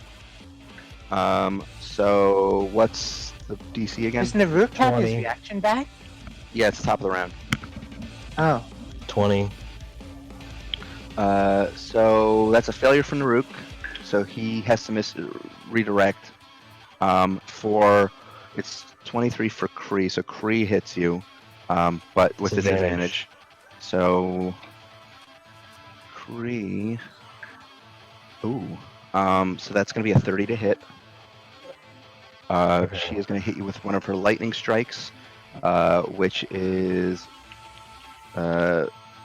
So what's the DC again? Does Naruk have his 20. reaction back? Yeah, it's the top of the round. Oh. 20. So that's a failure for Naruk. So he has to redirect. For it's 23 for Kree. So Kree hits you, but with disadvantage. So Kree. Ooh. So that's gonna be a 30 to hit. She is gonna hit you with one of her lightning strikes, which is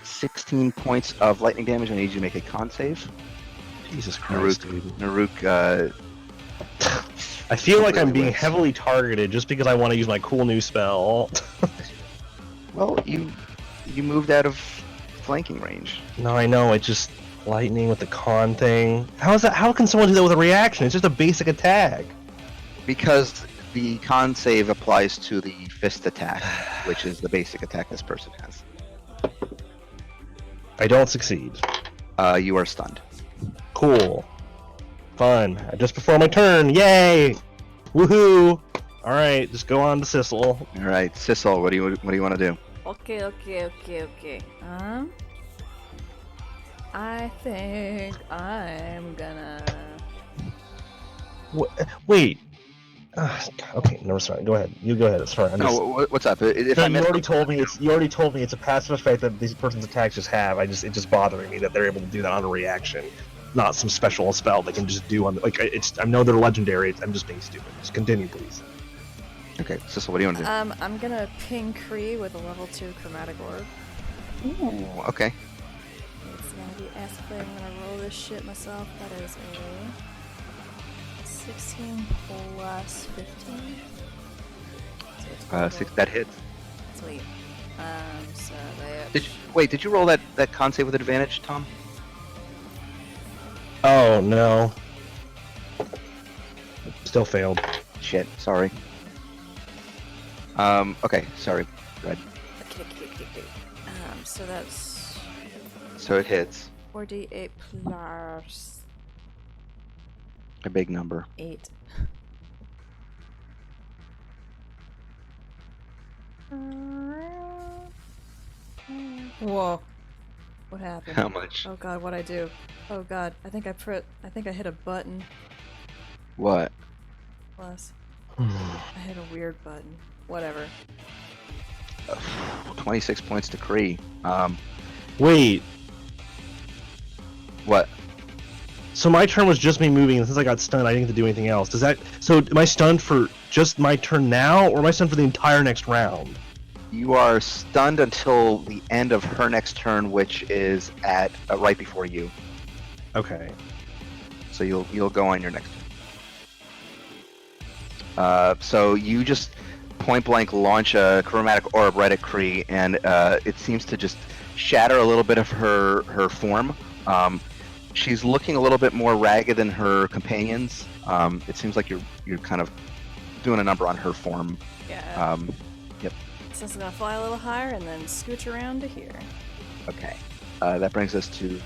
16 points of lightning damage. I need you to make a con save. Jesus Christ, dude. Naruk. I feel like I'm completely being whiffs. heavily targeted just because I want to use my cool new spell. Well, you moved out of flanking range. No, I know. It's just lightning with the con thing. How is that? How can someone do that with a reaction? It's just a basic attack. Because the con save applies to the fist attack, which is the basic attack this person has. I don't succeed. You are stunned. Cool. Fun. Just before my turn. Yay! Woohoo! All right, just go on to Sissel. All right, Sissel, what do you want to do? Okay. I think I'm gonna. Wait. Okay, no, sorry. Go ahead. You go ahead. Sorry. I'm just... No, what's up? If No, I you missed already told me it's a passive effect that these person's attacks just have. It's just bothering me that they're able to do that on a reaction, not some special spell they can just do on I know they're legendary. I'm just being stupid. Just continue, please. Okay, Sissel, what do you want to do? I'm gonna ping Kree with a level 2 chromatic orb. Ooh, okay. It's gonna be aspect. I'm gonna roll this shit myself. That is a 16 plus 15. So it's 6, that hits. Sweet. So Did you roll that con save with advantage, Tom? Oh no. Still failed. Shit, sorry. Okay, sorry. Go ahead. Okay. So that's So it hits 4d8 plus a big number. 8. Whoa. What happened? How much? Oh god, what'd I do? Oh god, I think I hit a button. What? Plus. I hit a weird button. Whatever. 26 points to Kree. Wait. What? So my turn was just me moving, and since I got stunned, I didn't get to do anything else. So am I stunned for just my turn now, or am I stunned for the entire next round? You are stunned until the end of her next turn, which is at right before you. Okay. So you'll go on your next turn. So you just point blank launch a chromatic orb right at Kree, and it seems to just shatter a little bit of her form. She's looking a little bit more ragged than her companions. It seems like you're kind of doing a number on her form. Yeah. Yep. So it's gonna fly a little higher and then scooch around to here. Okay. That brings us to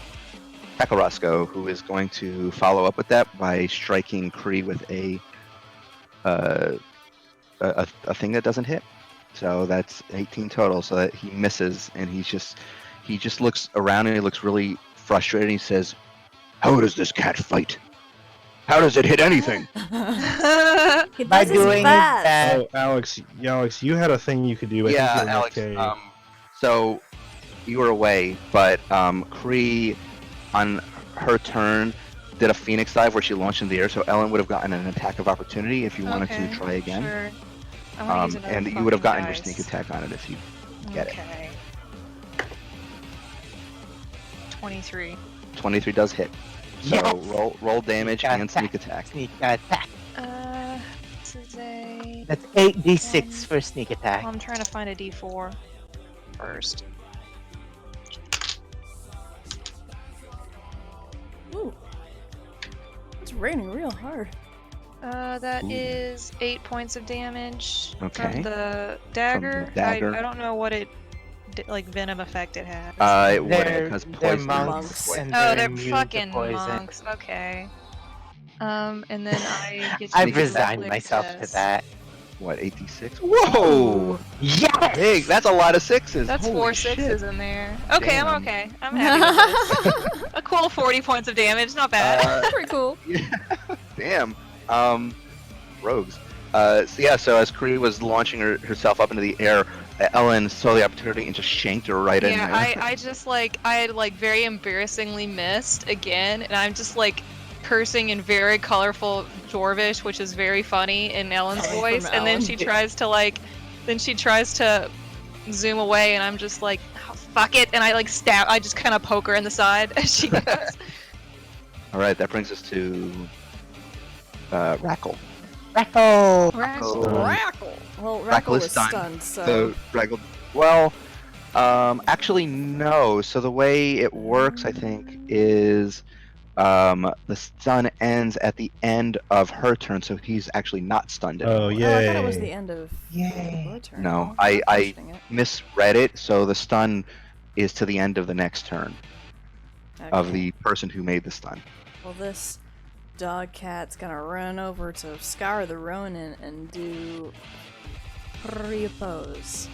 Kakarosco, who is going to follow up with that by striking Kree with a thing that doesn't hit. So that's 18 total. So that he misses, and he just looks around and he looks really frustrated. And he says, "How does this cat fight? How does it hit anything?" He By does his doing his best. best. Oh, Alex, you had a thing you could do. I Yeah, think you were Alex. okay. So you were away, but Kree on her turn did a Phoenix dive where she launched in the air. So Ellen would have gotten an attack of opportunity if you wanted to try again. Sure. I wanna use another And you would have fucking gotten your dice. sneak attack on it if you get it. Okay. 23. 23 does hit. So Yes! roll damage Sneak and sneak attack. Sneak attack. This is a. That's 8d6 for sneak attack. I'm trying to find a D4 first. Ooh. What's raining real hard. That Ooh. is 8 points of damage Okay. from the dagger. dagger. I don't know what it like venom effect it has. It wouldn't They're, because they're poison. monks, Poison. and Oh, they're they're immune fucking to poison. monks. Okay. And then I get to I've Sneaky resigned inflict myself to this. that. What, 86? Whoa! Yes! Big, that's a lot of sixes. That's Holy 4 shit. sixes in there. Okay, Damn. I'm okay. I'm happy with this. A cool 40 points of damage, not bad. Pretty cool. Damn. Rogues. So as Kree was launching herself up into the air, Ellen saw the opportunity and just shanked her right in there. I just like I had like very embarrassingly missed again, and I'm just like cursing in very colorful Dwarvish, which is very funny in Ellen's Coming voice, from and then Ellen. she tries to zoom away, and I'm just like, oh, fuck it, and I like stab. I just kind of poke her in the side as she goes. All right, that brings us to Rackle. Rackle! Rackle. Well, Rackle Rackle is was stunned. stunned, so. So Rackle. Well, actually no. So the way it works, I think, is the stun ends at the end of her turn, so he's actually not stunned anymore. Oh, Oh, yay. I thought it was the end of Yay. your turn. No, Well, I'm I questioning it. misread it. So the stun is to the end of the next turn of Okay. the person who made the stun. Well, this dog cat's gonna run over to Scar the Ronin and do repose.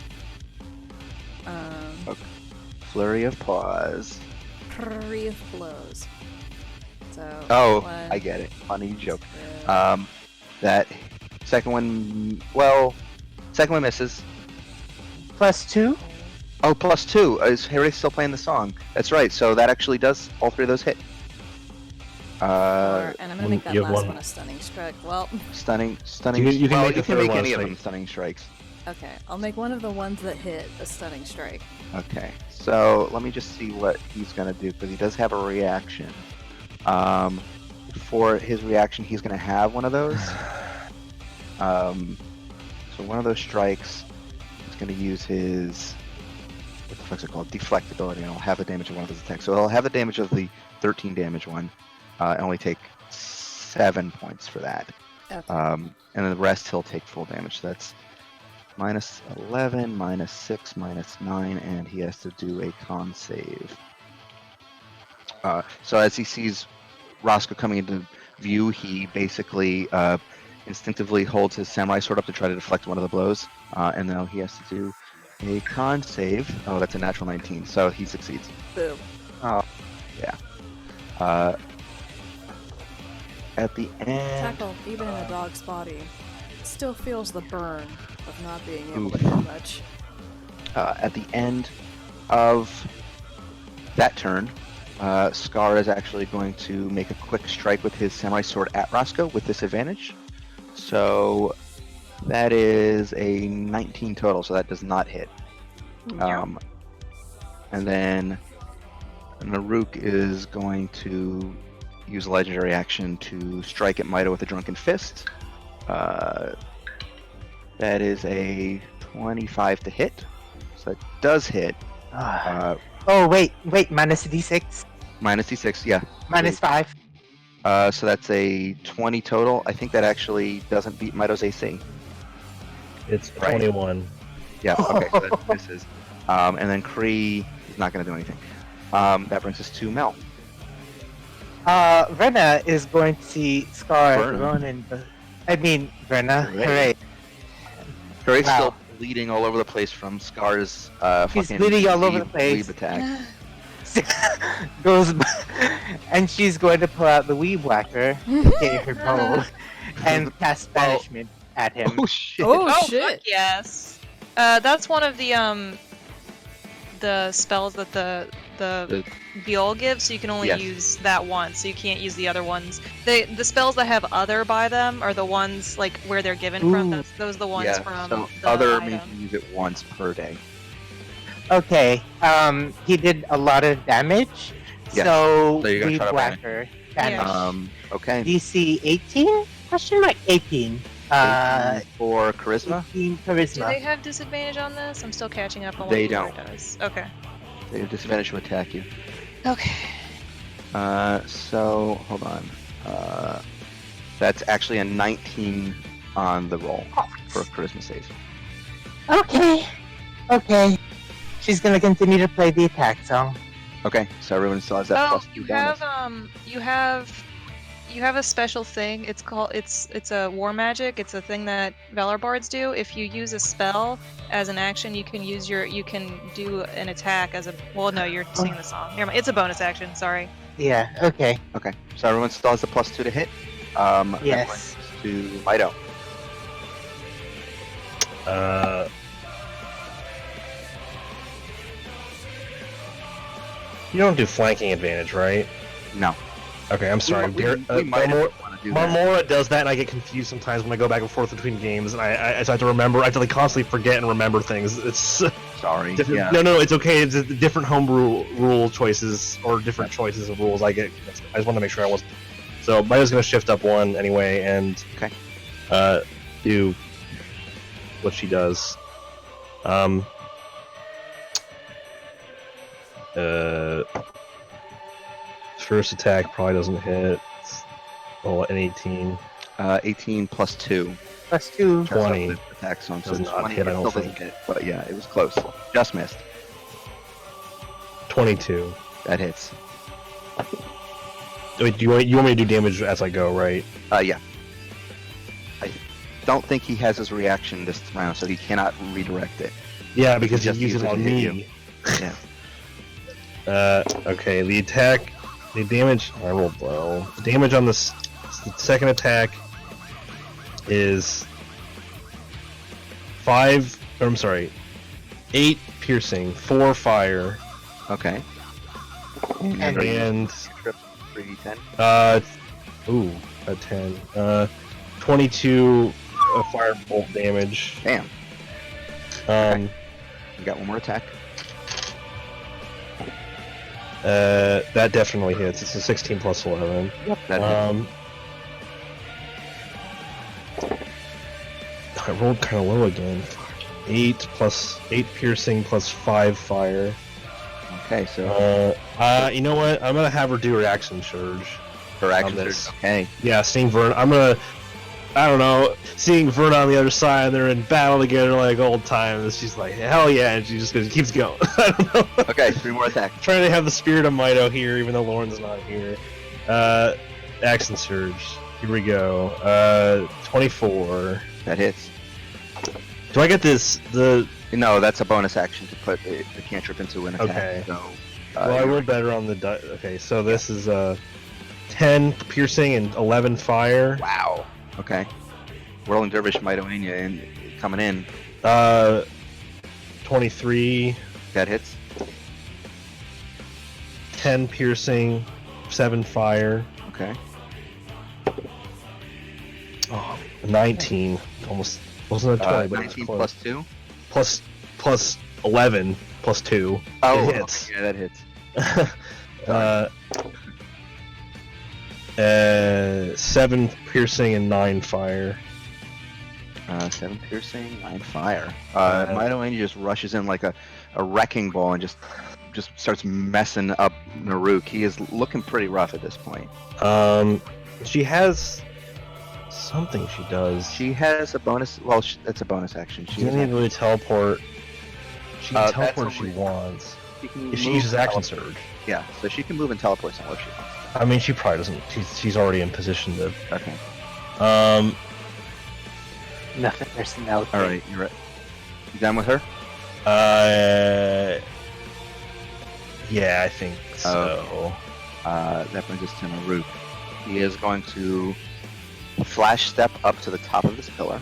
Flurry of paws. Three of blows. So. Oh, one, I get it. Funny joke. two, That second one misses. +2? Oh, +2. Is Harry still playing the song? That's right. So that actually does all three of those hit. four, and I'm gonna make that you have last one. one a stunning strike. Well, stunning. You can well, make you a can third make one any of strike. them stunning strikes. okay, I'll make one of the ones that hit a stunning strike. Okay. So let me just see what he's gonna do because he does have a reaction. For his reaction, he's gonna have one of those. So one of those strikes, he's gonna use his what the fuck's it called? Deflect ability, and I'll have the damage of one of those attacks. So I'll have the damage of the 13 damage one, and only take 7 points for that. Okay. And then the rest he'll take full damage. So that's minus 11, minus 6, minus 9, and he has to do a con save. So as he sees Roscoe coming into view, he basically instinctively holds his samurai sword up to try to deflect one of the blows, and now he has to do a con save. Oh, that's a natural 19, so he succeeds. Boom. At the end, Tackle, even in a dog's body, still feels the burn of not being able Oof. to do much. at the end of that turn, Scar is actually going to make a quick strike with his samurai sword at Roscoe with disadvantage. So that is a 19 total, so that does not hit. And then Naruk is going to use a legendary action to strike at Maito with a drunken fist. That is a 25 to hit, so that does hit. Oh, wait, minus D6. Minus D6, yeah. Minus 5. So that's a 20 total. I think that actually doesn't beat Maito's AC. It's Right. 21. Yeah, okay, so that misses. And then Kree is not going to do anything. That brings us to Mel. Verna is going to see Scar Verna? Ronin. Verna. Hooray. Hooray. Curry's Wow. still bleeding all over the place from Scar's He's fucking bleeding all over the weeb place. attack. Goes, and she's going to pull out the weed whacker, get her bow, and cast banishment at him. Oh shit! Oh, Fuck shit! yes. That's one of the spells that the Viol gives, so you can only Yes. use that one, so you can't use the other ones. The spells that have other by them are the ones like where they're given from. Ooh. Those are the ones Yeah, from so the other item. means you use it once per day. Okay, he did a lot of damage, Yes. so So you're gonna weed try to whacker. Banish. Okay. DC 18? Question mark 18. 18 for charisma. 18 Do charisma. they have disadvantage on this? I'm still catching up on what They Blue don't. does. Okay. They have disadvantage to attack you. Okay. So hold on. That's actually a 19 on the roll for a charisma save. Okay. Okay. She's gonna continue to play the attack song. Okay, so everyone still has that Oh, +2 you bonus. have you have a special thing. It's called it's a war magic. It's a thing that Valor Bards do. If you use a spell as an action, you can do an attack as a. Well, no, you're singing the song. Never mind. It's a bonus action. Sorry. Yeah, okay. Okay, so everyone still has the +2 to hit. That Yes. brings us to Mido. You don't do flanking advantage, right? No. Okay, I'm sorry. We might want to do that. Marmora does that, and I get confused sometimes when I go back and forth between games, and I so I have to remember. I have to like constantly forget and remember things. It's Sorry. different, Yeah. no, it's okay. It's different homebrew rule choices or different choices of rules. I just want to make sure I wasn't. So Mido's gonna shift up one anyway, and do what she does. First attack probably doesn't hit. Oh, an 18. 18 +2. +2. 20. Attack, so Does not 20 hit, I don't still doesn't think. hit, but yeah, it was close. Just missed. 22. That hits. Wait, you want me to do damage as I go, right? Yeah. I don't think he has his reaction this round, so he cannot redirect it. Yeah, because Just you use use it it on to hit me. Yeah. Okay, the damage, I rolled low. The damage on the second attack is 8 piercing, 4 fire, Okay. and Trip 3d10. a 10. 22 firebolt damage. Damn. Um, We got one more attack. that definitely hits. It's a 16 plus 11. Yep. That hits. I rolled kind of low again. 8 piercing plus 5 fire. Okay, so You know what? I'm gonna have her do her action surge. her action this. surge. Okay. Yeah, seeing Vern. I don't know, seeing Vern on the other side, they're in battle together like old times. She's like, hell yeah, and she just keeps going. I don't know. Okay, 3 more attacks. Trying to have the spirit of Mido here, even though Lauren's not here. Action surge. Here we go. 24. That hits. Do I get this? No, that's a bonus action to put the cantrip into an attack. Okay. So, Well, I rolled better on the die. Okay, so this is 10 piercing and 11 fire. wow. Okay. Whirling Dervish Midoania and coming in. 23, That hits. 10 piercing, 7 fire. Okay. Oh, 19. Almost wasn't a 20, but 19 close. plus 2. Plus 11 plus 2. Oh, It hits. okay, yeah, that hits. 7 piercing and 9 fire. 7 piercing, 9 fire. Midoania just rushes in like a wrecking ball and just starts messing up Naruk. He is looking pretty rough at this point. She has something she does. She has a bonus. Well, that's a bonus action. She doesn't even really teleport. She can That's teleport if she only- wants. She can If she move uses and action teleport. surge. Yeah, so she can move and teleport somewhere if she wants. I mean, she probably doesn't. She's already in position to. Okay. Nothing personality. All right, you're right. You done with her? Yeah, I think so. That brings us to Naruk. He is going to flash step up to the top of this pillar.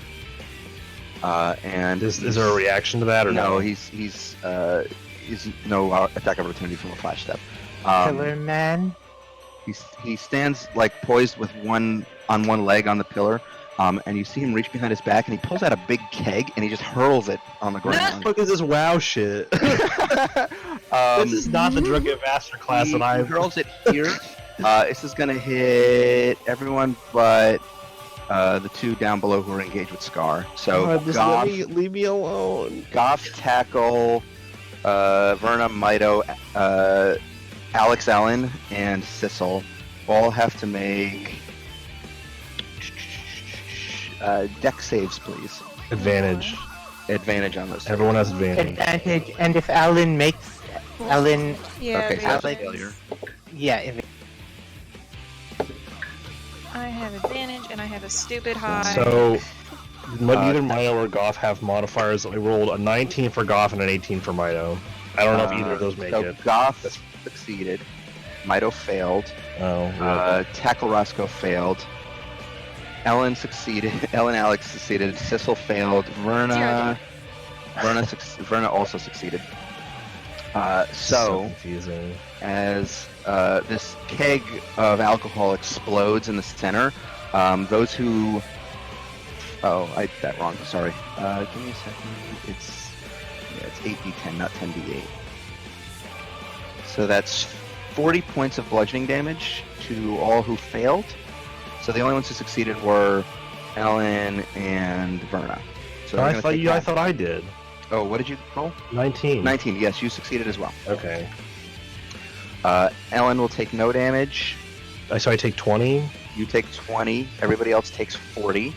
And Is there a reaction to that or no? no? He's no attack opportunity from a flash step. Pillar Man. He stands like poised with one leg on the pillar, and you see him reach behind his back, and he pulls out a big keg, and he just hurls it on the What the ground. fuck is this WoW shit? This is not the Drunken Master class that He I. hurls it here. This is gonna hit everyone but the 2 down below who are engaged with Scar. So Goth, leave me alone. Goth, Tackle, Verna, Mido, Alex Allen, and Sissel all have to make Deck saves, please. Advantage. Advantage on those. Everyone has advantage. Advantage, and if Alan makes Alan, Yeah. Okay, so that's a Alex- failure. yeah, if I have advantage, and I have a stupid high. So, neither Mito or Goff have modifiers. I rolled a 19 for Goff and an 18 for Mito. I don't know if either of those make so it. Goff succeeded. Mito failed. Oh, yeah. Tackle Roscoe failed. Ellen succeeded. Ellen Alex succeeded. Sissel failed. Verna also succeeded. So confusing. as this keg of alcohol explodes in the center, those who I did that wrong. Sorry. Give me a second. It's 8d10, not 10d8. So that's 40 points of bludgeoning damage to all who failed. So the only ones who succeeded were Ellen and Verna. So they're I gonna take I that. thought I did. Oh, what did you roll? 19. 19. Yes, you succeeded as well. Okay. Ellen will take no damage. So I take 20. You take 20. Everybody else takes 40.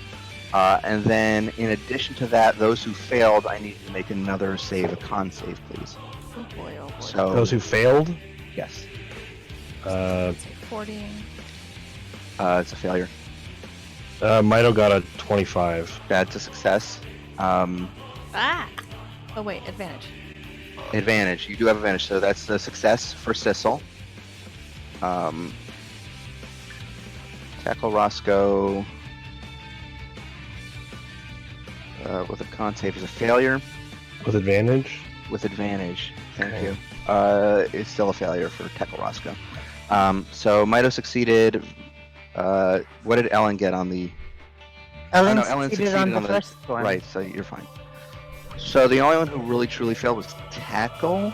And then, in addition to that, those who failed, I need to make another save, a con save, please. Oh boy, oh boy. So Those who failed. yes, 40. it's a failure. Mito got a 25. That's a success. Ah! Oh wait, advantage. Advantage. You do have advantage, so that's a success for Sissel. Tackle Roscoe with a con save is a failure. With advantage? With advantage. Thank Okay. you. It's still a failure for Tackle Roscoe. So Mito succeeded. What did Ellen get on the... Ellen, no, Ellen succeeded on the first one. Right, so you're fine. So the only one who really truly failed was Tackle.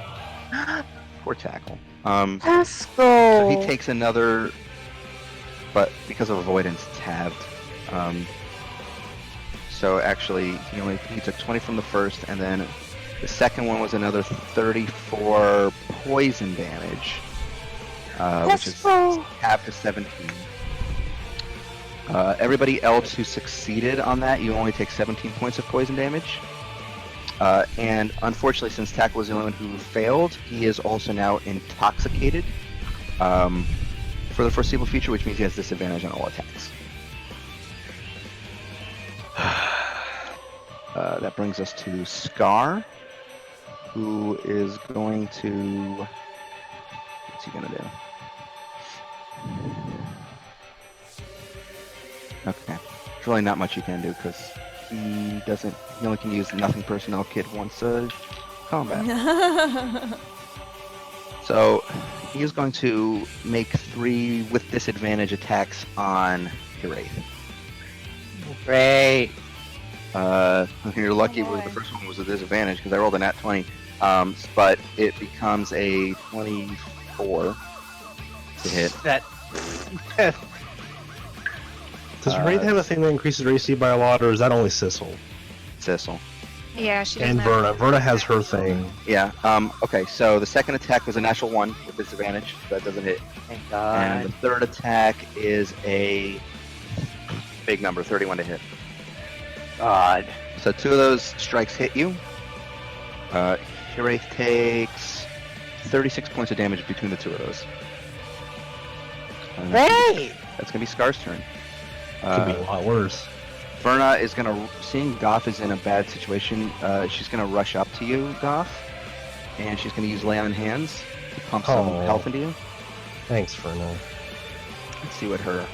Poor Tackle. So Pascal. he takes another, but because of avoidance, it's halved. So actually, he took 20 from the first, and then the second one was another 34 poison damage, which is halved to 17. Everybody else who succeeded on that, you only take 17 points of poison damage. And unfortunately, since Tackle was the only one who failed, he is also now intoxicated for the foreseeable future, which means he has disadvantage on all attacks. That brings us to Scar, who is going to... What's he gonna do? Okay. There's really not much you can do, because he only can use nothing personnel kit once a combat. So he is going to make 3 with disadvantage attacks on Hirate. Great. You're lucky Oh, the boy. first one was a disadvantage because I rolled a nat 20. But it becomes a 24 to hit. That. Does Wraith have a thing that increases your AC by a lot, or is that only Sissel? Sissel. Yeah, she doesn't And have- Verna. Verna has her thing. Yeah. Okay. So the second attack was a natural 1 with disadvantage. So that doesn't hit. Thank And the God. third attack is a big number, 31 to hit. God. So 2 of those strikes hit you. Hirate takes 36 points of damage between the 2 of those. Great. That's gonna be Scar's turn. Could be a lot worse. Verna is gonna, seeing Goff is in a bad situation, she's gonna rush up to you, Goff, and she's gonna use Lay on Hands to pump some Oh. health into you. Thanks, Verna. Let's see what her...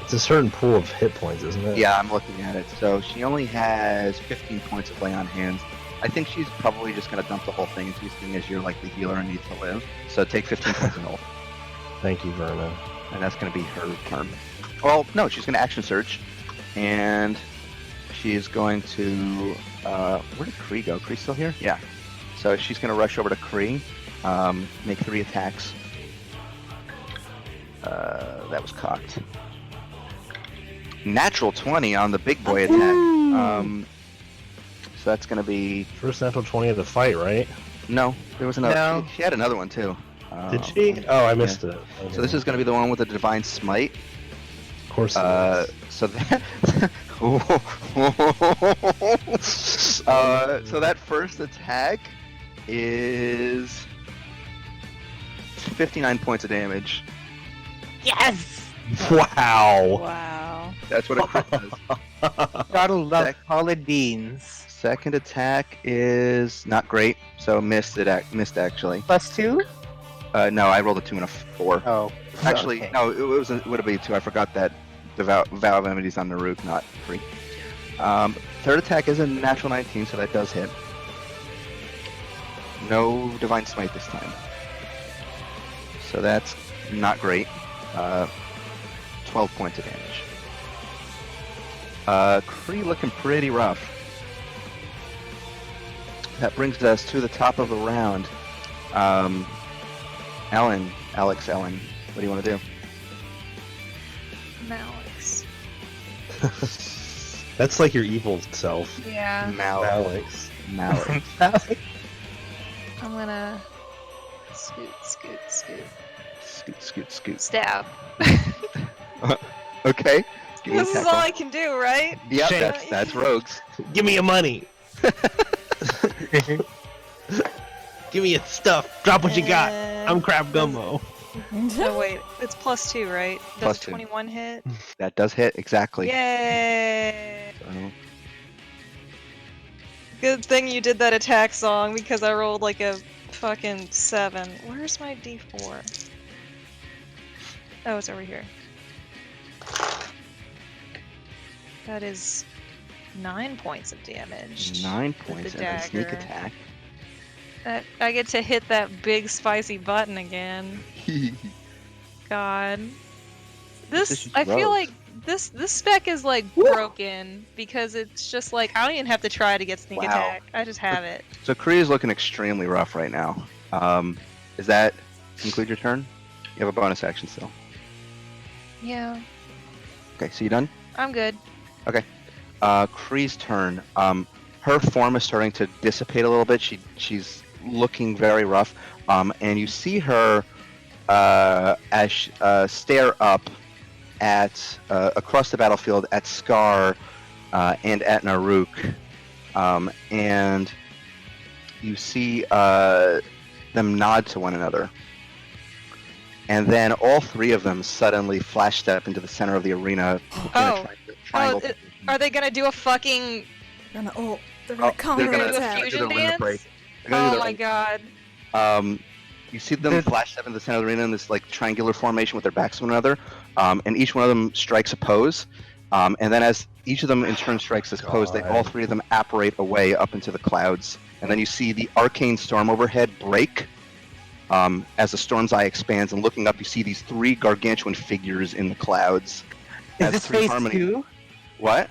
It's a certain pool of hit points, isn't it? Yeah, I'm looking at it. So she only has 15 points of Lay on Hands. I think she's probably just gonna dump the whole thing into you, seeing as you're like the healer and need to live. So take 15 points of health. Thank you, Verna. And that's going to be her turn. Well, no, she's going to action search, and she is going to. Where did Kree go? Kree's still here? Yeah. So she's going to rush over to Kree, make 3 attacks. That was cocked. Natural 20 on the big boy attack. So that's going to be. First natural 20 of the fight, right? No, there was another. No. She had another one too. Did she? Oh, I missed it. So this is going to be the one with the Divine Smite. course. So that. So that first attack is 59 points of damage. Yes! Wow. Wow. That's what a crit does. Gotta love Sec- collard beans. Second attack is not great, so missed missed actually. +2? No, I rolled a 2 and a 4. Oh. Actually, okay. no, it would have been 2. I forgot that the vow of enmity is on Naruk, not 3. Third attack is a natural 19, so that does hit. No divine smite this time, so that's not great. 12 points of damage. Kree looking pretty rough. That brings us to the top of the round. Ellen, what do you want to do? Malix. That's like your evil self. Yeah. Alex. Malik. I'm gonna scoot. Scoot. Stab. Okay. Give me a This is tackle. all I can do, right? Yep, Shit. that's rogues. Give me your money. Give me your stuff. Drop what you got. I'm Crab Gumbo. No, wait. It's +2, right? Does +2. 21 hit? That does hit exactly. Yay! So, Good thing you did that attack song because I rolled like a fucking 7. Where's my D4? Oh, it's over here. That is 9 points of damage. 9 with points the and a sneak dagger. attack. I get to hit that big spicy button again. God. This This is I feel rogues. like this spec is like broken because it's just like I don't even have to try to get sneak Wow. attack. I just have it. So Kree is looking extremely rough right now. Is that conclude your turn? You have a bonus action still. Yeah, Okay, so you done? I'm good. Kree's turn. Her form is starting to dissipate a little bit. She's looking very rough. And you see her stare up at across the battlefield at Scar and at Naruk, and you see them nod to one another. And then all three of them suddenly flash step into the center of the arena. in Oh. a triangle. Are they gonna do a fucking They're gonna they're counter gonna do a attack. fusion do their limit dance? break. They're gonna do Oh their- my god. You see them flash step into the center of the arena in this like triangular formation with their backs to one another, and each one of them strikes a pose. And then as each of them in turn strikes this pose, they all three of them apparate away up into the clouds. And then you see the arcane storm overhead break as the storm's eye expands, and looking up, you see these three gargantuan figures in the clouds. Is As this three phase harmony- 2? What?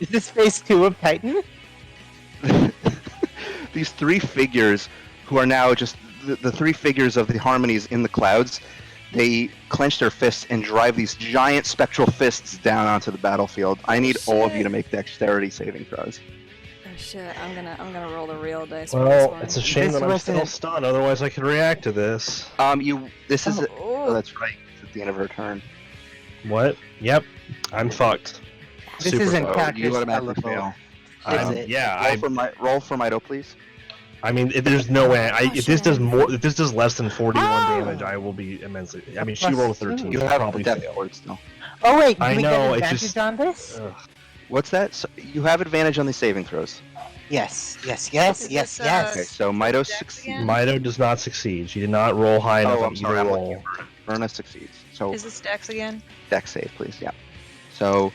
Is this phase 2 of Titan? These three figures, who are now just the three figures of the harmonies in the clouds, they clench their fists and drive these giant spectral fists down onto the battlefield. I need all of you Shit. to make dexterity saving throws. Oh shit! I'm gonna roll the real dice for this Well, one. it's a shame This that I'm still wasn't- stunned. Otherwise, I could react to this. This is. Oh. Oh, that's right. It's at the end of her turn. What? Yep. I'm fucked. This Super isn't fucked. So counter you automatically spellable. fail. Is Um, it? Yeah. roll for Mito, please. I mean, if there's no way. If shit, this does I need more, if this does less than 41 Oh. damage, I will be immensely. I mean, she Plus rolled a two. 13. You so have probably the death fail. ward still. Oh wait, do I we know, get it's advantage just- on this? Ugh. What's that? So you have advantage on the saving throws. Yes. Is this, Okay, so Mito Dex succeeds. again? Mito does not succeed. She did not roll high enough Oh, on I'm sorry. either I'm roll. looking at Verna succeeds. So Is this Dex again? dex save, please. Yeah. So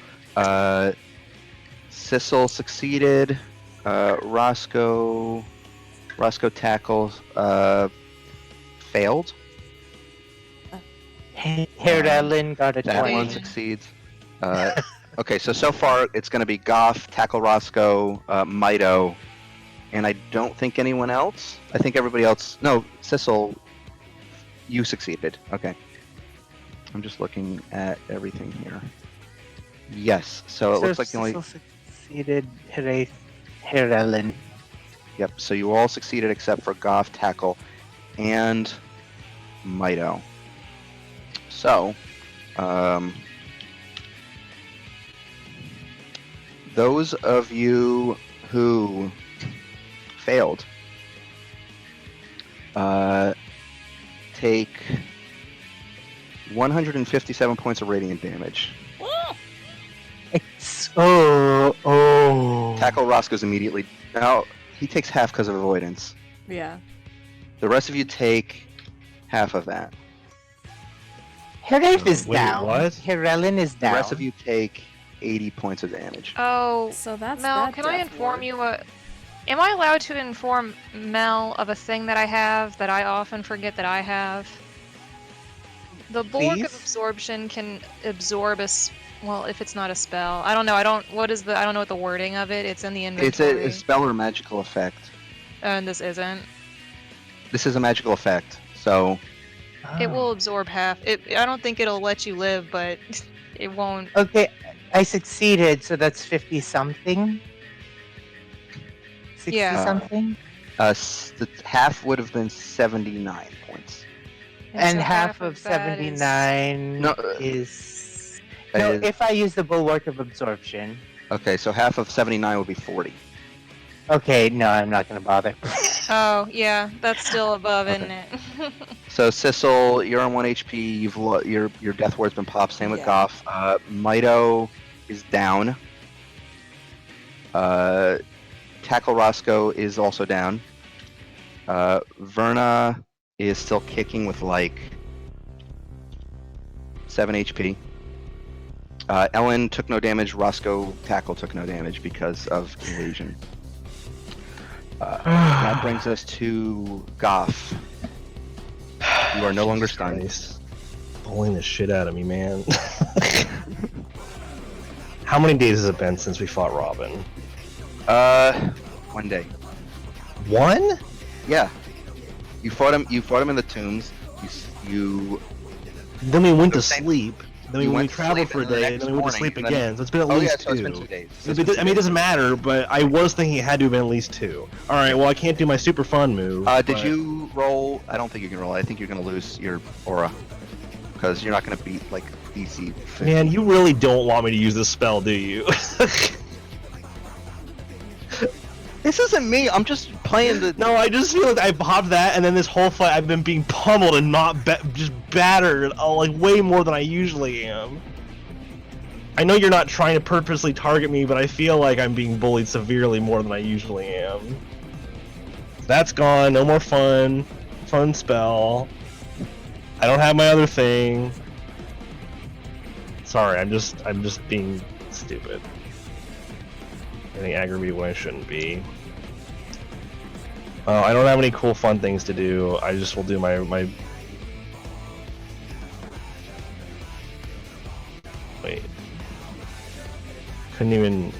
Sissel succeeded. Roscoe tackles failed. Heralyn got a That 20. one succeeds. Okay, so far it's going to be Goff, Tackle Roscoe, Mito, and I don't think anyone else. I think everybody else. No, Sissel, you succeeded. Okay. I'm just looking at everything here. Yes, so it looks like the only. Cecil succeeded Heralyn. Yep, so you all succeeded except for Goff, Tackle, and Mito. So, those of you who failed take 157 points of radiant damage. Oh. Tackle Roscoe's immediately. Now, he takes half because of avoidance. Yeah. The rest of you take half of that. Her life is Wait, down. what? Herelin is The down. rest of you take 80 points of damage. Oh, So that's Mel, that can I death inform ward. you what? Am I allowed to inform Mel of a thing that I have that I often forget that I have? The Borg of Please? Absorption can absorb well, if it's not a spell. I don't know. I don't know what the wording of it. It's in the It's inventory. a spell or magical effect. And this isn't. This is a magical effect, so It Oh. will absorb half. I don't think it'll let you live, but it won't. Okay, I succeeded, so that's 50 something. 60 Yeah. something. half would have been 79 points. And so half of that is- 79 No, is. No, is- if I use the bulwark of absorption. Okay, so half of 79 would be 40. Okay, no, I'm not gonna bother. Oh, yeah, that's still above, Okay. isn't it? So Sissel, you're on 1 HP. Your death ward's been popped. Same with Yeah. Goff. Mito is down. Tackle Roscoe is also down. Verna is still kicking with like 7 HP. Ellen took no damage. Roscoe Tackle took no damage because of evasion. That brings us to Goff. You are no longer Jesus stunned. Christ. Pulling the shit out of me, man. How many days has it been since we fought Robin? 1 day. One? Yeah. You fought him. You fought him in the tombs. You. Then we went to Same- sleep. Then You we went to traveled sleep, for a and the day, next and then we went to morning, sleep and then- again. So it's been at Oh yeah, least so it's two. been 2 days. I mean, it doesn't matter, but I was thinking it had to have been at least two. All right, well, I can't do my super fun move. Did but- you roll? I don't think you can roll. I think you're gonna lose your aura because you're not gonna beat like DC. 50. Man, you really don't want me to use this spell, do you? This isn't me. I'm just playing the. No, I just feel like I popped that, and then this whole fight I've been being pummeled and not just battered, like way more than I usually am. I know you're not trying to purposely target me, but I feel like I'm being bullied severely more than I usually am. That's gone. No more fun. Fun spell. I don't have my other thing. Sorry, I'm just being stupid. Getting aggravated when I shouldn't be. I don't have any cool fun things to do. I just will do my wait. Couldn't even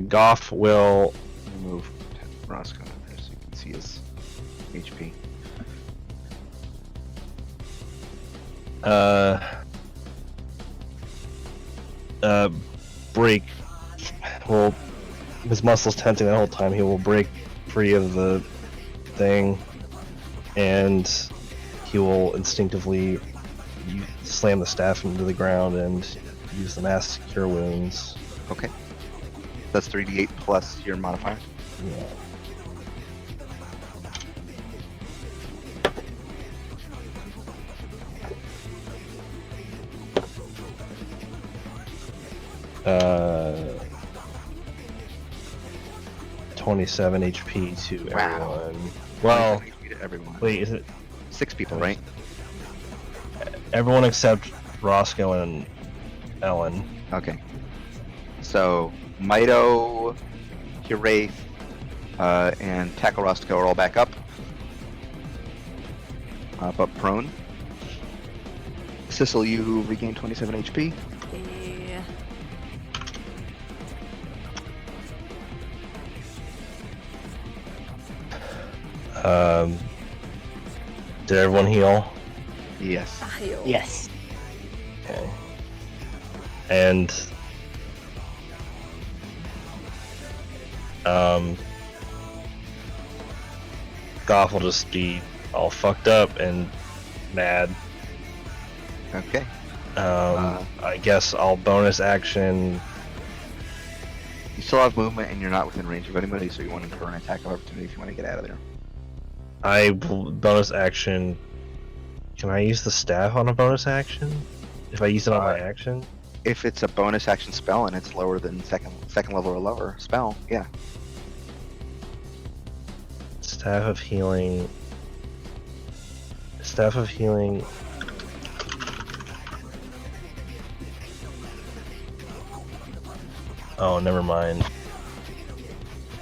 Goff will Remove Roscoe there so you can see his HP. break. Well, his muscles tensing the whole time. He will break free of the thing, and he will instinctively slam the staff into the ground and use the mass to cure wounds. Okay. That's 3d8 plus your modifier. Yeah. Uh, 27 HP to Wow. everyone. Well, 27 HP to everyone. wait, is it 6 people, right? everyone except Roscoe and Ellen? Okay. So Mito, Hiraeth, and Tackle Roscoe are all back up, but prone. Sissel, you regain 27 HP. Yeah. Did everyone heal? Yes. Heal. Yes. Okay. And Goth will just be all fucked up and mad. Okay. I guess I'll bonus action. You still have movement and you're not within range of anybody, so you want to incur an attack of opportunity if you want to get out of there. Bonus action. Can I use the staff on a bonus action? If I use it on my action? If it's a bonus action spell and it's lower than second level or lower spell, yeah. Staff of Healing. Staff of Healing. Oh, never mind.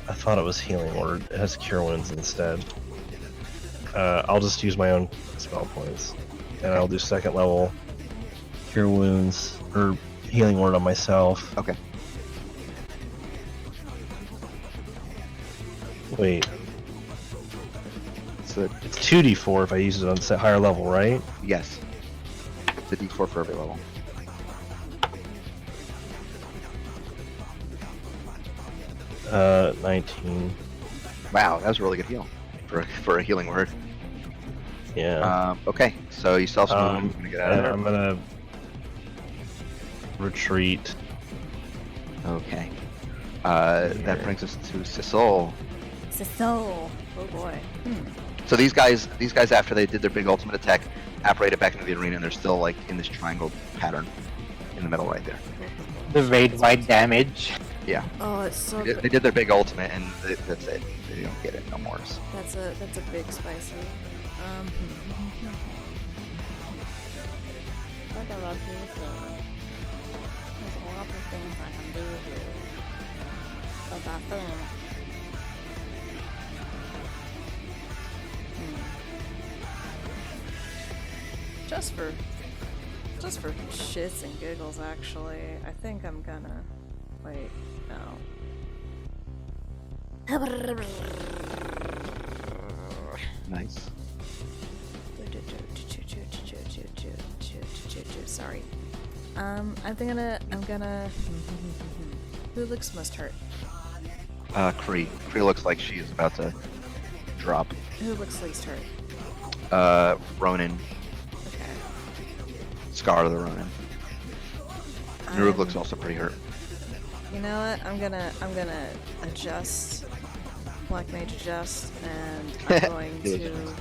I thought it was Healing Word. It has Cure Wounds instead. I'll just use my own spell points. And I'll do second level Cure Wounds, or Healing Word on myself. Okay. Wait, So it's 2d4 if I use it on higher level, right? yes. It's a D4 for every level. Uh, 19. Wow, that was a really good heal for a healing word. Yeah. Okay, so you still have some movement. You're gonna get out of And there. I'm gonna retreat. Okay. That brings us to Sisol. So, oh boy. So these guys after they did their big ultimate attack, apparated back into the arena, and they're still like in this triangle pattern in the middle right there. The raid-wide damage. Yeah. Oh, it's so They good. did their big ultimate, and that's it. They don't get it no more. That's a big spicy. What about this? There's a lot of things I can do here. But that thing. Just for shits and giggles, actually, I think I'm gonna wait. No. Nice. Sorry. I'm gonna. Who looks most hurt? Kree. Kree looks like she is about to drop. Who looks least hurt? Ronan. Okay. Scar the Ronan. Naruk I'm- looks also pretty hurt. You know what? I'm gonna adjust. Black Mage adjust, and I'm going Do to. adjust.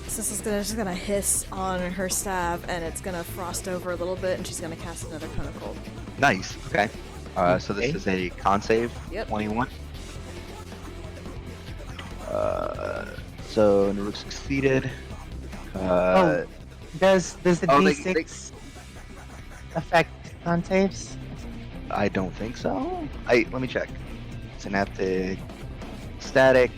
Sis is just gonna hiss on her staff, and it's gonna frost over a little bit, and she's gonna cast another Cone of Cold. Nice. Okay. So this Okay. is a con save. Yep. 21. So Naruk succeeded. Does the Oh, D6 affect con saves? I don't think so. Let me check. Synaptic, static.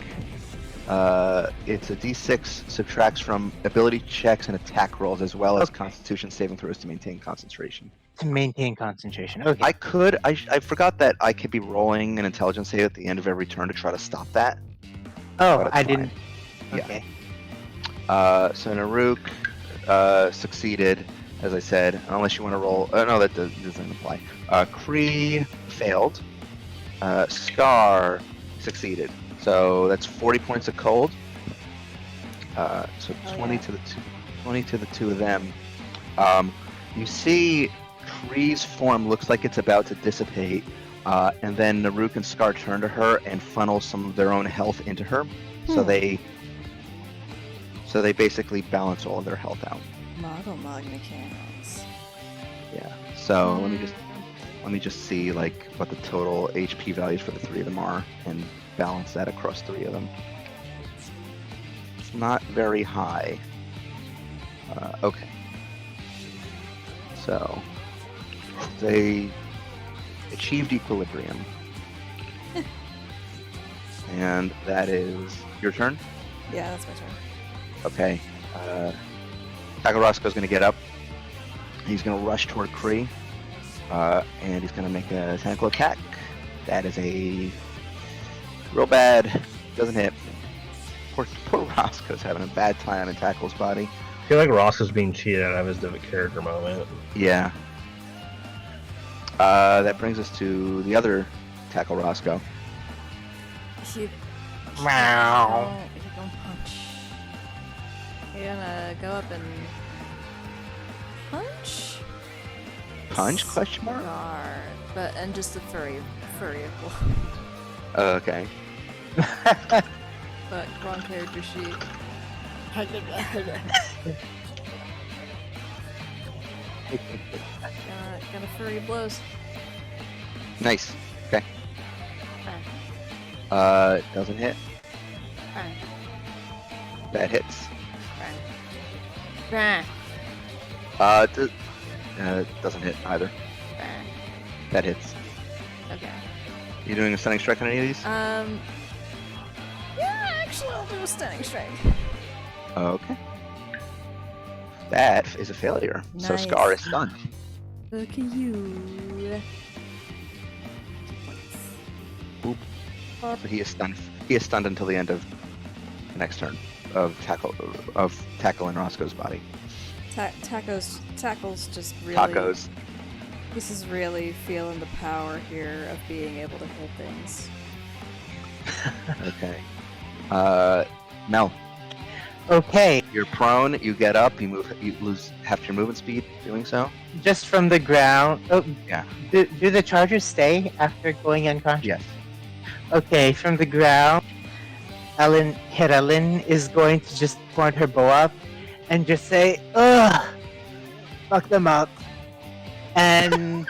It's a D6 subtracts from ability checks and attack rolls as well as Okay. Constitution saving throws to maintain concentration. To maintain concentration. Okay. I forgot that I could be rolling an intelligence save at the end of every turn to try to stop that. oh, but it's I fine. didn't. Yeah. Okay. So Naruk succeeded, as I said, unless you want to roll. No, that doesn't apply. Kree failed. Scar succeeded. So that's 40 points of cold. So 20 yeah. to the 20 to the two of them. You see, Kree's form looks like it's about to dissipate, and then Naruk and Scar turn to her and funnel some of their own health into her. So they basically balance all of their health out. Model Mog mechanics. Yeah. So let me just see like what the total HP values for the three of them are and balance that across three of them. It's not very high. Okay. So they achieved equilibrium. And that is your turn? Yeah, that's my turn. Okay. Takarasko's gonna get up. He's gonna rush toward Kree. And he's gonna make a tentacle attack. That is a real bad. Doesn't hit. Poor Roscoe's having a bad time in Tackle's body. I feel like Roscoe's being cheated out of his character moment. Yeah. That brings us to the other tackle Roscoe. You Meow. don't punch. You're gonna go up and punch? Punch? Question mark? Scar, but and just a furry blow. Okay. But wrong character sheet. Gonna furry blows. Nice. Okay. Doesn't hit. That hits. Doesn't hit either. That hits. Okay. You doing a stunning strike on any of these? Yeah, actually, I'll do a stunning strike. Okay. That is a failure. So Nice. Scar is stunned. Look at you. Boop. So he is stunned. He is stunned until the end of the next turn of tackle in Roscoe's body. Tackle's just really. Tacos. This is really feeling the power here of being able to hit things. Okay. Mel, Okay, you're prone. You get up. You move. You lose half your movement speed doing so. just from the ground. Oh, Yeah. Do the chargers stay after going unconscious? Yes. Okay, from the ground, Ellen is going to just point her bow up and just say, "Ugh, fuck them up," and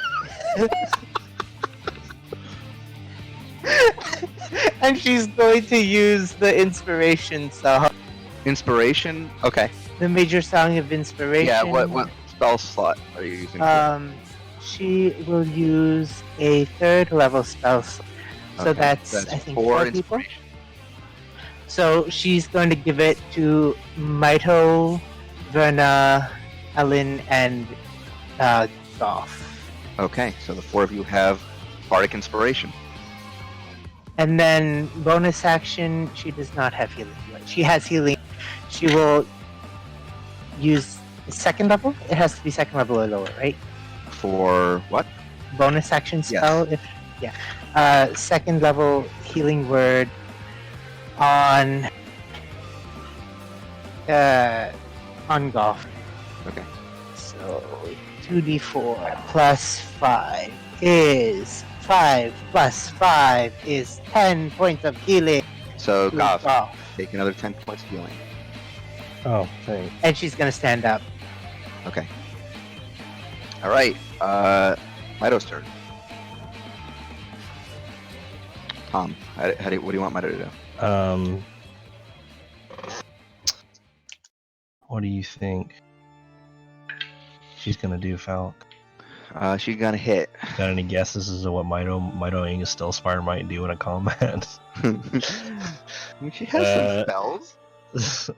and she's going to use the inspiration song, Inspiration. Okay. the major song of inspiration. Yeah. What spell slot are you using? She will use a 3rd level spell slot. So Okay, that's I think 4 4 people. inspiration. So she's going to give it to Maito, Verna, Ellen, and Goff. Okay. So the 4 of you have bardic inspiration. And then bonus action, she does not have healing. She has healing. She will use 2nd level. It has to be 2nd level or lower, right? For what? Bonus action spell. If 2nd level healing word on Goff. Okay. So 2d4 plus 5 is 5 plus 5 is 10 points of healing. So to Goff, Goff. take another 10 points of healing. Oh, thanks. And she's gonna stand up. Okay. All right. Mito's turn. Tom, what do you want Mito to do? What do you think she's gonna do, Falk? She's gonna hit. Got any guesses as to what Mitoing a Still Spire might do in a combat? She has some spells.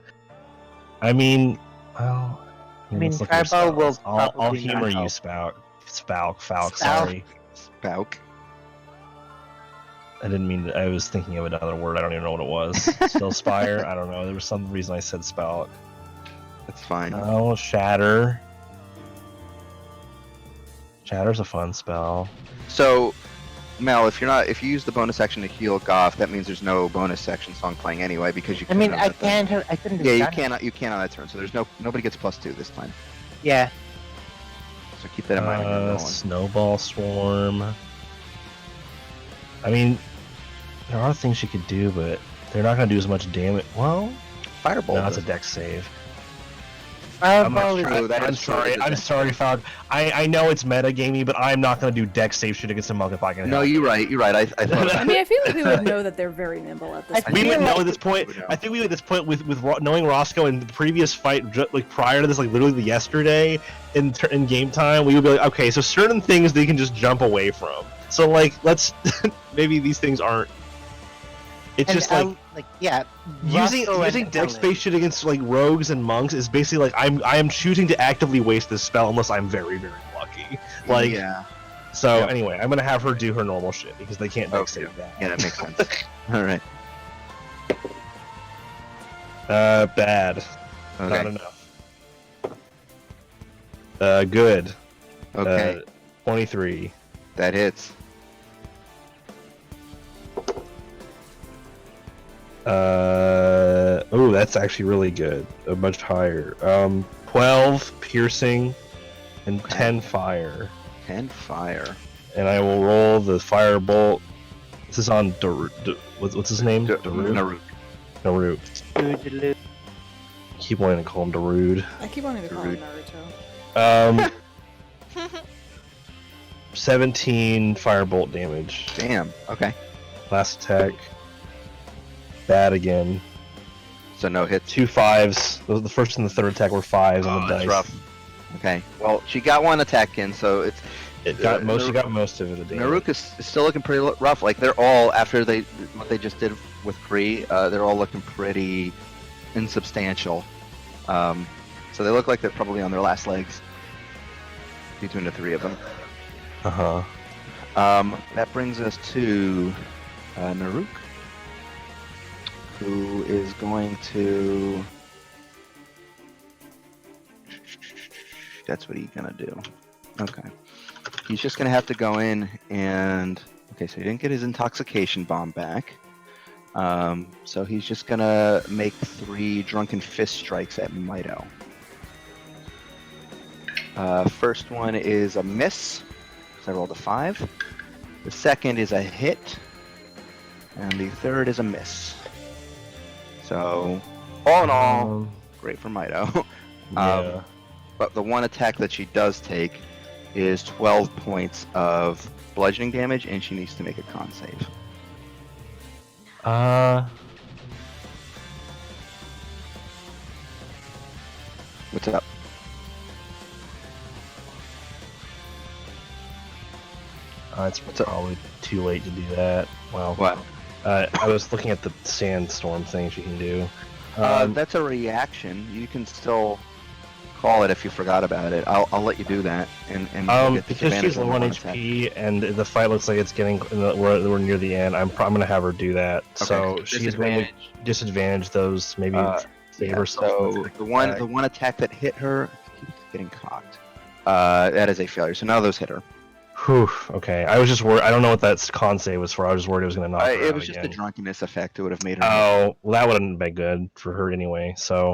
I mean, well, I mean, let's look at her Fireball will spells. I'll probably humor not you, help. Falk, Spout. sorry. Spouk. I didn't mean to, I was thinking of another word. I don't even know what it was. Still Spire? I don't know. There was some reason I said spout. That's fine. Oh, Shatter. Shatter's a fun spell. So, Mel, if you use the bonus action to heal Goff, that means there's no bonus section song playing anyway because you. I mean, couldn't I have done that. can't. I couldn't. Yeah, have you done it. cannot. You can on that turn. So there's nobody gets +2 this time. Yeah. So keep that in mind. when you're rolling. Snowball Swarm. I mean, there are things she could do, but they're not going to do as much damage. Well, Firebolt. no, that's a does- dex save. Fireball is true. That I'm is true. sorry. It is I'm a- sorry, Falk. I know it's metagamey, but I'm not going to do dex save shit against a monk if I can No, help. you're right. You're right. I thought. I mean, I feel like we would know that they're very nimble at this I point. We feel would know like- at this point. We know. I think we at this point with knowing Roscoe in the previous fight, like prior to this, like literally yesterday in game time, we would be like, okay, so certain things they can just jump away from. So like, let's maybe these things aren't. It's and just yeah. using Roscoe and dex Ellen. based shit against like rogues and monks is basically like I am choosing to actively waste this spell unless I'm very very lucky. Like yeah. so. Yep. Anyway, I'm gonna have her do her normal shit because they can't dex Okay. save that. Yeah, that makes sense. All right. Bad. Not Okay. enough. Good. Okay, 23. that hits. Oh, that's actually really good. Much higher. 12 piercing and Okay. 10 fire. 10 fire. And I will roll the fire bolt. This is on what's his name? Naruk. Naruk. Keep wanting to call him Darude. I keep wanting to call him Naruto. 17 firebolt damage. Damn. Okay. Last attack. Bad again. So no hits. 2 5s. The first and the third attack were 5s on the that's dice. rough. Okay. Well, she got one attack in, so it's. It got most. She got most of it. The damage. Naruk is still looking pretty rough. Like they're all after what they just did with Kree. They're all looking pretty insubstantial. So they look like they're probably on their last legs. Between the three of them. That brings us to Naruk, who is going to. That's what he's gonna do. Okay. He's just gonna have to go in and. Okay, so he didn't get his intoxication bomb back. So he's just gonna make 3 drunken fist strikes at Mito. First one is a miss. So I rolled a 5. The second is a hit. And the third is a miss. So, all in all, great for Mito. Yeah. But the one attack that she does take is 12 points of bludgeoning damage, and she needs to make a con save. What's up? It's probably too late to do that. Well, What? I was looking at the sandstorm thing she can do. That's a reaction. You can still call it if you forgot about it. I'll let you do that. And get because disadvantage she's on low the on one HP and the fight looks like it's getting we're near the end. I'm gonna have her do that. Okay. So she's going to disadvantage those. Maybe save Yeah, herself. so with the attack. one attack that hit her keeps getting cocked. That is a failure. So none of those hit her. Whew, okay, I was just worried. I don't know what that con save was for. I was just worried it was gonna knock her It out was just again. the drunkenness effect. It would have made her. Oh, well, that wouldn't been good for her anyway. So,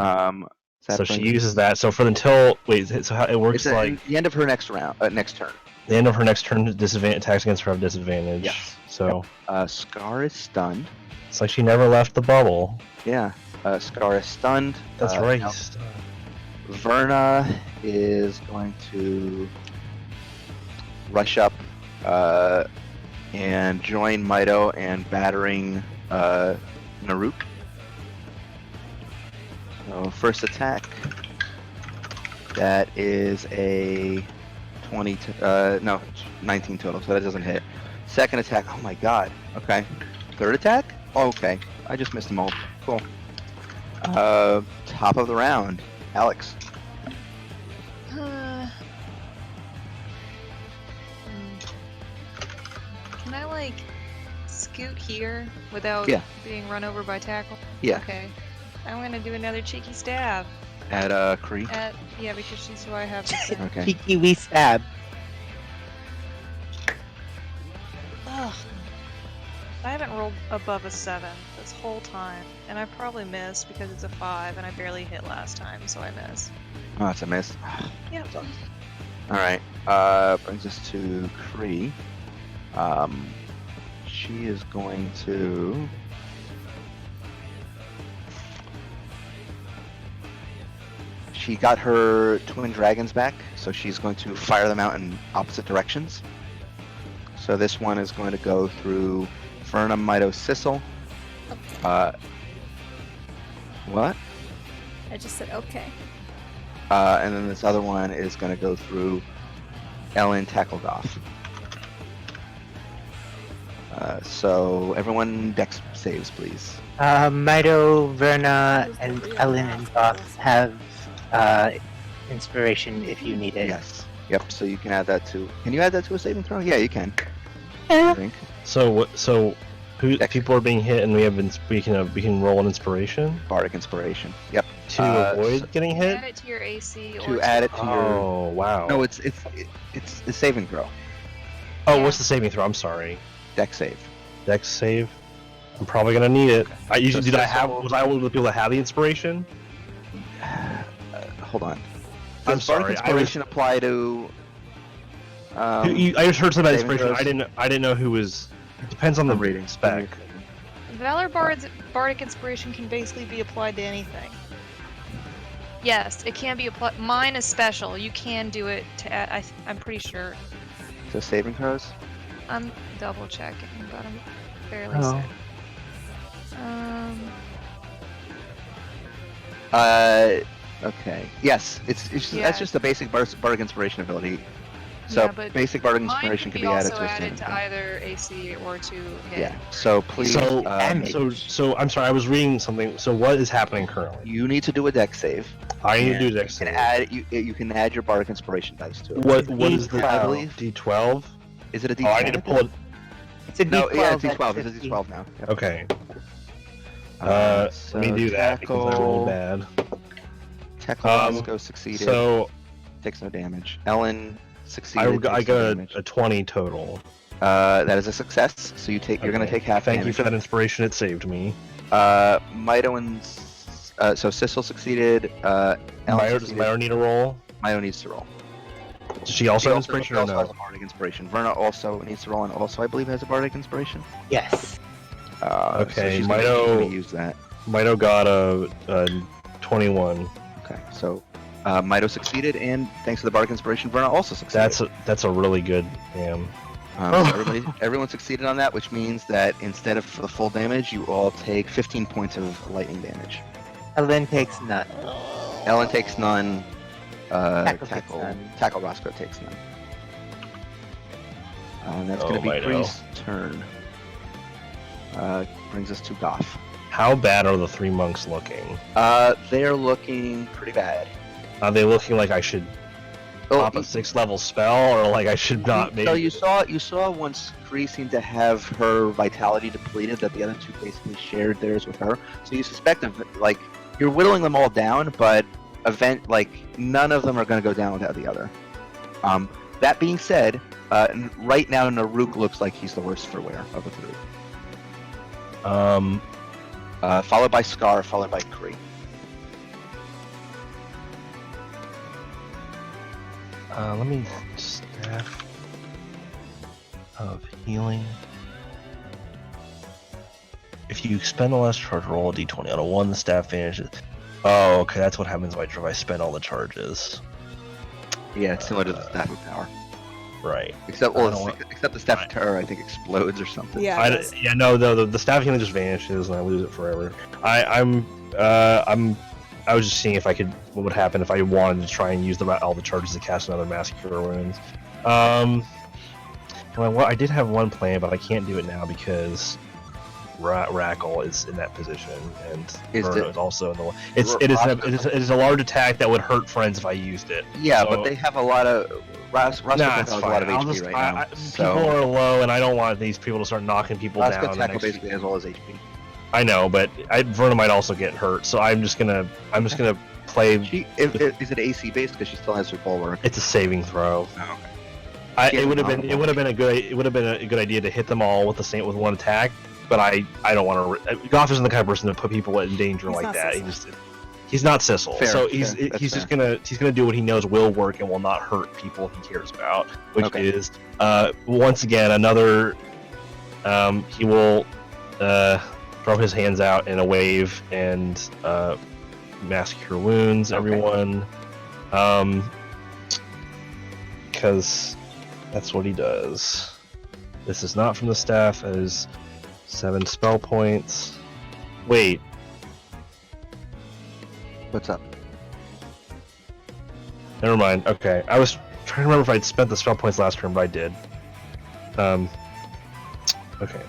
That so she brings- uses that. So for until so how it works It's like the end of her next round, next turn. the end of her next turn, disadvantage attacks against her have disadvantage. Yes. So Scar is stunned. it's like she never left the bubble. Yeah. Scar is stunned. That's right. now Verna is going to rush up and join Mito and battering Naruk. So first attack. That is a 19 total, so that doesn't hit. Second attack, oh my god. Okay. Third attack? Oh, okay. I just missed them all. Cool. Top of the round. Alex. Can I like scoot here without Yeah. being run over by tackle? Yeah. Okay. I'm gonna do another cheeky stab At Kree. at because she's who I have to send. Okay. Cheeky wee stab. Ugh. I haven't rolled above a 7 this whole time, and I probably missed because it's a 5, and I barely hit last time, so I miss. Oh, that's a miss. Yep. Alright. Brings us to Kree. She is going to. She got her twin dragons back, so she's going to fire them out in opposite directions. So this one is going to go through Verna, Mito, Sissel. What? I just said okay. And then this other one is going to go through Ellen Tacklegoff. So everyone dex saves, please. Mito, Verna, Who's the and real Ellen and boss? Goth have inspiration if you need it. Yes. Yep. So you can add that to. Can you add that to a saving throw? Yeah, you can. I think. So who Dex. people are being hit and we can roll an inspiration. Bardic inspiration. Yep. To avoid so- getting hit? Add it to your AC or To add it to your. Oh, wow. No, it's the saving throw. Oh, Yeah. what's the saving throw? I'm sorry. Deck save. Dex save. I'm probably gonna need it. I usually So did. I have. Cecil- Was I one of the people that had the inspiration? Hold on. I'm Does Bardic sorry, I Inspiration apply to? I just heard something about saving inspiration. throws? I didn't know who was. It depends on the I'm reading. spec. Valor Bard's Bardic Inspiration can basically be applied to anything. Yes, it can be applied. Mine is special. You can do it to add. I'm pretty sure. So saving throws. I'm double checking, but I'm fairly Oh. certain. Okay. Yes, it's Yeah. that's just a basic Bardic Inspiration ability. So Yeah, but basic Bardic Mine Inspiration can can be be added also to a added saving to throw. either AC or to hit. Yeah. So please. So, um, I'm sorry. I was reading something. So, what is happening currently? you need to do a deck save. I need to and do Dex You save. can add you can add your Bardic Inspiration dice to it. What is the I believe. D12? Is it a D10? Oh, I need to pull it. It's a No, D12. yeah, it's at D12. It's a 50. D12 now. Yep. Okay. So Let me do that because I rolled bad. Tekla succeeded. So Takes no damage. Ellen succeeded. I takes no got damage. a 20 total. That is a success. So you're gonna Okay. take half Thank you damage. for that inspiration. It saved me. Mito and so Sissel succeeded. Ellen Does succeeded. Myro need a roll? Mito needs to roll. Does she also have He inspiration he or also no? has a Bardic Inspiration. Verna also needs to roll, and also I believe has a Bardic Inspiration. Yes. Okay, so she's Mito- gonna use that. Mito got a 21. Okay, so Mito succeeded, and thanks to the Bardic Inspiration, Verna also succeeded. That's a really good damn. So everyone succeeded on that, which means that instead of the full damage, you all take 15 points of lightning damage. Ellen takes none. Ellen takes none. Tackle takes none. Tackle Roscoe takes none. And that's going to be Mito. Kree's turn. Brings us to Goff. How bad are the three monks looking? They're looking pretty bad. Are they looking like I should pop a 6th level spell, or like I should not? Maybe. So you saw once Kree seemed to have her vitality depleted, that the other two basically shared theirs with her. So you suspect like you're whittling them all down, but none of them are going to go down without the other. That being said, right now Naruk looks like he's the worst for wear of the three. Followed by Scar, followed by Kree. Let me staff of healing. If you spend the last charge, roll a d20. On a 1, the staff vanishes. Oh, okay, that's what happens if I spend all the charges. Yeah, it's similar to the Staff of Power. Right. Except I don't want- the Staff of Terror, I think, explodes or something. Yeah. it is. The staff healing just vanishes and I lose it forever. I was just seeing what would happen if I wanted to try and use all the charges to cast another Mass Cure Wounds. Well, I did have one plan, but I can't do it now because Rackle is in that position, and Verna is also in the. It is a large attack that would hurt friends if I used it. Yeah, So- but they have a lot of. Roscoe Nah, has it's a fine. lot of I'll HP just- right now. People are low, and I don't want these people to start knocking people Roscoe down. tackle basically has all his HP. I know, but Verna might also get hurt, so I'm just gonna play. Is it AC based because she still has her bulwark? It's a saving throw. Oh, okay. It would have been a good idea to hit them all with with one attack, but I don't want to. Goff isn't the kind of person to put people in danger He's like not that. Sissel. He's not Sissel, Fair, so fair, that's he's just gonna do what he knows will work and will not hurt people he cares about, which Okay. is once again another. He will throw his hands out in a wave and Mass Cure Wounds Okay. everyone, because that's what he does. This is not from the staff. It is 7 spell points. Wait. What's up? Never mind. Okay, I was trying to remember if I'd spent the spell points last turn, but I did. Okay.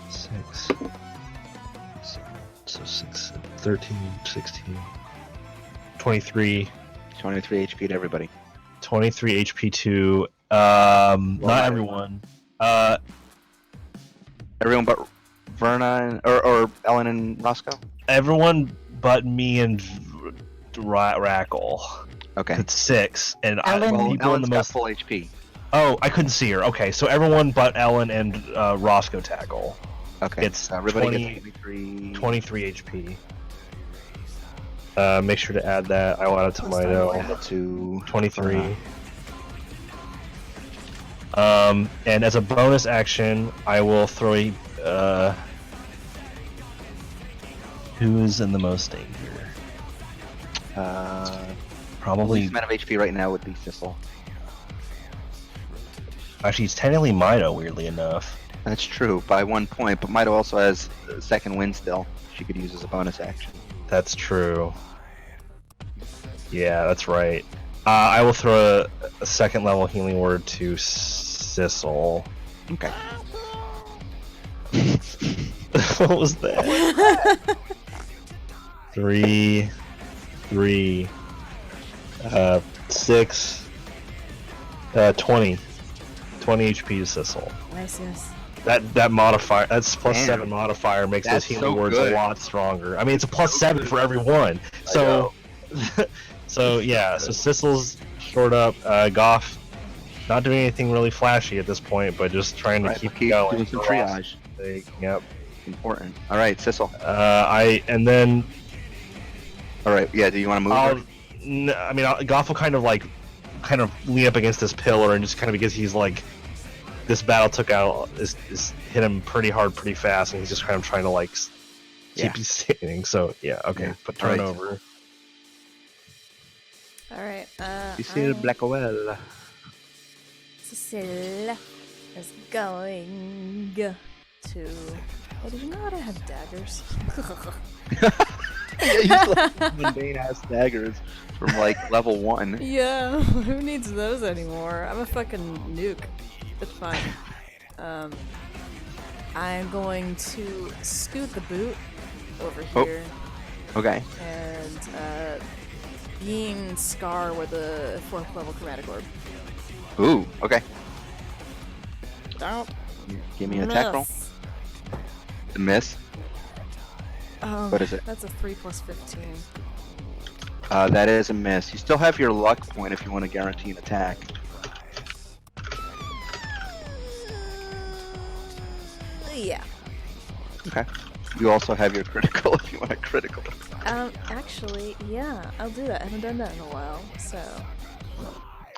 6. So 6, 13, 16, 23, 23 HP to everybody. 23 HP to not not everyone. Everyone Verna or Ellen and Roscoe? Everyone but me and Rackle. Okay. It's 6, and Ellen- Well, people in Ellen's the got most. full HP. Oh, I couldn't see her. Okay, so everyone but Ellen and Roscoe tackle. Okay. It's everybody 20 gets 23. 23 HP. Make sure to add that. I will add it to Plus my 24. note. To 23. And as a bonus action, I will throw a. Who's in the most danger? Probably. Least amount of HP right now would be Thistle. Actually, it's technically Mido, weirdly enough. That's true, by 1 point, but Mido also has second wind still. She could use as a bonus action. That's true. Yeah, that's right. I will throw a second level healing word to Sissel. Okay. What was that? 3, 6, 20. 20 HP to Sissel. Nice, yes. That modifier, that's plus Damn. 7 modifier makes those That's healing so words good. a lot stronger. I mean, it's a plus 7 for every one. So, so yeah, so Sissel's short up. Goff, not doing anything really flashy at this point, but just trying to Right, keep keep going. doing some for triage. Ross's sake. Yep. Important. All right, Sissel. And then All right, yeah. Do you want to move? I mean, Goff will kind of lean up against this pillar and just kind of, because he's like, this battle took out is hit him pretty hard, pretty fast, and he's just kind of trying to like keep standing. So yeah, okay, Yeah. but turn Alright. over. Alright, Cecile Blackwell. Cecile is going to... Hey, did you know how to have daggers? Yeah, you like mundane ass daggers from like level 1. Yeah, who needs those anymore? I'm a fucking nuke. It's fine. I'm going to scoot the boot over Oh. here Okay. and beam Scar with a 4th level chromatic orb. Ooh. Okay. Don't Give me an attack roll. miss. The miss. What is it? That's a 3 plus 15. That is a miss. You still have your luck point if you want to guarantee an attack. Yeah. Okay. You also have your critical if you want a critical. Actually, yeah, I'll do that. I haven't done that in a while, so.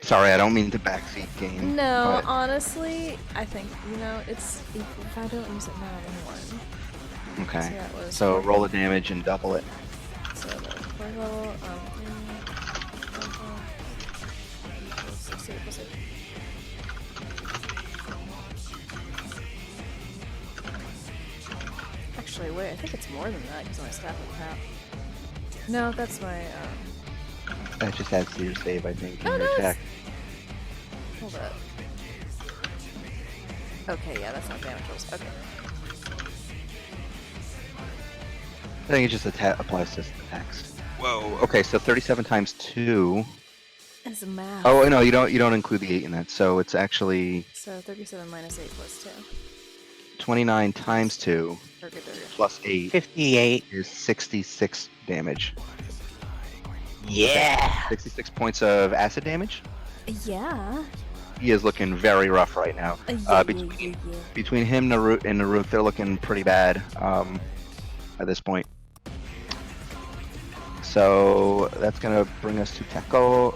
Sorry, I don't mean to backseat game. No, but- honestly, I think, it's if I don't use it now, then 1. Okay. So that was So 4. roll the damage and double it. So the 4th level, 68 plus 8. Actually, wait, I think it's more than that because my staff will tap. No, that's my, That just adds to your save, I think, Oh, and your no, attack. hold up. Okay, yeah, that's not damage rolls. Okay. I think it just applies to attacks. Whoa. Okay, so 37 times 2. It's a math. Oh no, you don't include the 8 in that. So it's actually So 37 minus 8 plus 2. 29 times 2 Okay, plus 8 58. is 66 damage. Yeah. 66 points of acid damage. Yeah. He is looking very rough right now. Yeah, Between yeah. between him and Narut, they're looking pretty bad at this point. So that's gonna bring us to Taco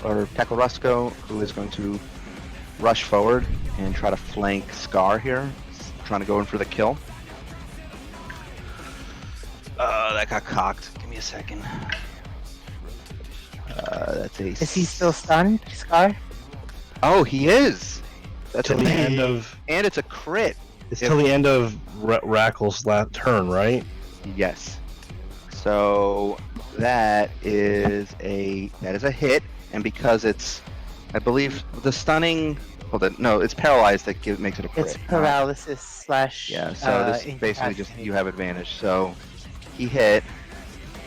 Roscoe, who is going to rush forward and try to flank Scar here, trying to go in for the kill. That got cocked. Give me a second. That's a. Is he still stunned, Scar? Oh, he is. That's Till the amazing. end of And it's a crit. it's till the end of Rackle's last turn, right? Yes. So that is a hit, and because it's, I believe the stunning. Hold on, no, it's paralyzed that makes it a crit. It's paralysis slash. Yeah. So this is basically just you have advantage. So he hit.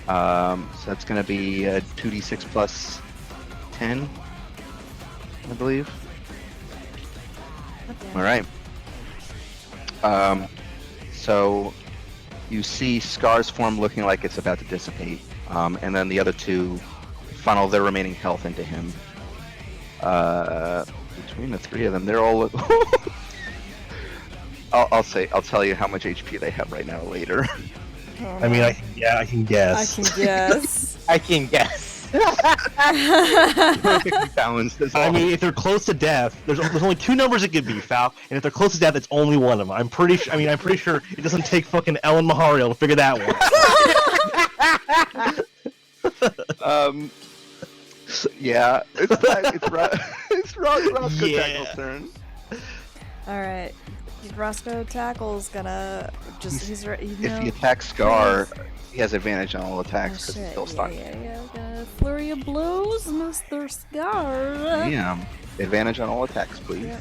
So that's gonna be a 2d6 plus 10, I believe. Okay. All right. So you see Scar's form looking like it's about to dissipate, and then the other two funnel their remaining health into him. Between the three of them, they're all. I'll tell you how much HP they have right now later. Oh, I mean, no. I can guess. I can guess. I can guess. Perfectly balanced. As I all. mean, if they're close to death, there's only two numbers it could be, Fal. And if they're close to death, it's only one of them. I'm pretty sure. I mean, I'm pretty sure it doesn't take fucking Ellen Mahariel to figure that one. Yeah, it's Roscoe Yeah. Tackle's turn. All right, Roscoe Tackle's gonna just he's If he know. attacks Scar, he has advantage on all Oh, attacks because he's shit. still stunned. Yeah. Gonna flurry of blows, Mr. Scar. Yeah. Advantage on all attacks, please. Yep.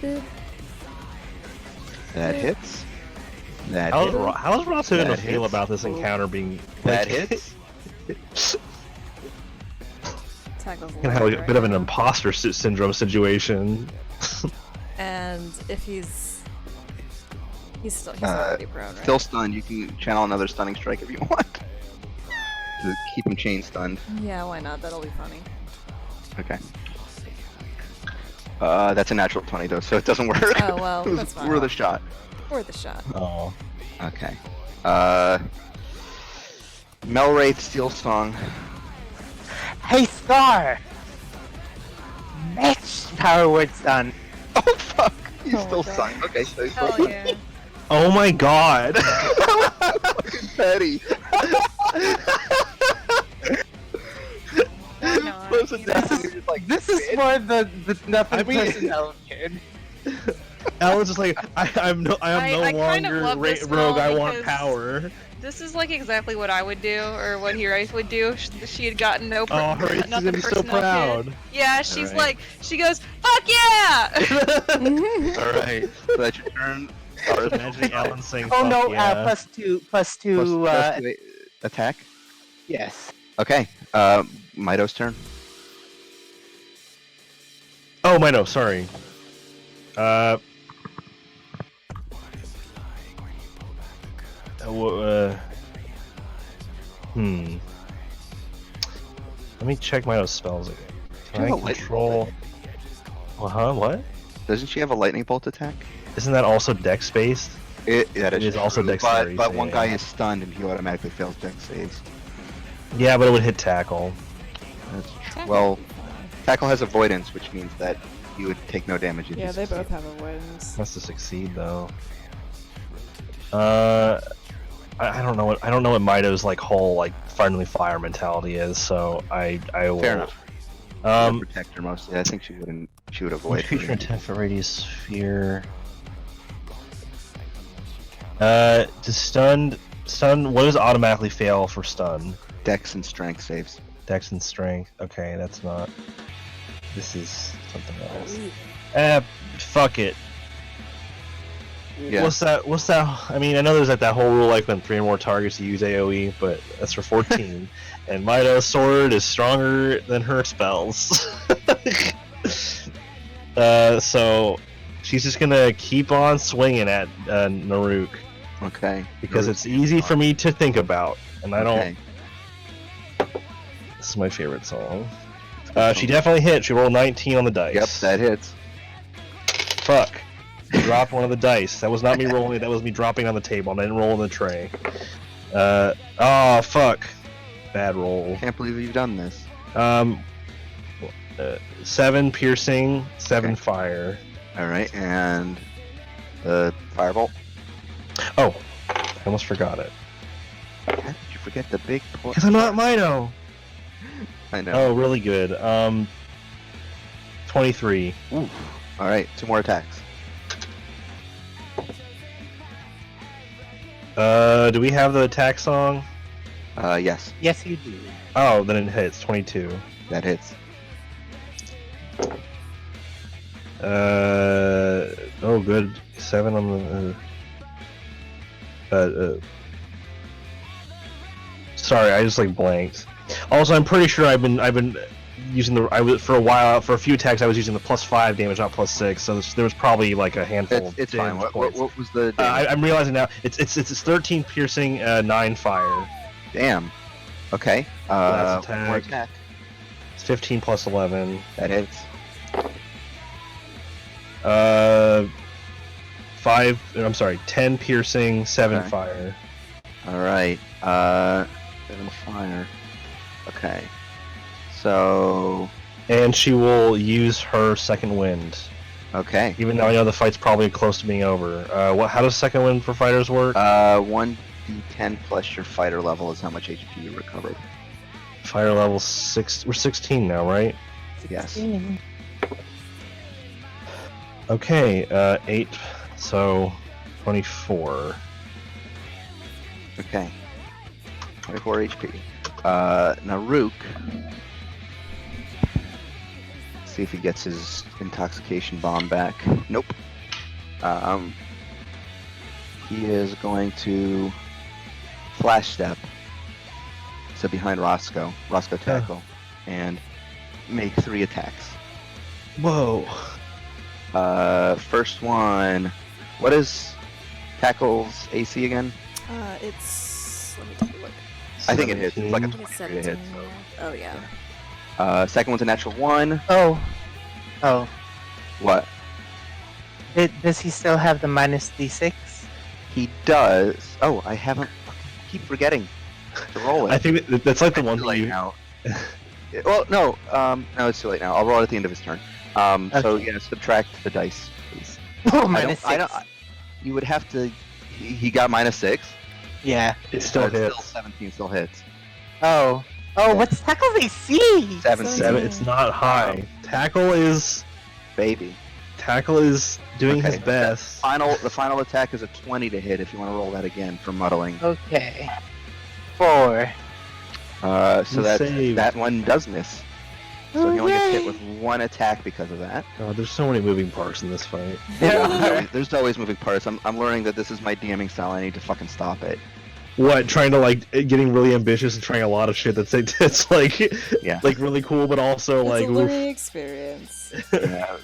Bit. That hits. That How's, hits. how's Roscoe gonna That feel hits. about this encounter being That like, hits. Tackle's gonna have like a right bit of an now. imposter syndrome situation? And if he's already prone, right? Still stunned. You can channel another stunning strike if you want. To keep him chain stunned. Yeah, why not? That'll be funny. Okay. That's a natural 20 though, so it doesn't work. Oh, well, It was that's fine. worth a shot. Worth a shot. Oh. Okay. Melwraith Steel Song. Hey, Scar! Match Power Word Stun. Oh fuck! He's Oh my still God. stunned. Okay, so he's still Hell yeah. Oh my god! fucking petty. Why not? Close You attack, know? and you're just like, This is for the nothing I mean- person element. Ellen's just like, I am no I kind of longer love this rogue. I role want because- power. This is like exactly what I would do, or what Heroes would do. She had gotten no. Oh, Horace is nothing gonna be so personal kid. proud. Yeah, she's Alright. like, she goes, "Fuck yeah!" Alright, so that's your turn. Scar's Imagining Ellen saying, Oh no, "Fuck yeah." plus two, plus two attack. yes. Okay, Mito's turn. Oh, my no, sorry. Let me check my spells again. Can You have I a lightning control? What? Doesn't she have a lightning bolt attack? Isn't that also dex based? That It is true, also dexterity, but so one yeah. guy is stunned and he automatically fails dex saves. Yeah, but it would hit tackle. That's true. Well, tackle has avoidance, which means that you would take no damage if Yeah, you they succeed. both have avoidance. Has to succeed though. I don't know what Mito's like whole like friendly fire mentality is, so I will. Fair enough. Um, Protect her mostly. I think she would avoid. creature in 10 foot radius sphere. To stun. What does automatically fail for stun? Dex and strength saves. Dex and strength. Okay, that's not. This is something else. Ooh. Fuck it. Yeah. What's that? I mean, I know there's that whole rule like when 3 or more targets you use AoE, but that's for 14. And Mito's sword is stronger than her spells. So she's just gonna keep on swinging at Naruk Okay. because it's easy for me to think about, and I don't. Okay. This is my favorite song. She definitely hit. She rolled 19 on the dice. Yep, that hits. Fuck. Dropped one of the dice. That was not me rolling it, that was me dropping on the table, and I didn't roll in the tray. Oh, fuck. Bad roll. Can't believe you've done this. 7 piercing, 7 Okay. fire. All right, and the firebolt. Oh, I almost forgot it. How did you forget the big point? Because I'm not Mito! I know. Oh, really good. 23. Ooh. All right, 2 more attacks. Do we have the attack song? Yes, Yes, you do. Oh, then it hits. 22. that hits. Oh, good. 7 on the. Sorry, I just like blanked. Also, I'm pretty sure I've been using for a while, for a few attacks, I was using the +5 damage, not +6. So there was probably like a handful It's of fine. damage What points. was the damage? I'm realizing now it's 13 piercing, 9 fire. Damn. Okay. Last One more attack. attack. It's 15 plus 11. That hits. 10 piercing, 7 Okay. fire. All right. 7 fire. Okay. So. And she will use her second wind. Okay. Even though I know the fight's probably close to being over. How does second wind for fighters work? 1d10 plus your fighter level is how much HP you recovered. Fire level 6. We're 16 now, right? Yes. Okay, 8. So 24. Okay. 24 HP. Naruk. See if he gets his intoxication bomb back. Nope. He is going to flash step. So behind Roscoe tackle, and make 3 attacks. Whoa. First one. What is tackle's AC again? It's. Let me take a look. I think it hits. It's like a I think it's 23 to 17. hit. Yeah. Oh yeah. Second one's a natural 1. Oh. What? Does he still have the minus d6? He does. Oh, I haven't. Keep forgetting to roll it. I think that's like the one Too that late you. now. Well, no. No, it's too late now. I'll roll it at the end of his turn. So Okay. yeah, subtract the dice, please. Oh, minus 6. You would have to. He got -6. Yeah. It still It's hits. Still 17 still hits. Oh. Oh, what's tackle's AC? 17. 7. It's not high. Tackle is Baby. doing his Okay. best. The final attack is a 20 to hit. If you want to roll that again for muddling. Okay. 4. So Saved. that one does miss. So he only gets hit Yay. with 1 attack because of that. God, there's so many moving parts in this fight. There's always moving parts. I'm learning that this is my DMing style. I need to fucking stop it. What, trying to getting really ambitious and trying a lot of shit that's like Yeah. like really cool, but also It's like a oof. learning experience.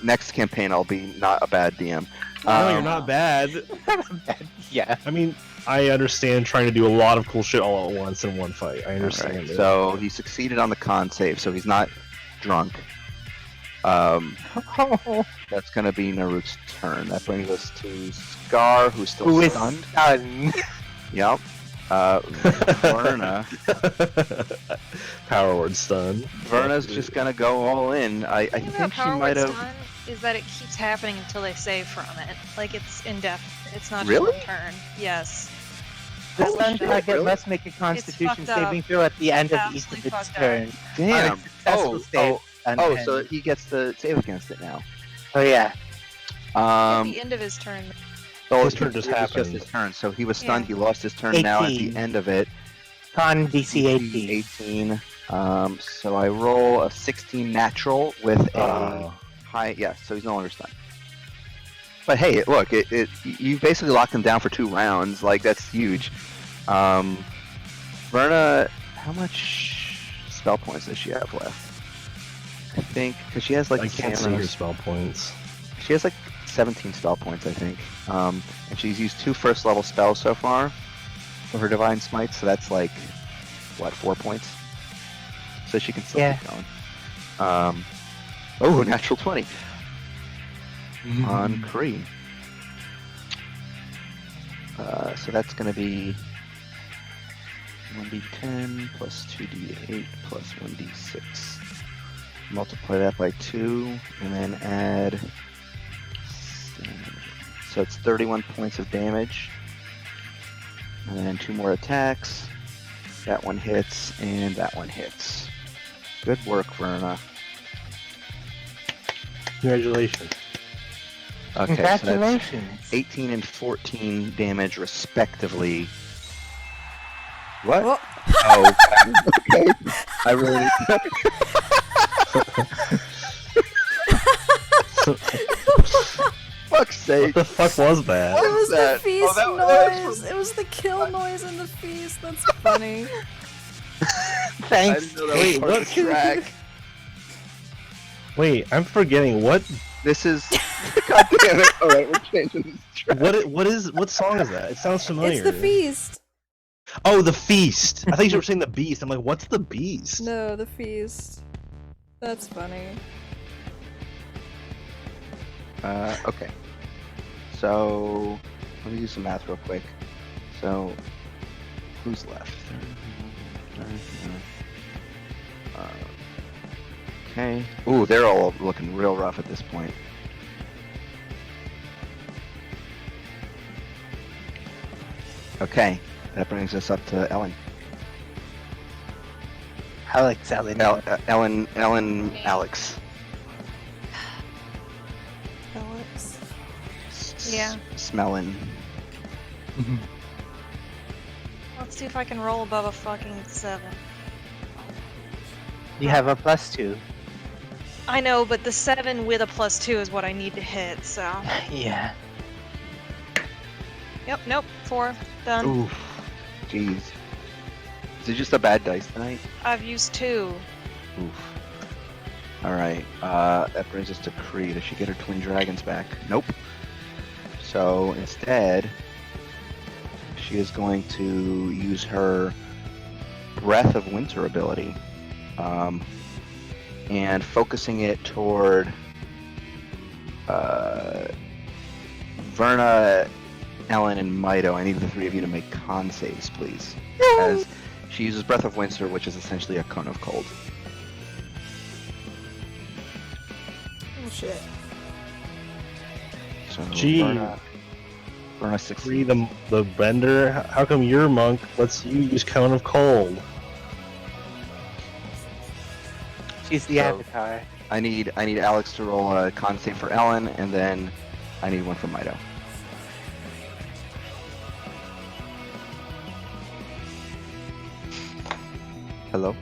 Next campaign, I'll be not a bad DM. No, you're not bad. Yeah. I mean, I understand trying to do a lot of cool shit all at once in one fight. I understand. Alright, it. so he succeeded on the con save, so he's not drunk. That's gonna be Naruk's turn. That brings us to Scar, who's still Who is stunned. stunned? Yep. Verna. Power word stun. Verna's just gonna go all in. I The thing about think she Power might Word's have. done is that it keeps happening until they save from it. Like it's indefinite. It's not Really? just one turn. Yes. The Holy stun shit, target really? must make a Constitution fucked up. saving throw at the end of each Absolutely of its fucked up. turns. Damn. On a successful save. So he gets to save against it now. Oh yeah. At the end of his turn. So His turn just it was happened. his turn. So he was stunned. Yeah. He lost his turn. Now at 18. the end of it, Con DC 18. 18. So I roll a 16 natural with a high. Yeah. So he's no longer stunned. But hey, look, you basically locked him down for 2 rounds. Like that's huge. Verna, how much spell points does she have left? I think because she has like I can't see her Samus- spell points. She has like 17 spell points, I think. And she's used 2 first level spells so far for her Divine Smite, so that's like, what, 4 points? So she can still keep going. Oh, natural 20 on Kree. So that's going to be 1d10 plus 2d8 plus 1d6. Multiply that by 2, and then add. So it's 31 points of damage. And then 2 more attacks. That one hits, and that one hits. Good work, Verna. Congratulations. Okay, so that's Congratulations. 18 and 14 damage, respectively. What? Oh, Oh, okay. I really need to. Fuck's sake. What the fuck was that? it was the that? Oh, feast that was noise. It was the kill noise in the feast. That's funny. I Thanks. didn't know that was part of the track. Wait, I'm forgetting what This is. God damn it! All right, we're changing this track. what song is that? It sounds familiar. It's the feast. Oh, the feast. I think you were saying the beast. I'm like, what's the beast? No, the feast. That's funny. Okay. So let me do some math real quick. So who's left? Okay. Ooh, they're all looking real rough at this point. Okay, that brings us up to Ellen. Alex, Ellen. Ellen, Alex. Alex. Yeah. Smelling. Let's see if I can roll above a fucking 7. You have a +2. I know, but the 7 with a +2 is what I need to hit, so. Yeah. Yep, nope, 4. Done. Oof. Jeez. Is it just a bad dice tonight? I've used 2. Oof. Alright, that brings us to Kree. Does she get her twin dragons back? Nope. So instead, she is going to use her Breath of Winter ability. And focusing it toward Verna, Ellen, and Mido. I need the 3 of you to make con saves, please. As she uses Breath of Winter, which is essentially a cone of cold. Oh shit. So Gee. Verna Free 16. the bender. How come your monk lets you use cone of cold? She's the So- avatar. I need Alex to roll a con save for Ellen, and then I need one for Mido. Hello?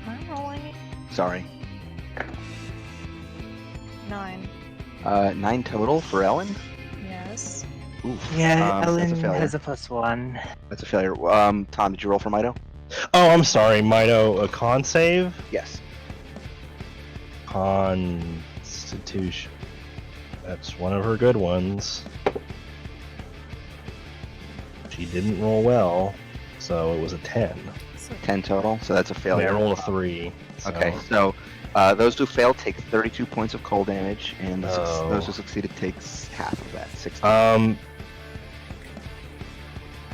I'm rolling it. Sorry. 9. 9 total for Ellen? Yes. Oof. Yeah, That's a Ellen failure. has a +1. That's a failure. Tom, did you roll for Mido? Oh, I'm sorry, Mido. A con save? Yes. Constitution. That's one of her good ones. She didn't roll well, so it was a 10. 10 total, so that's a I failure. rolled a 3. So. Okay, so those who fail take 32 points of cold damage, and Oh. those who succeeded takes half of that, 60.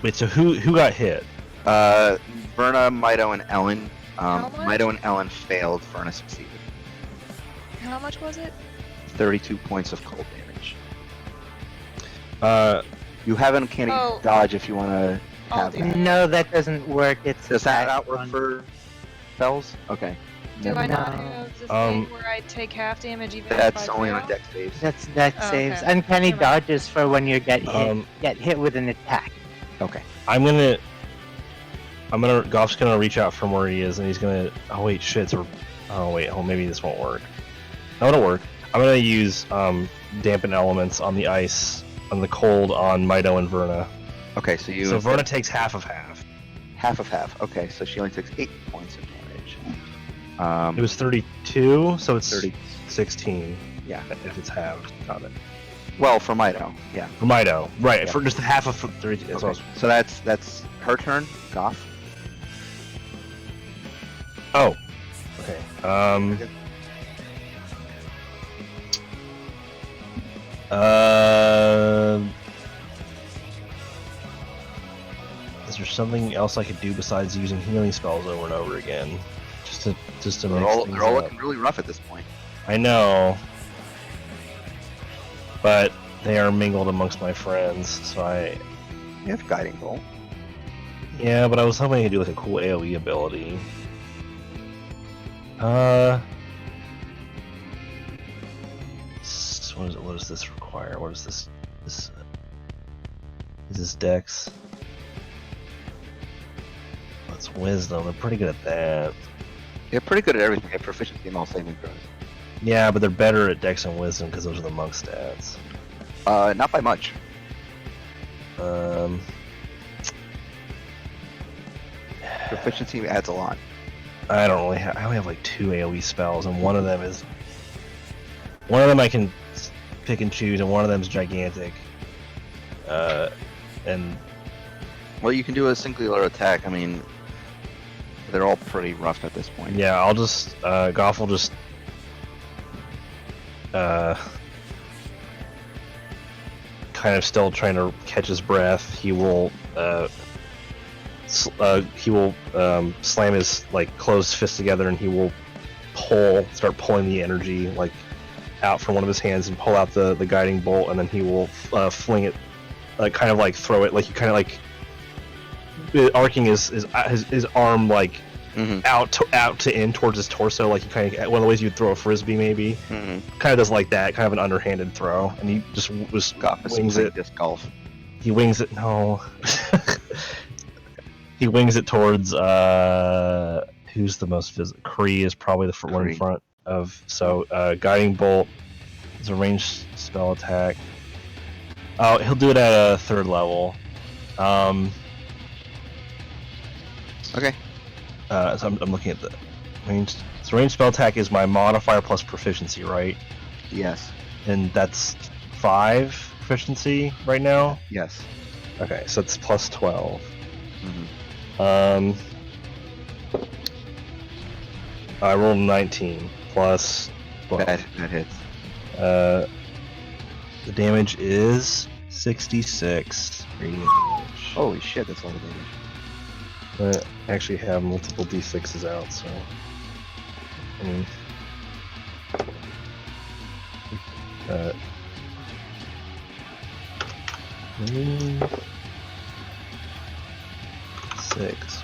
Wait, so who got hit? Verna, Mido, and Ellen. How much? Mido and Ellen failed. Verna succeeded. How much was it? 32 points of cold damage. Uh, You have an uncanny Oh. dodge if you want to I'll have do that. that. No, that doesn't work. It's Does that attack not work on- for spells? Okay. Do Never I mind. not No. have the Um, thing where I take half damage even That's if I only fail? on deck saves. That's deck Oh, saves. okay. Uncanny Never mind. dodges for when you get Um, hit with an attack. Okay. Goff's gonna reach out from where he is, and he's gonna. Oh wait, shit. Maybe this won't work. No, it'll work. I'm gonna use dampen elements on the ice, on the cold on Mido and Verna. Okay, so you. So Verna takes half of half. half of half. Okay, so she only takes 8 points of damage. It was 32, so it's 30. 16 Yeah. if it's halved. Got it. Well, for Mido, yeah. For Mido, right? Yeah. For just half of 32. That's what I Okay. was- So that's her turn. Goff. Oh. Okay. Uh, is there something else I could do besides using healing spells over and over again? Just to They're mix all things they're all up. looking really rough at this point. I know, but they are mingled amongst my friends, so You have guiding bolt. yeah. But I was hoping I could do like a cool AOE ability. What does this require? What is this? Is this Dex? That's Wisdom. They're pretty good at that. They're pretty good at everything. They have proficiency in all saving throws. Yeah, but they're better at Dex and Wisdom because those are the monk stats. Not by much. Proficiency adds a lot. I don't really. I only have like 2 AOE spells, and one of them is One of them I can pick and choose, and one of them's gigantic. And Well, you can do a singular attack. I mean, they're all pretty rough at this point. yeah, I'll just Goff will just kind of still trying to catch his breath. He will slam his like closed fists together, and he will start pulling the energy like out from one of his hands and pull out the guiding bolt, and then he will fling it, kind of like throw it, like he kind of like arcing his arm like out to in towards his torso, like he kind of one of the ways you'd throw a frisbee maybe. Kind of does like that, kind of an underhanded throw, and he just wings it. Disc golf. He wings it. No. He wings it towards who's the most physical? Kree is probably the one in front of. So guiding bolt is a ranged spell attack. Oh, he'll do it at a 3rd level. Okay. So I'm looking at the ranged. So ranged spell attack is my modifier plus proficiency, right? Yes. And that's 5 proficiency right now. Yes. Okay, so it's plus 12. I rolled 19 plus 12. That hits. The damage is 66 radiant damage. Holy shit, that's a lot of damage. But I actually have multiple d6s out, so. I mean. 6.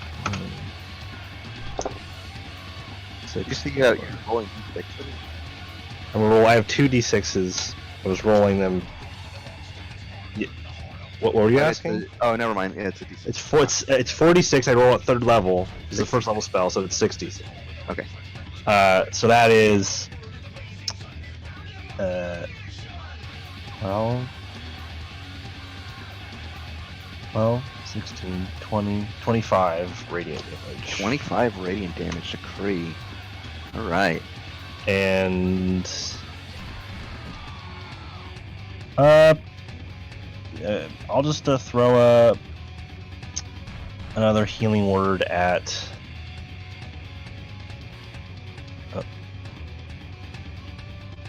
You see, you're rolling d6. I have 2 d6s. I was rolling them. Yeah. What were you asking? Oh, never mind. Yeah, it's a d6. It's 46. I roll at 3rd level. It's the 1st level spell, so it's 60. Okay. So that is. 12, 16, 20, 25 radiant damage. 25 radiant damage to Kree. Alright. And I'll just throw another healing word at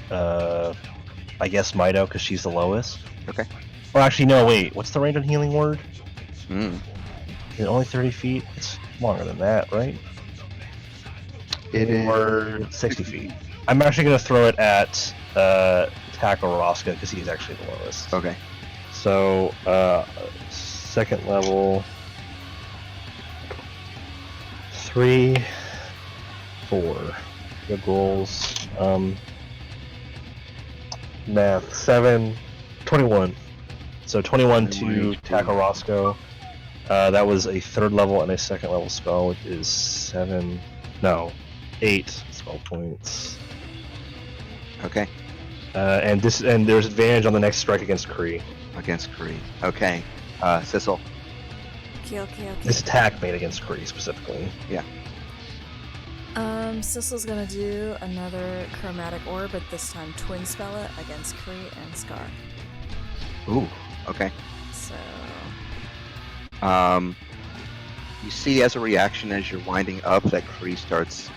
I guess Mido, because she's the lowest. Okay. Or actually, no, wait. What's the range on healing word? Mm. Is it only 30 feet? It's longer than that, right? It is Or 60 feet. I'm actually going to throw it at Tackle Rosca, because he's actually the lowest. Okay. So, 2nd level. 3, 4. Good rolls. Math. 7, 21. So 21 to Tackle Roscoe. That was a 3rd level and a 2nd level spell, which is 8 spell points. Okay. And there's advantage on the next strike against Kree. Against Kree. Okay. Sissel. Okay. This attack made against Kree specifically. Yeah. Sissel's gonna do another chromatic orb, but this time twin spell it against Kree and Scar. Ooh. Okay. So You see, as a reaction, as you're winding up, that Kree starts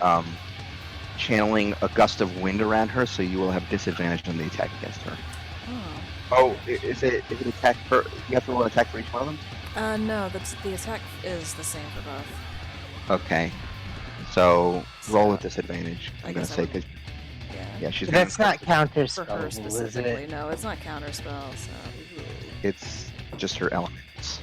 channeling a gust of wind around her, so you will have disadvantage on the attack against her. Oh, is it attack per? You have to roll an attack for each one of them. No, the attack is the same for both. Okay. So roll at disadvantage. I I'm gonna guess I say would- because Yeah. she's. That's not counter For her spellable, is specifically, it? no, it's not counterspell, so. It's just her elements.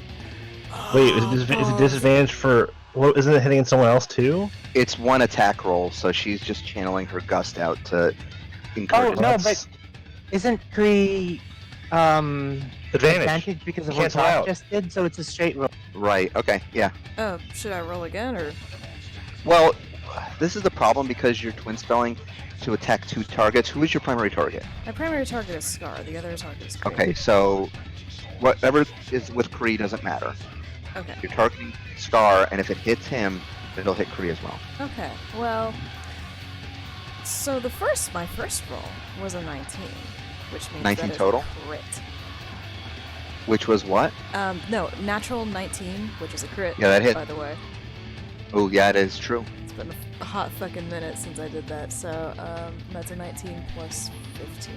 Wait, is it disadvantage for? What, isn't it hitting someone else too? It's one attack roll, so she's just channeling her gust out to encourage. Oh no, but isn't Kree advantage because of what Cancel Bob out. just did? So it's a straight roll. Right. Okay. Yeah. Oh, should I roll again or? Well, this is the problem because you're twin spelling to attack 2 targets. Who is your primary target? My primary target is Scar. The other target is Kree. Okay, so whatever is with Kree doesn't matter. Okay. You're targeting Scar, and if it hits him, it'll hit Kree as well. Okay. Well, So my first roll was a 19, which means 19 that is total? a crit. Which was what? No, natural 19, which is a crit. Yeah, that hit. By the way, Oh, yeah, it is true. it's been a hot fucking minute since I did that. So that's a 19 plus 15.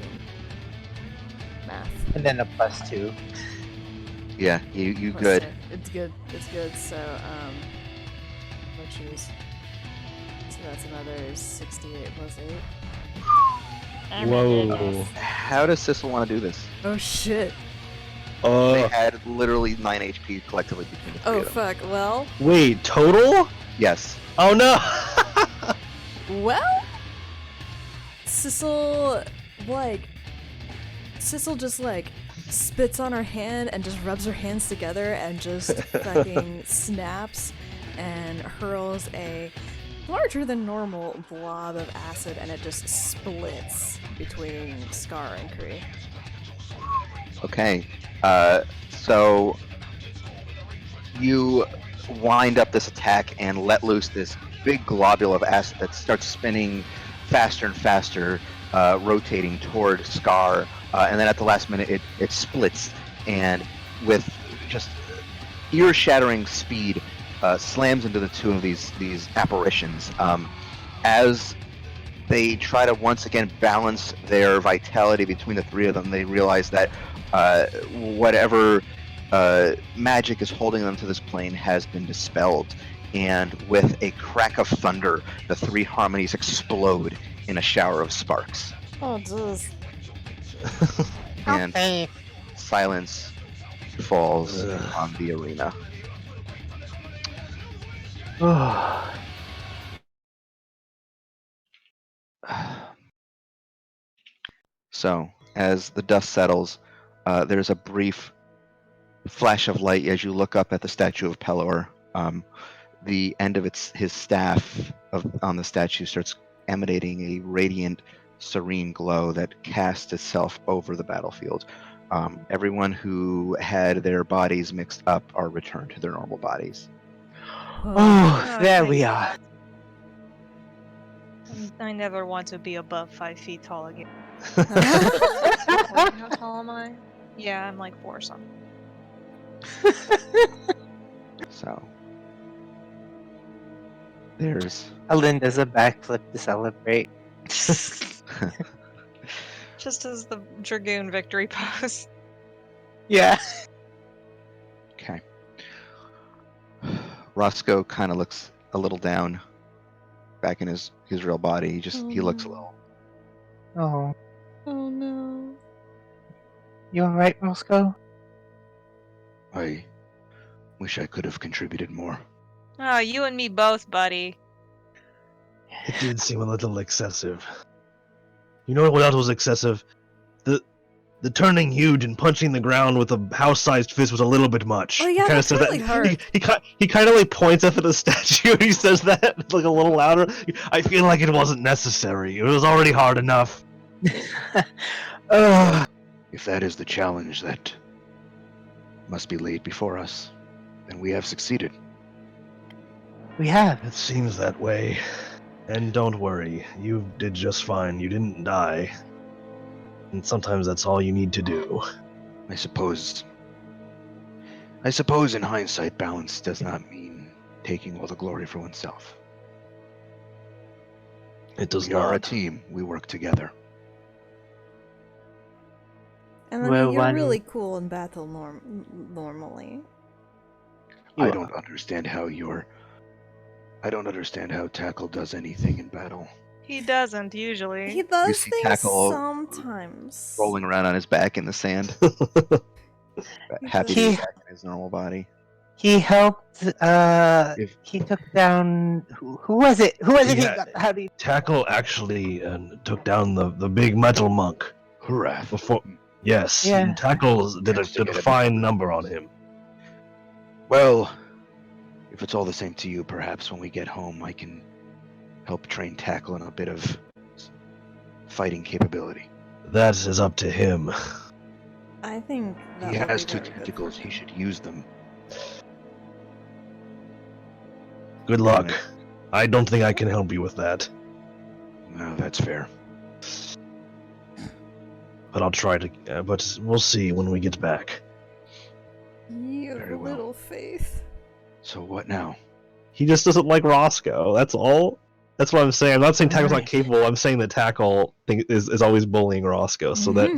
Math. And then a +2. Yeah, you Plus good. 10. It's good. It's good. So which is so that's another 68 plus 8. Whoa. How does Sissel want to do this? Oh shit. They had literally 9 HP collectively between the three Oh of them. fuck. Well. Wait, total? Yes. Oh no! Well. Sissel just spits on her hand and just rubs her hands together and just fucking snaps and hurls a larger than normal blob of acid, and it just splits between Scar and Kree. Okay. So you wind up this attack and let loose this big globule of acid that starts spinning faster and faster, rotating toward Scar, and then at the last minute it splits and with just ear-shattering speed slams into the two of these apparitions. As they try to once again balance their vitality between the three of them, they realize that whatever magic is holding them to this plane has been dispelled, and with a crack of thunder, the three harmonies explode in a shower of sparks. Oh jeez. And silence falls Ugh. on the arena. So, as the dust settles, there's a brief flash of light as you look up at the statue of Pelor. The end of his staff on the statue starts emanating a radiant, serene glow that casts itself over the battlefield. Everyone who had their bodies mixed up are returned to their normal bodies. Oh, there thank we are. God. I never want to be above 5 feet tall again. Wait, how tall am I? Yeah, I'm like 4 or something. So, there's Alinda's a backflip to celebrate. Just as the Dragoon victory pose. Yeah. okay. Roscoe kind of looks a little down, back in his real body. He looks a little. Oh, Oh no. you alright, Roscoe? I wish I could have contributed more. Oh, you and me both, buddy. It did seem a little excessive. You know what else was excessive? The turning huge and punching the ground with a house-sized fist was a little bit much. Oh, yeah, He kinda that said really hurt. He kind of like points up at the statue and he says that like a little louder. I feel like it wasn't necessary. It was already hard enough. Ugh. If that is the challenge that must be laid before us, then we have succeeded. We have. It seems that way. And don't worry, you did just fine. You didn't die. And sometimes that's all you need to do. I suppose in hindsight, balance does not mean taking all the glory for oneself. It does We are a not. team. We work together. And I We're mean, you're one- really cool in battle normally. You I are. don't understand how Tackle does anything in battle. He doesn't usually. He does see things Tackle sometimes. Rolling around on his back in the sand, happy to be He- back in his normal body. He helped. If- He took down. Who was it? Who was it? Yeah. How do you? Tackle actually took down the big metal monk Hurrah. before. Yes, Yeah. and Tackle did Managed to a get him. fine number on him. Well, if it's all the same to you, perhaps when we get home, I can help train Tackle in a bit of fighting capability. That is up to him. I think that He would has be 2 very good for tentacles. him. He should use them. Good luck. Right. I don't think I can help you with that. No, that's fair. But I'll try to. But we'll see when we get back. You Very well. little faith. So what now? He just doesn't like Roscoe. That's all. That's what I'm saying. I'm not saying Tackle's not Alright. capable. I'm saying that Tackle is always bullying Roscoe. So that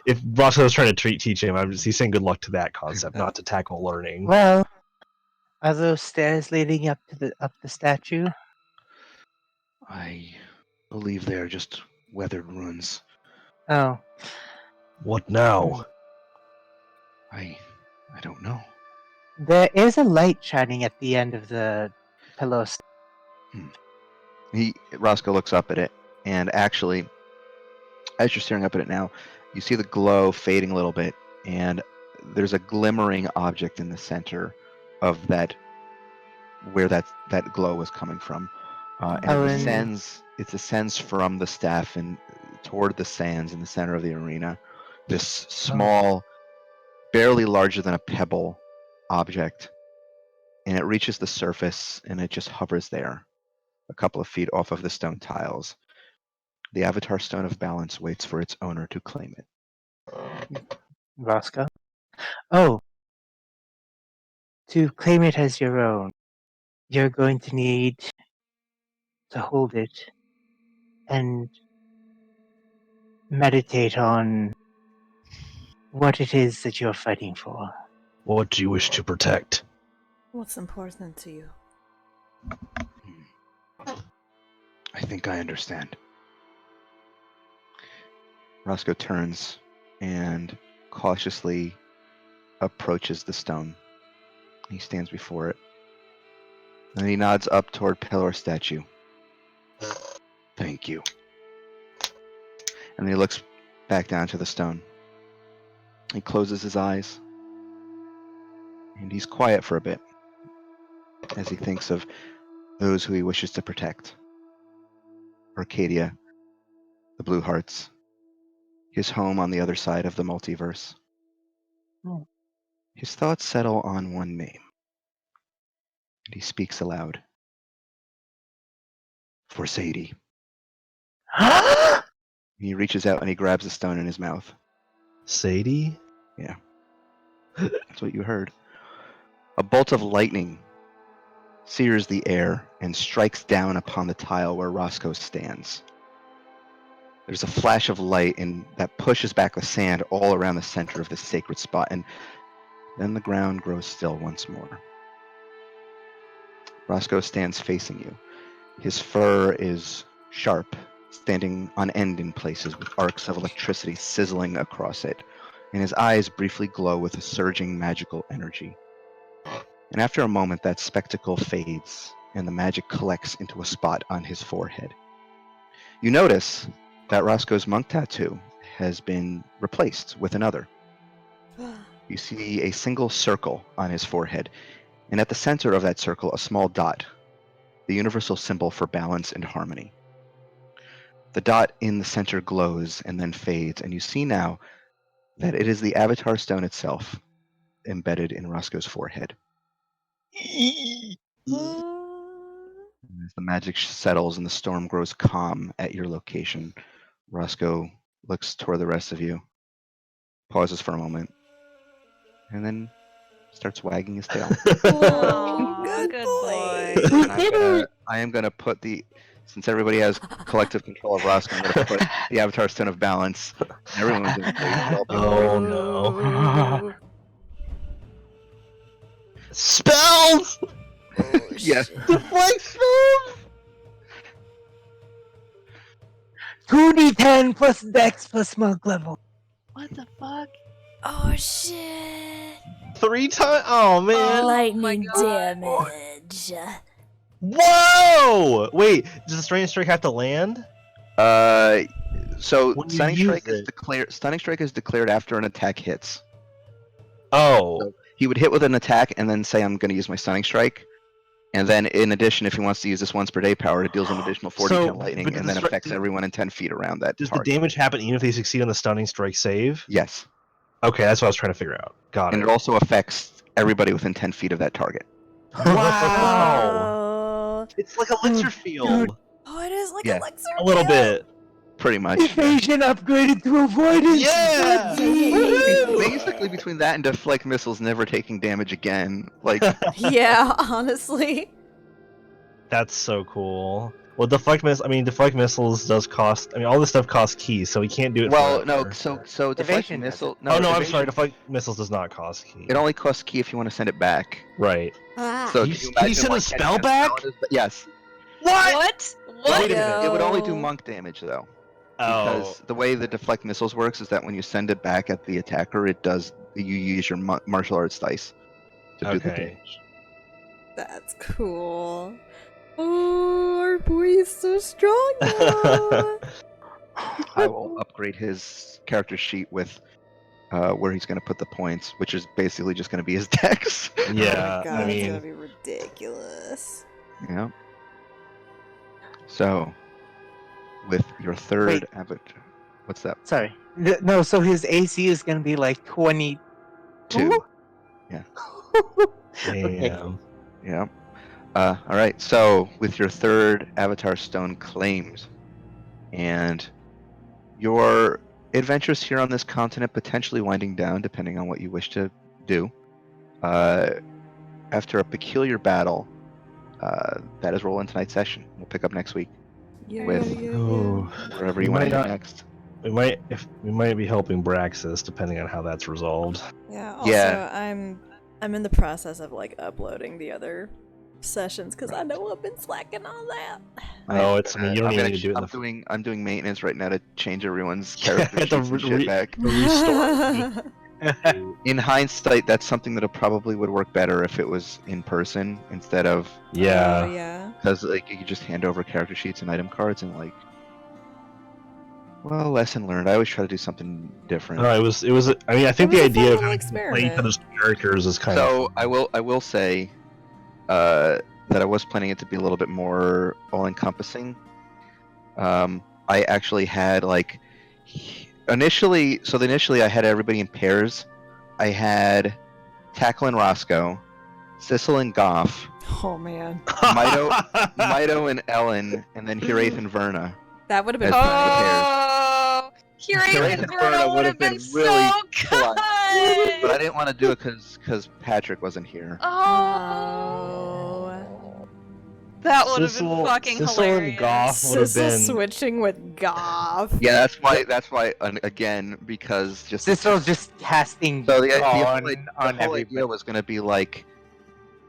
if Roscoe's trying to teach him, he's saying good luck to that concept, not to Tackle learning. Well, are those stairs leading up to the statue? I believe they are just weathered ruins. Oh, What now? I don't know. there is a light shining at the end of the pillow. Roscoe looks up at it, and actually, as you're staring up at it now, you see the glow fading a little bit, and there's a glimmering object in the center of that, where that glow was coming from, and Oh, it and- ascends from the staff and toward the sands in the center of the arena. This small, barely larger than a pebble object, and it reaches the surface and it just hovers there, a couple of feet off of the stone tiles. The Avatar Stone of Balance waits for its owner to claim it. Roscoe? Oh, to claim it as your own, you're going to need to hold it and meditate on what it is that you're fighting for. What do you wish to protect? What's important to you? I think I understand. Roscoe turns and cautiously approaches the stone. He stands before it. And he nods up toward pillar statue. Thank you. And he looks back down to the stone. He closes his eyes. And he's quiet for a bit as he thinks of those who he wishes to protect. Arcadia, the Blue Hearts, his home on the other side of the multiverse. Hmm. His thoughts settle on one name. And he speaks aloud. For Sadie. He reaches out and he grabs the stone in his mouth. Sadie? That's what you heard. A bolt of lightning sears the air and strikes down upon the tile where Roscoe stands. There's a flash of light that pushes back the sand all around the center of this sacred spot, and then the ground grows still once more. Roscoe stands facing you. His fur is sharp, standing on end in places with arcs of electricity sizzling across it, and his eyes briefly glow with a surging magical energy. And after a moment, that spectacle fades, and the magic collects into a spot on his forehead. You notice that Roscoe's monk tattoo has been replaced with another. You see a single circle on his forehead, and at the center of that circle, a small dot, the universal symbol for balance and harmony. The dot in the center glows and then fades, and you see now that it is the Avatar Stone itself embedded in Roscoe's forehead. As the magic settles and the storm grows calm at your location, Roscoe looks toward the rest of you, pauses for a moment, and then starts wagging his tail. Oh, good boy. And I am gonna put since everybody has collective control of Roscoe, I'm gonna put the Avatar Stone of Balance. Everyone's gonna say, Oh no. Spells! yes. Deflect spells! 2d10 plus dex plus monk level. What the fuck? Oh shit! 3 times? Oh man. Lightning God. damage. Whoa! Wait, does the Strange Strike have to land? So When you Stunning use Strike is it. declared. Stunning Strike is declared after an attack hits. Oh. So he would hit with an attack and then say, "I'm going to use my Stunning Strike." And then, in addition, if he wants to use this once per day power, it deals an additional 40 So, lightning, but and does then the affects everyone in 10 feet around that Does target. the damage happen even if they succeed on the Stunning Strike save? Yes, Okay, that's what I was trying to figure out. Got and it. it also affects everybody within 10 feet of that target. Wow! Oh. It's like a Elixir Field. Oh, it is like Yeah. elixir. A little bit. Pretty much. Yeah. Evasion upgraded to avoidance. Yeah! Basically, between that and deflect missiles never taking damage again, like Yeah, honestly. That's so cool. Well, deflect missiles does cost. I mean, all this stuff costs keys, so we can't do it. well, no. forever. So deflect Evasion missile. doesn't. No, Oh no, I'm evasion- sorry. Deflect missiles does not cost key. It only costs key if you want to send it back. Right. Ah. So Can you imagine, send a like, spell getting a spell back? in his- Yes. What? Well, What? it would only do Yo. monk damage though, Oh. because the way the deflect missiles works is that when you send it back at the attacker, it does. You use your martial arts dice to do the Okay. damage. That's cool. Oh, our boy is so strong now. I will upgrade his character sheet with where he's going to put the points, which is basically just going to be his dex. Yeah. Oh my god, I it's mean, gonna be ridiculous. Yeah. So, with your third Wait. avatar, what's that? Sorry. No, so his AC is gonna be like 22. Two. Okay. damn. Yeah. All right. So, with your third avatar stone claimed, and your adventures here on this continent potentially winding down, depending on what you wish to do. After a peculiar battle, that is roll in tonight's session. We'll pick up next week, Yeah, With- yeah, yeah, Ooh. wherever We you want might to go not- next. We might be helping Braxis depending on how that's resolved. yeah. Also, Yeah. I'm in the process of like uploading the other sessions because I know I've been slacking on that. Oh, it's. I mean, you don't even need to do it. I'm doing maintenance right now to change everyone's character Had to sheets and shit back. Restore. In hindsight, that's something that probably would work better if it was in person instead of Oh, Yeah. yeah. because like you could just hand over character sheets and item cards and like. Well, lesson learned. I always try to do something different. No, it was. I mean, I think It the was a fun idea of little having to play each experiment. other's characters is kind So of. I will say that I was planning it to be a little bit more all encompassing. I actually had like initially I had everybody in pairs. I had Tackle and Roscoe, Sissel and Goff, Oh man, Mido and Ellen, and then Hiraeth and Verna. that would have been As fun. Oh, Hiraeth Hiraeth and and Verna Verna would would have have been been really so fun. good. But I didn't want to do it because Patrick wasn't here. Oh. That would have been fucking Sissel hilarious. and Goff would have Sissel been. switching with Goff. Yeah, that's why again because just Sissel's just casting so the on whole everybody. idea was going to be like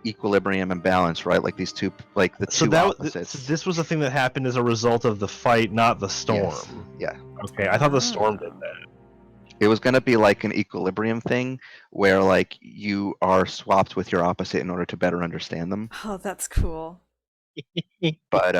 equilibrium and balance, right? Like these two, like the So two that opposites. so this was a thing that happened as a result of the fight, not the storm. Yes. Yeah. Okay, I thought the storm did Ah. that. It was going to be like an equilibrium thing where like you are swapped with your opposite in order to better understand them. Oh, that's cool. But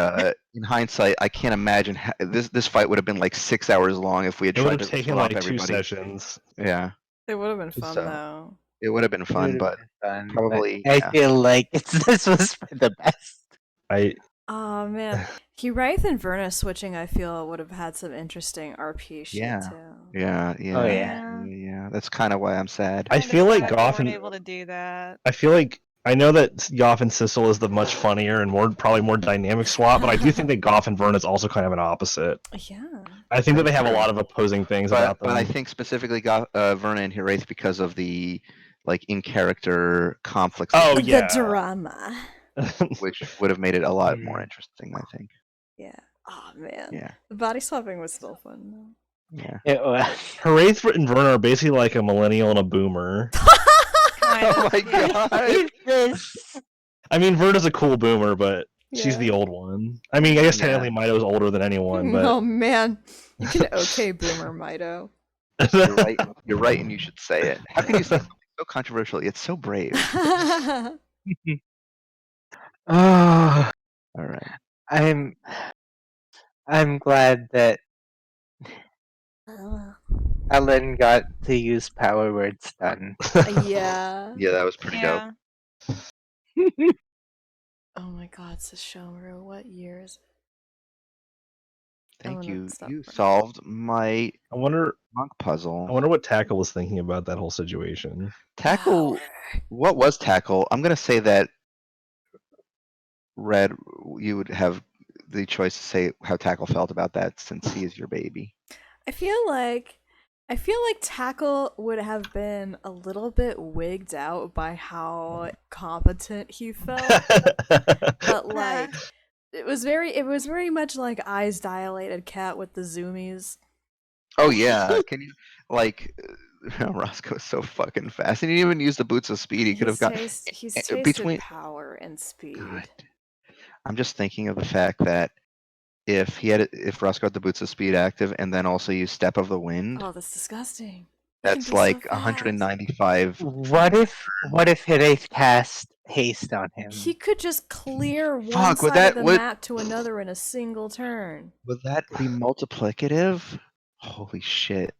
in hindsight, I can't imagine this fight would have been like 6 hours long if we had It would tried have to taken swap like 2 everybody. sessions. Yeah, It would have been fun So, though. it would have been fun, Would've but been fun, but probably, I yeah. feel like this was for the best. I Oh man, Hiraeth and Verna switching, I feel would have had some interesting RP shit Yeah. too. Yeah, yeah, Oh, yeah. yeah. That's kind of why I'm sad. I feel like Kinda Goff weren't and able to do that. I feel like I know that Goff and Sissel is the much funnier and probably more dynamic swap, but I do think that Goff and Vern is also kind of an opposite. Yeah. I think that they have a lot of opposing things about them. But I think specifically Verna and Hiraeth because of the like in character conflicts, Oh, The yeah. drama. which would have made it a lot more Mm. interesting. I think. Yeah. Oh man. Yeah, The body swapping was still fun yeah. It was. Heraith and Vern are basically like a millennial and a boomer. Kind Oh of, my yeah. god! This. I mean, Vern is a cool boomer, but she's Yeah. the old one. I mean, I guess Yeah. technically Mido's older than anyone, but Oh man. You can okay boomer Mido. You're right. You're right, and you should say it. How can you say something so controversial? It's so brave. Oh, All right. I'm glad that Ellen got to use power word stun. Yeah. Yeah, that was pretty Yeah. Oh my god, Sesshomaru, what year is it? Thank gonna you. stop You for- solved my I wonder monk puzzle. what Tackle was thinking about that whole situation. Tackle. What was tackle? I'm gonna say that Red. You would have the choice to say how Tackle felt about that since he is your baby. I feel like Tackle would have been a little bit wigged out by how competent he felt, but like it was very much like eyes dilated cat with the zoomies. Oh yeah, can you like Roscoe's so fucking fast. He didn't even use the boots of speed. He could have got He's tasted between. power and God, speed. I'm just thinking of the fact that if Roscoe had the boots of speed active and then also used Step of the Wind, Oh, that's disgusting. He can that's be so like fast. 195. What if Hireth cast haste on him? He could just clear one Fuck, would side of that the map to another in a single turn. would that be multiplicative? Holy shit.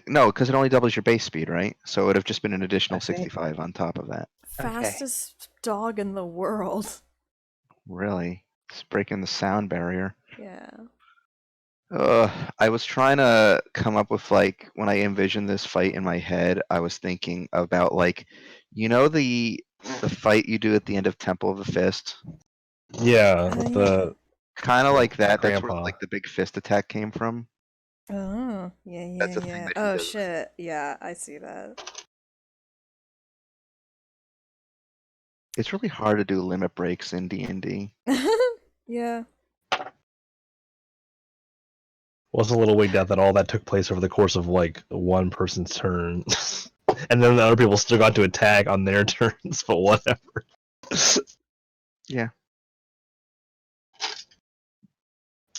No, because it only doubles your base speed, right? So it would have just been an additional I see. 65 on top of that. Fastest dog in the world. Really? It's breaking the sound barrier. Yeah. I was trying to come up with like when I envisioned this fight in my head, I was thinking about like, the fight you do at the end of Temple of the Fist, Yeah, Oh, with yeah. the kind of like that. That's where grandpa. like the big fist attack came from. Oh, yeah, That's yeah, a thing yeah. that he Oh does. shit. Yeah, I see that. It's really hard to do limit breaks in D&D. Yeah. Was a little wigged out that all that took place over the course of like one person's turn, and then the other people still got to attack on their turns. But whatever.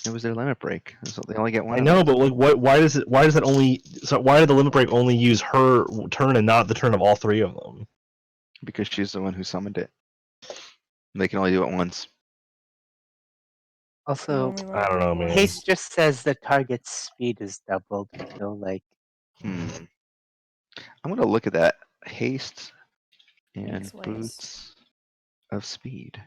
It was their limit break. So they only get one I of know, them but like, what? Why does it? Why does that only? So why did the limit break only use her turn and not the turn of all three of them? because she's the one who summoned it. They can only do it once. Also, Only I don't know, man. haste just says the target's speed is doubled. So like, I'm gonna look at that. Haste and Makes waste. boots of speed.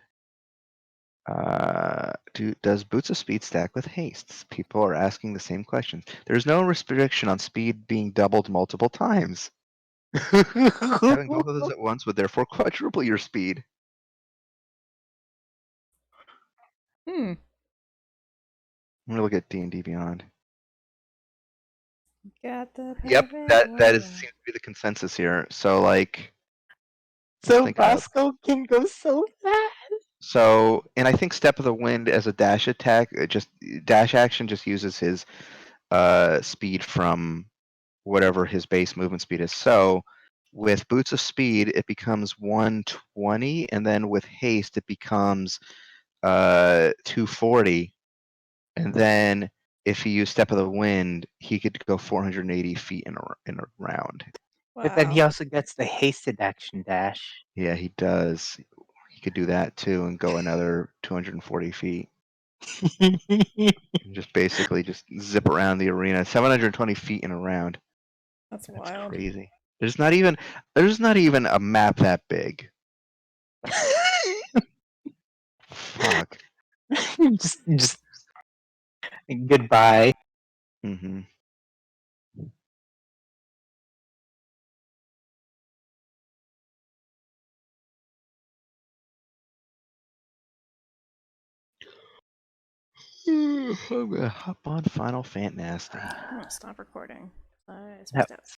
Does boots of speed stack with hastes? People are asking the same questions. There's no restriction on speed being doubled multiple times. Having both of those at once would therefore quadruple your speed. Hmm. I'm gonna look at D&D Beyond. Got the Yep, perfect that is weather. seems to be the consensus here. So like, so think about Roscoe can go so fast. and I think Step of the Wind as a dash attack, dash action just uses his speed from whatever his base movement speed is. So with Boots of Speed, it becomes 120, and then with Haste, it becomes 240. And then if he used Step of the Wind, he could go 480 feet in a round. But then he Wow. also gets the hasted action dash. Yeah, he does. He could do that too and go another 240 feet. And just basically just zip around the arena. 720 feet in a round. That's That's wild. crazy. There's not even a map that big. Fuck. just goodbye. Mm-hmm. I'm gonna hop on Final Fantasy. I'm gonna stop recording. I Yep. spaced out.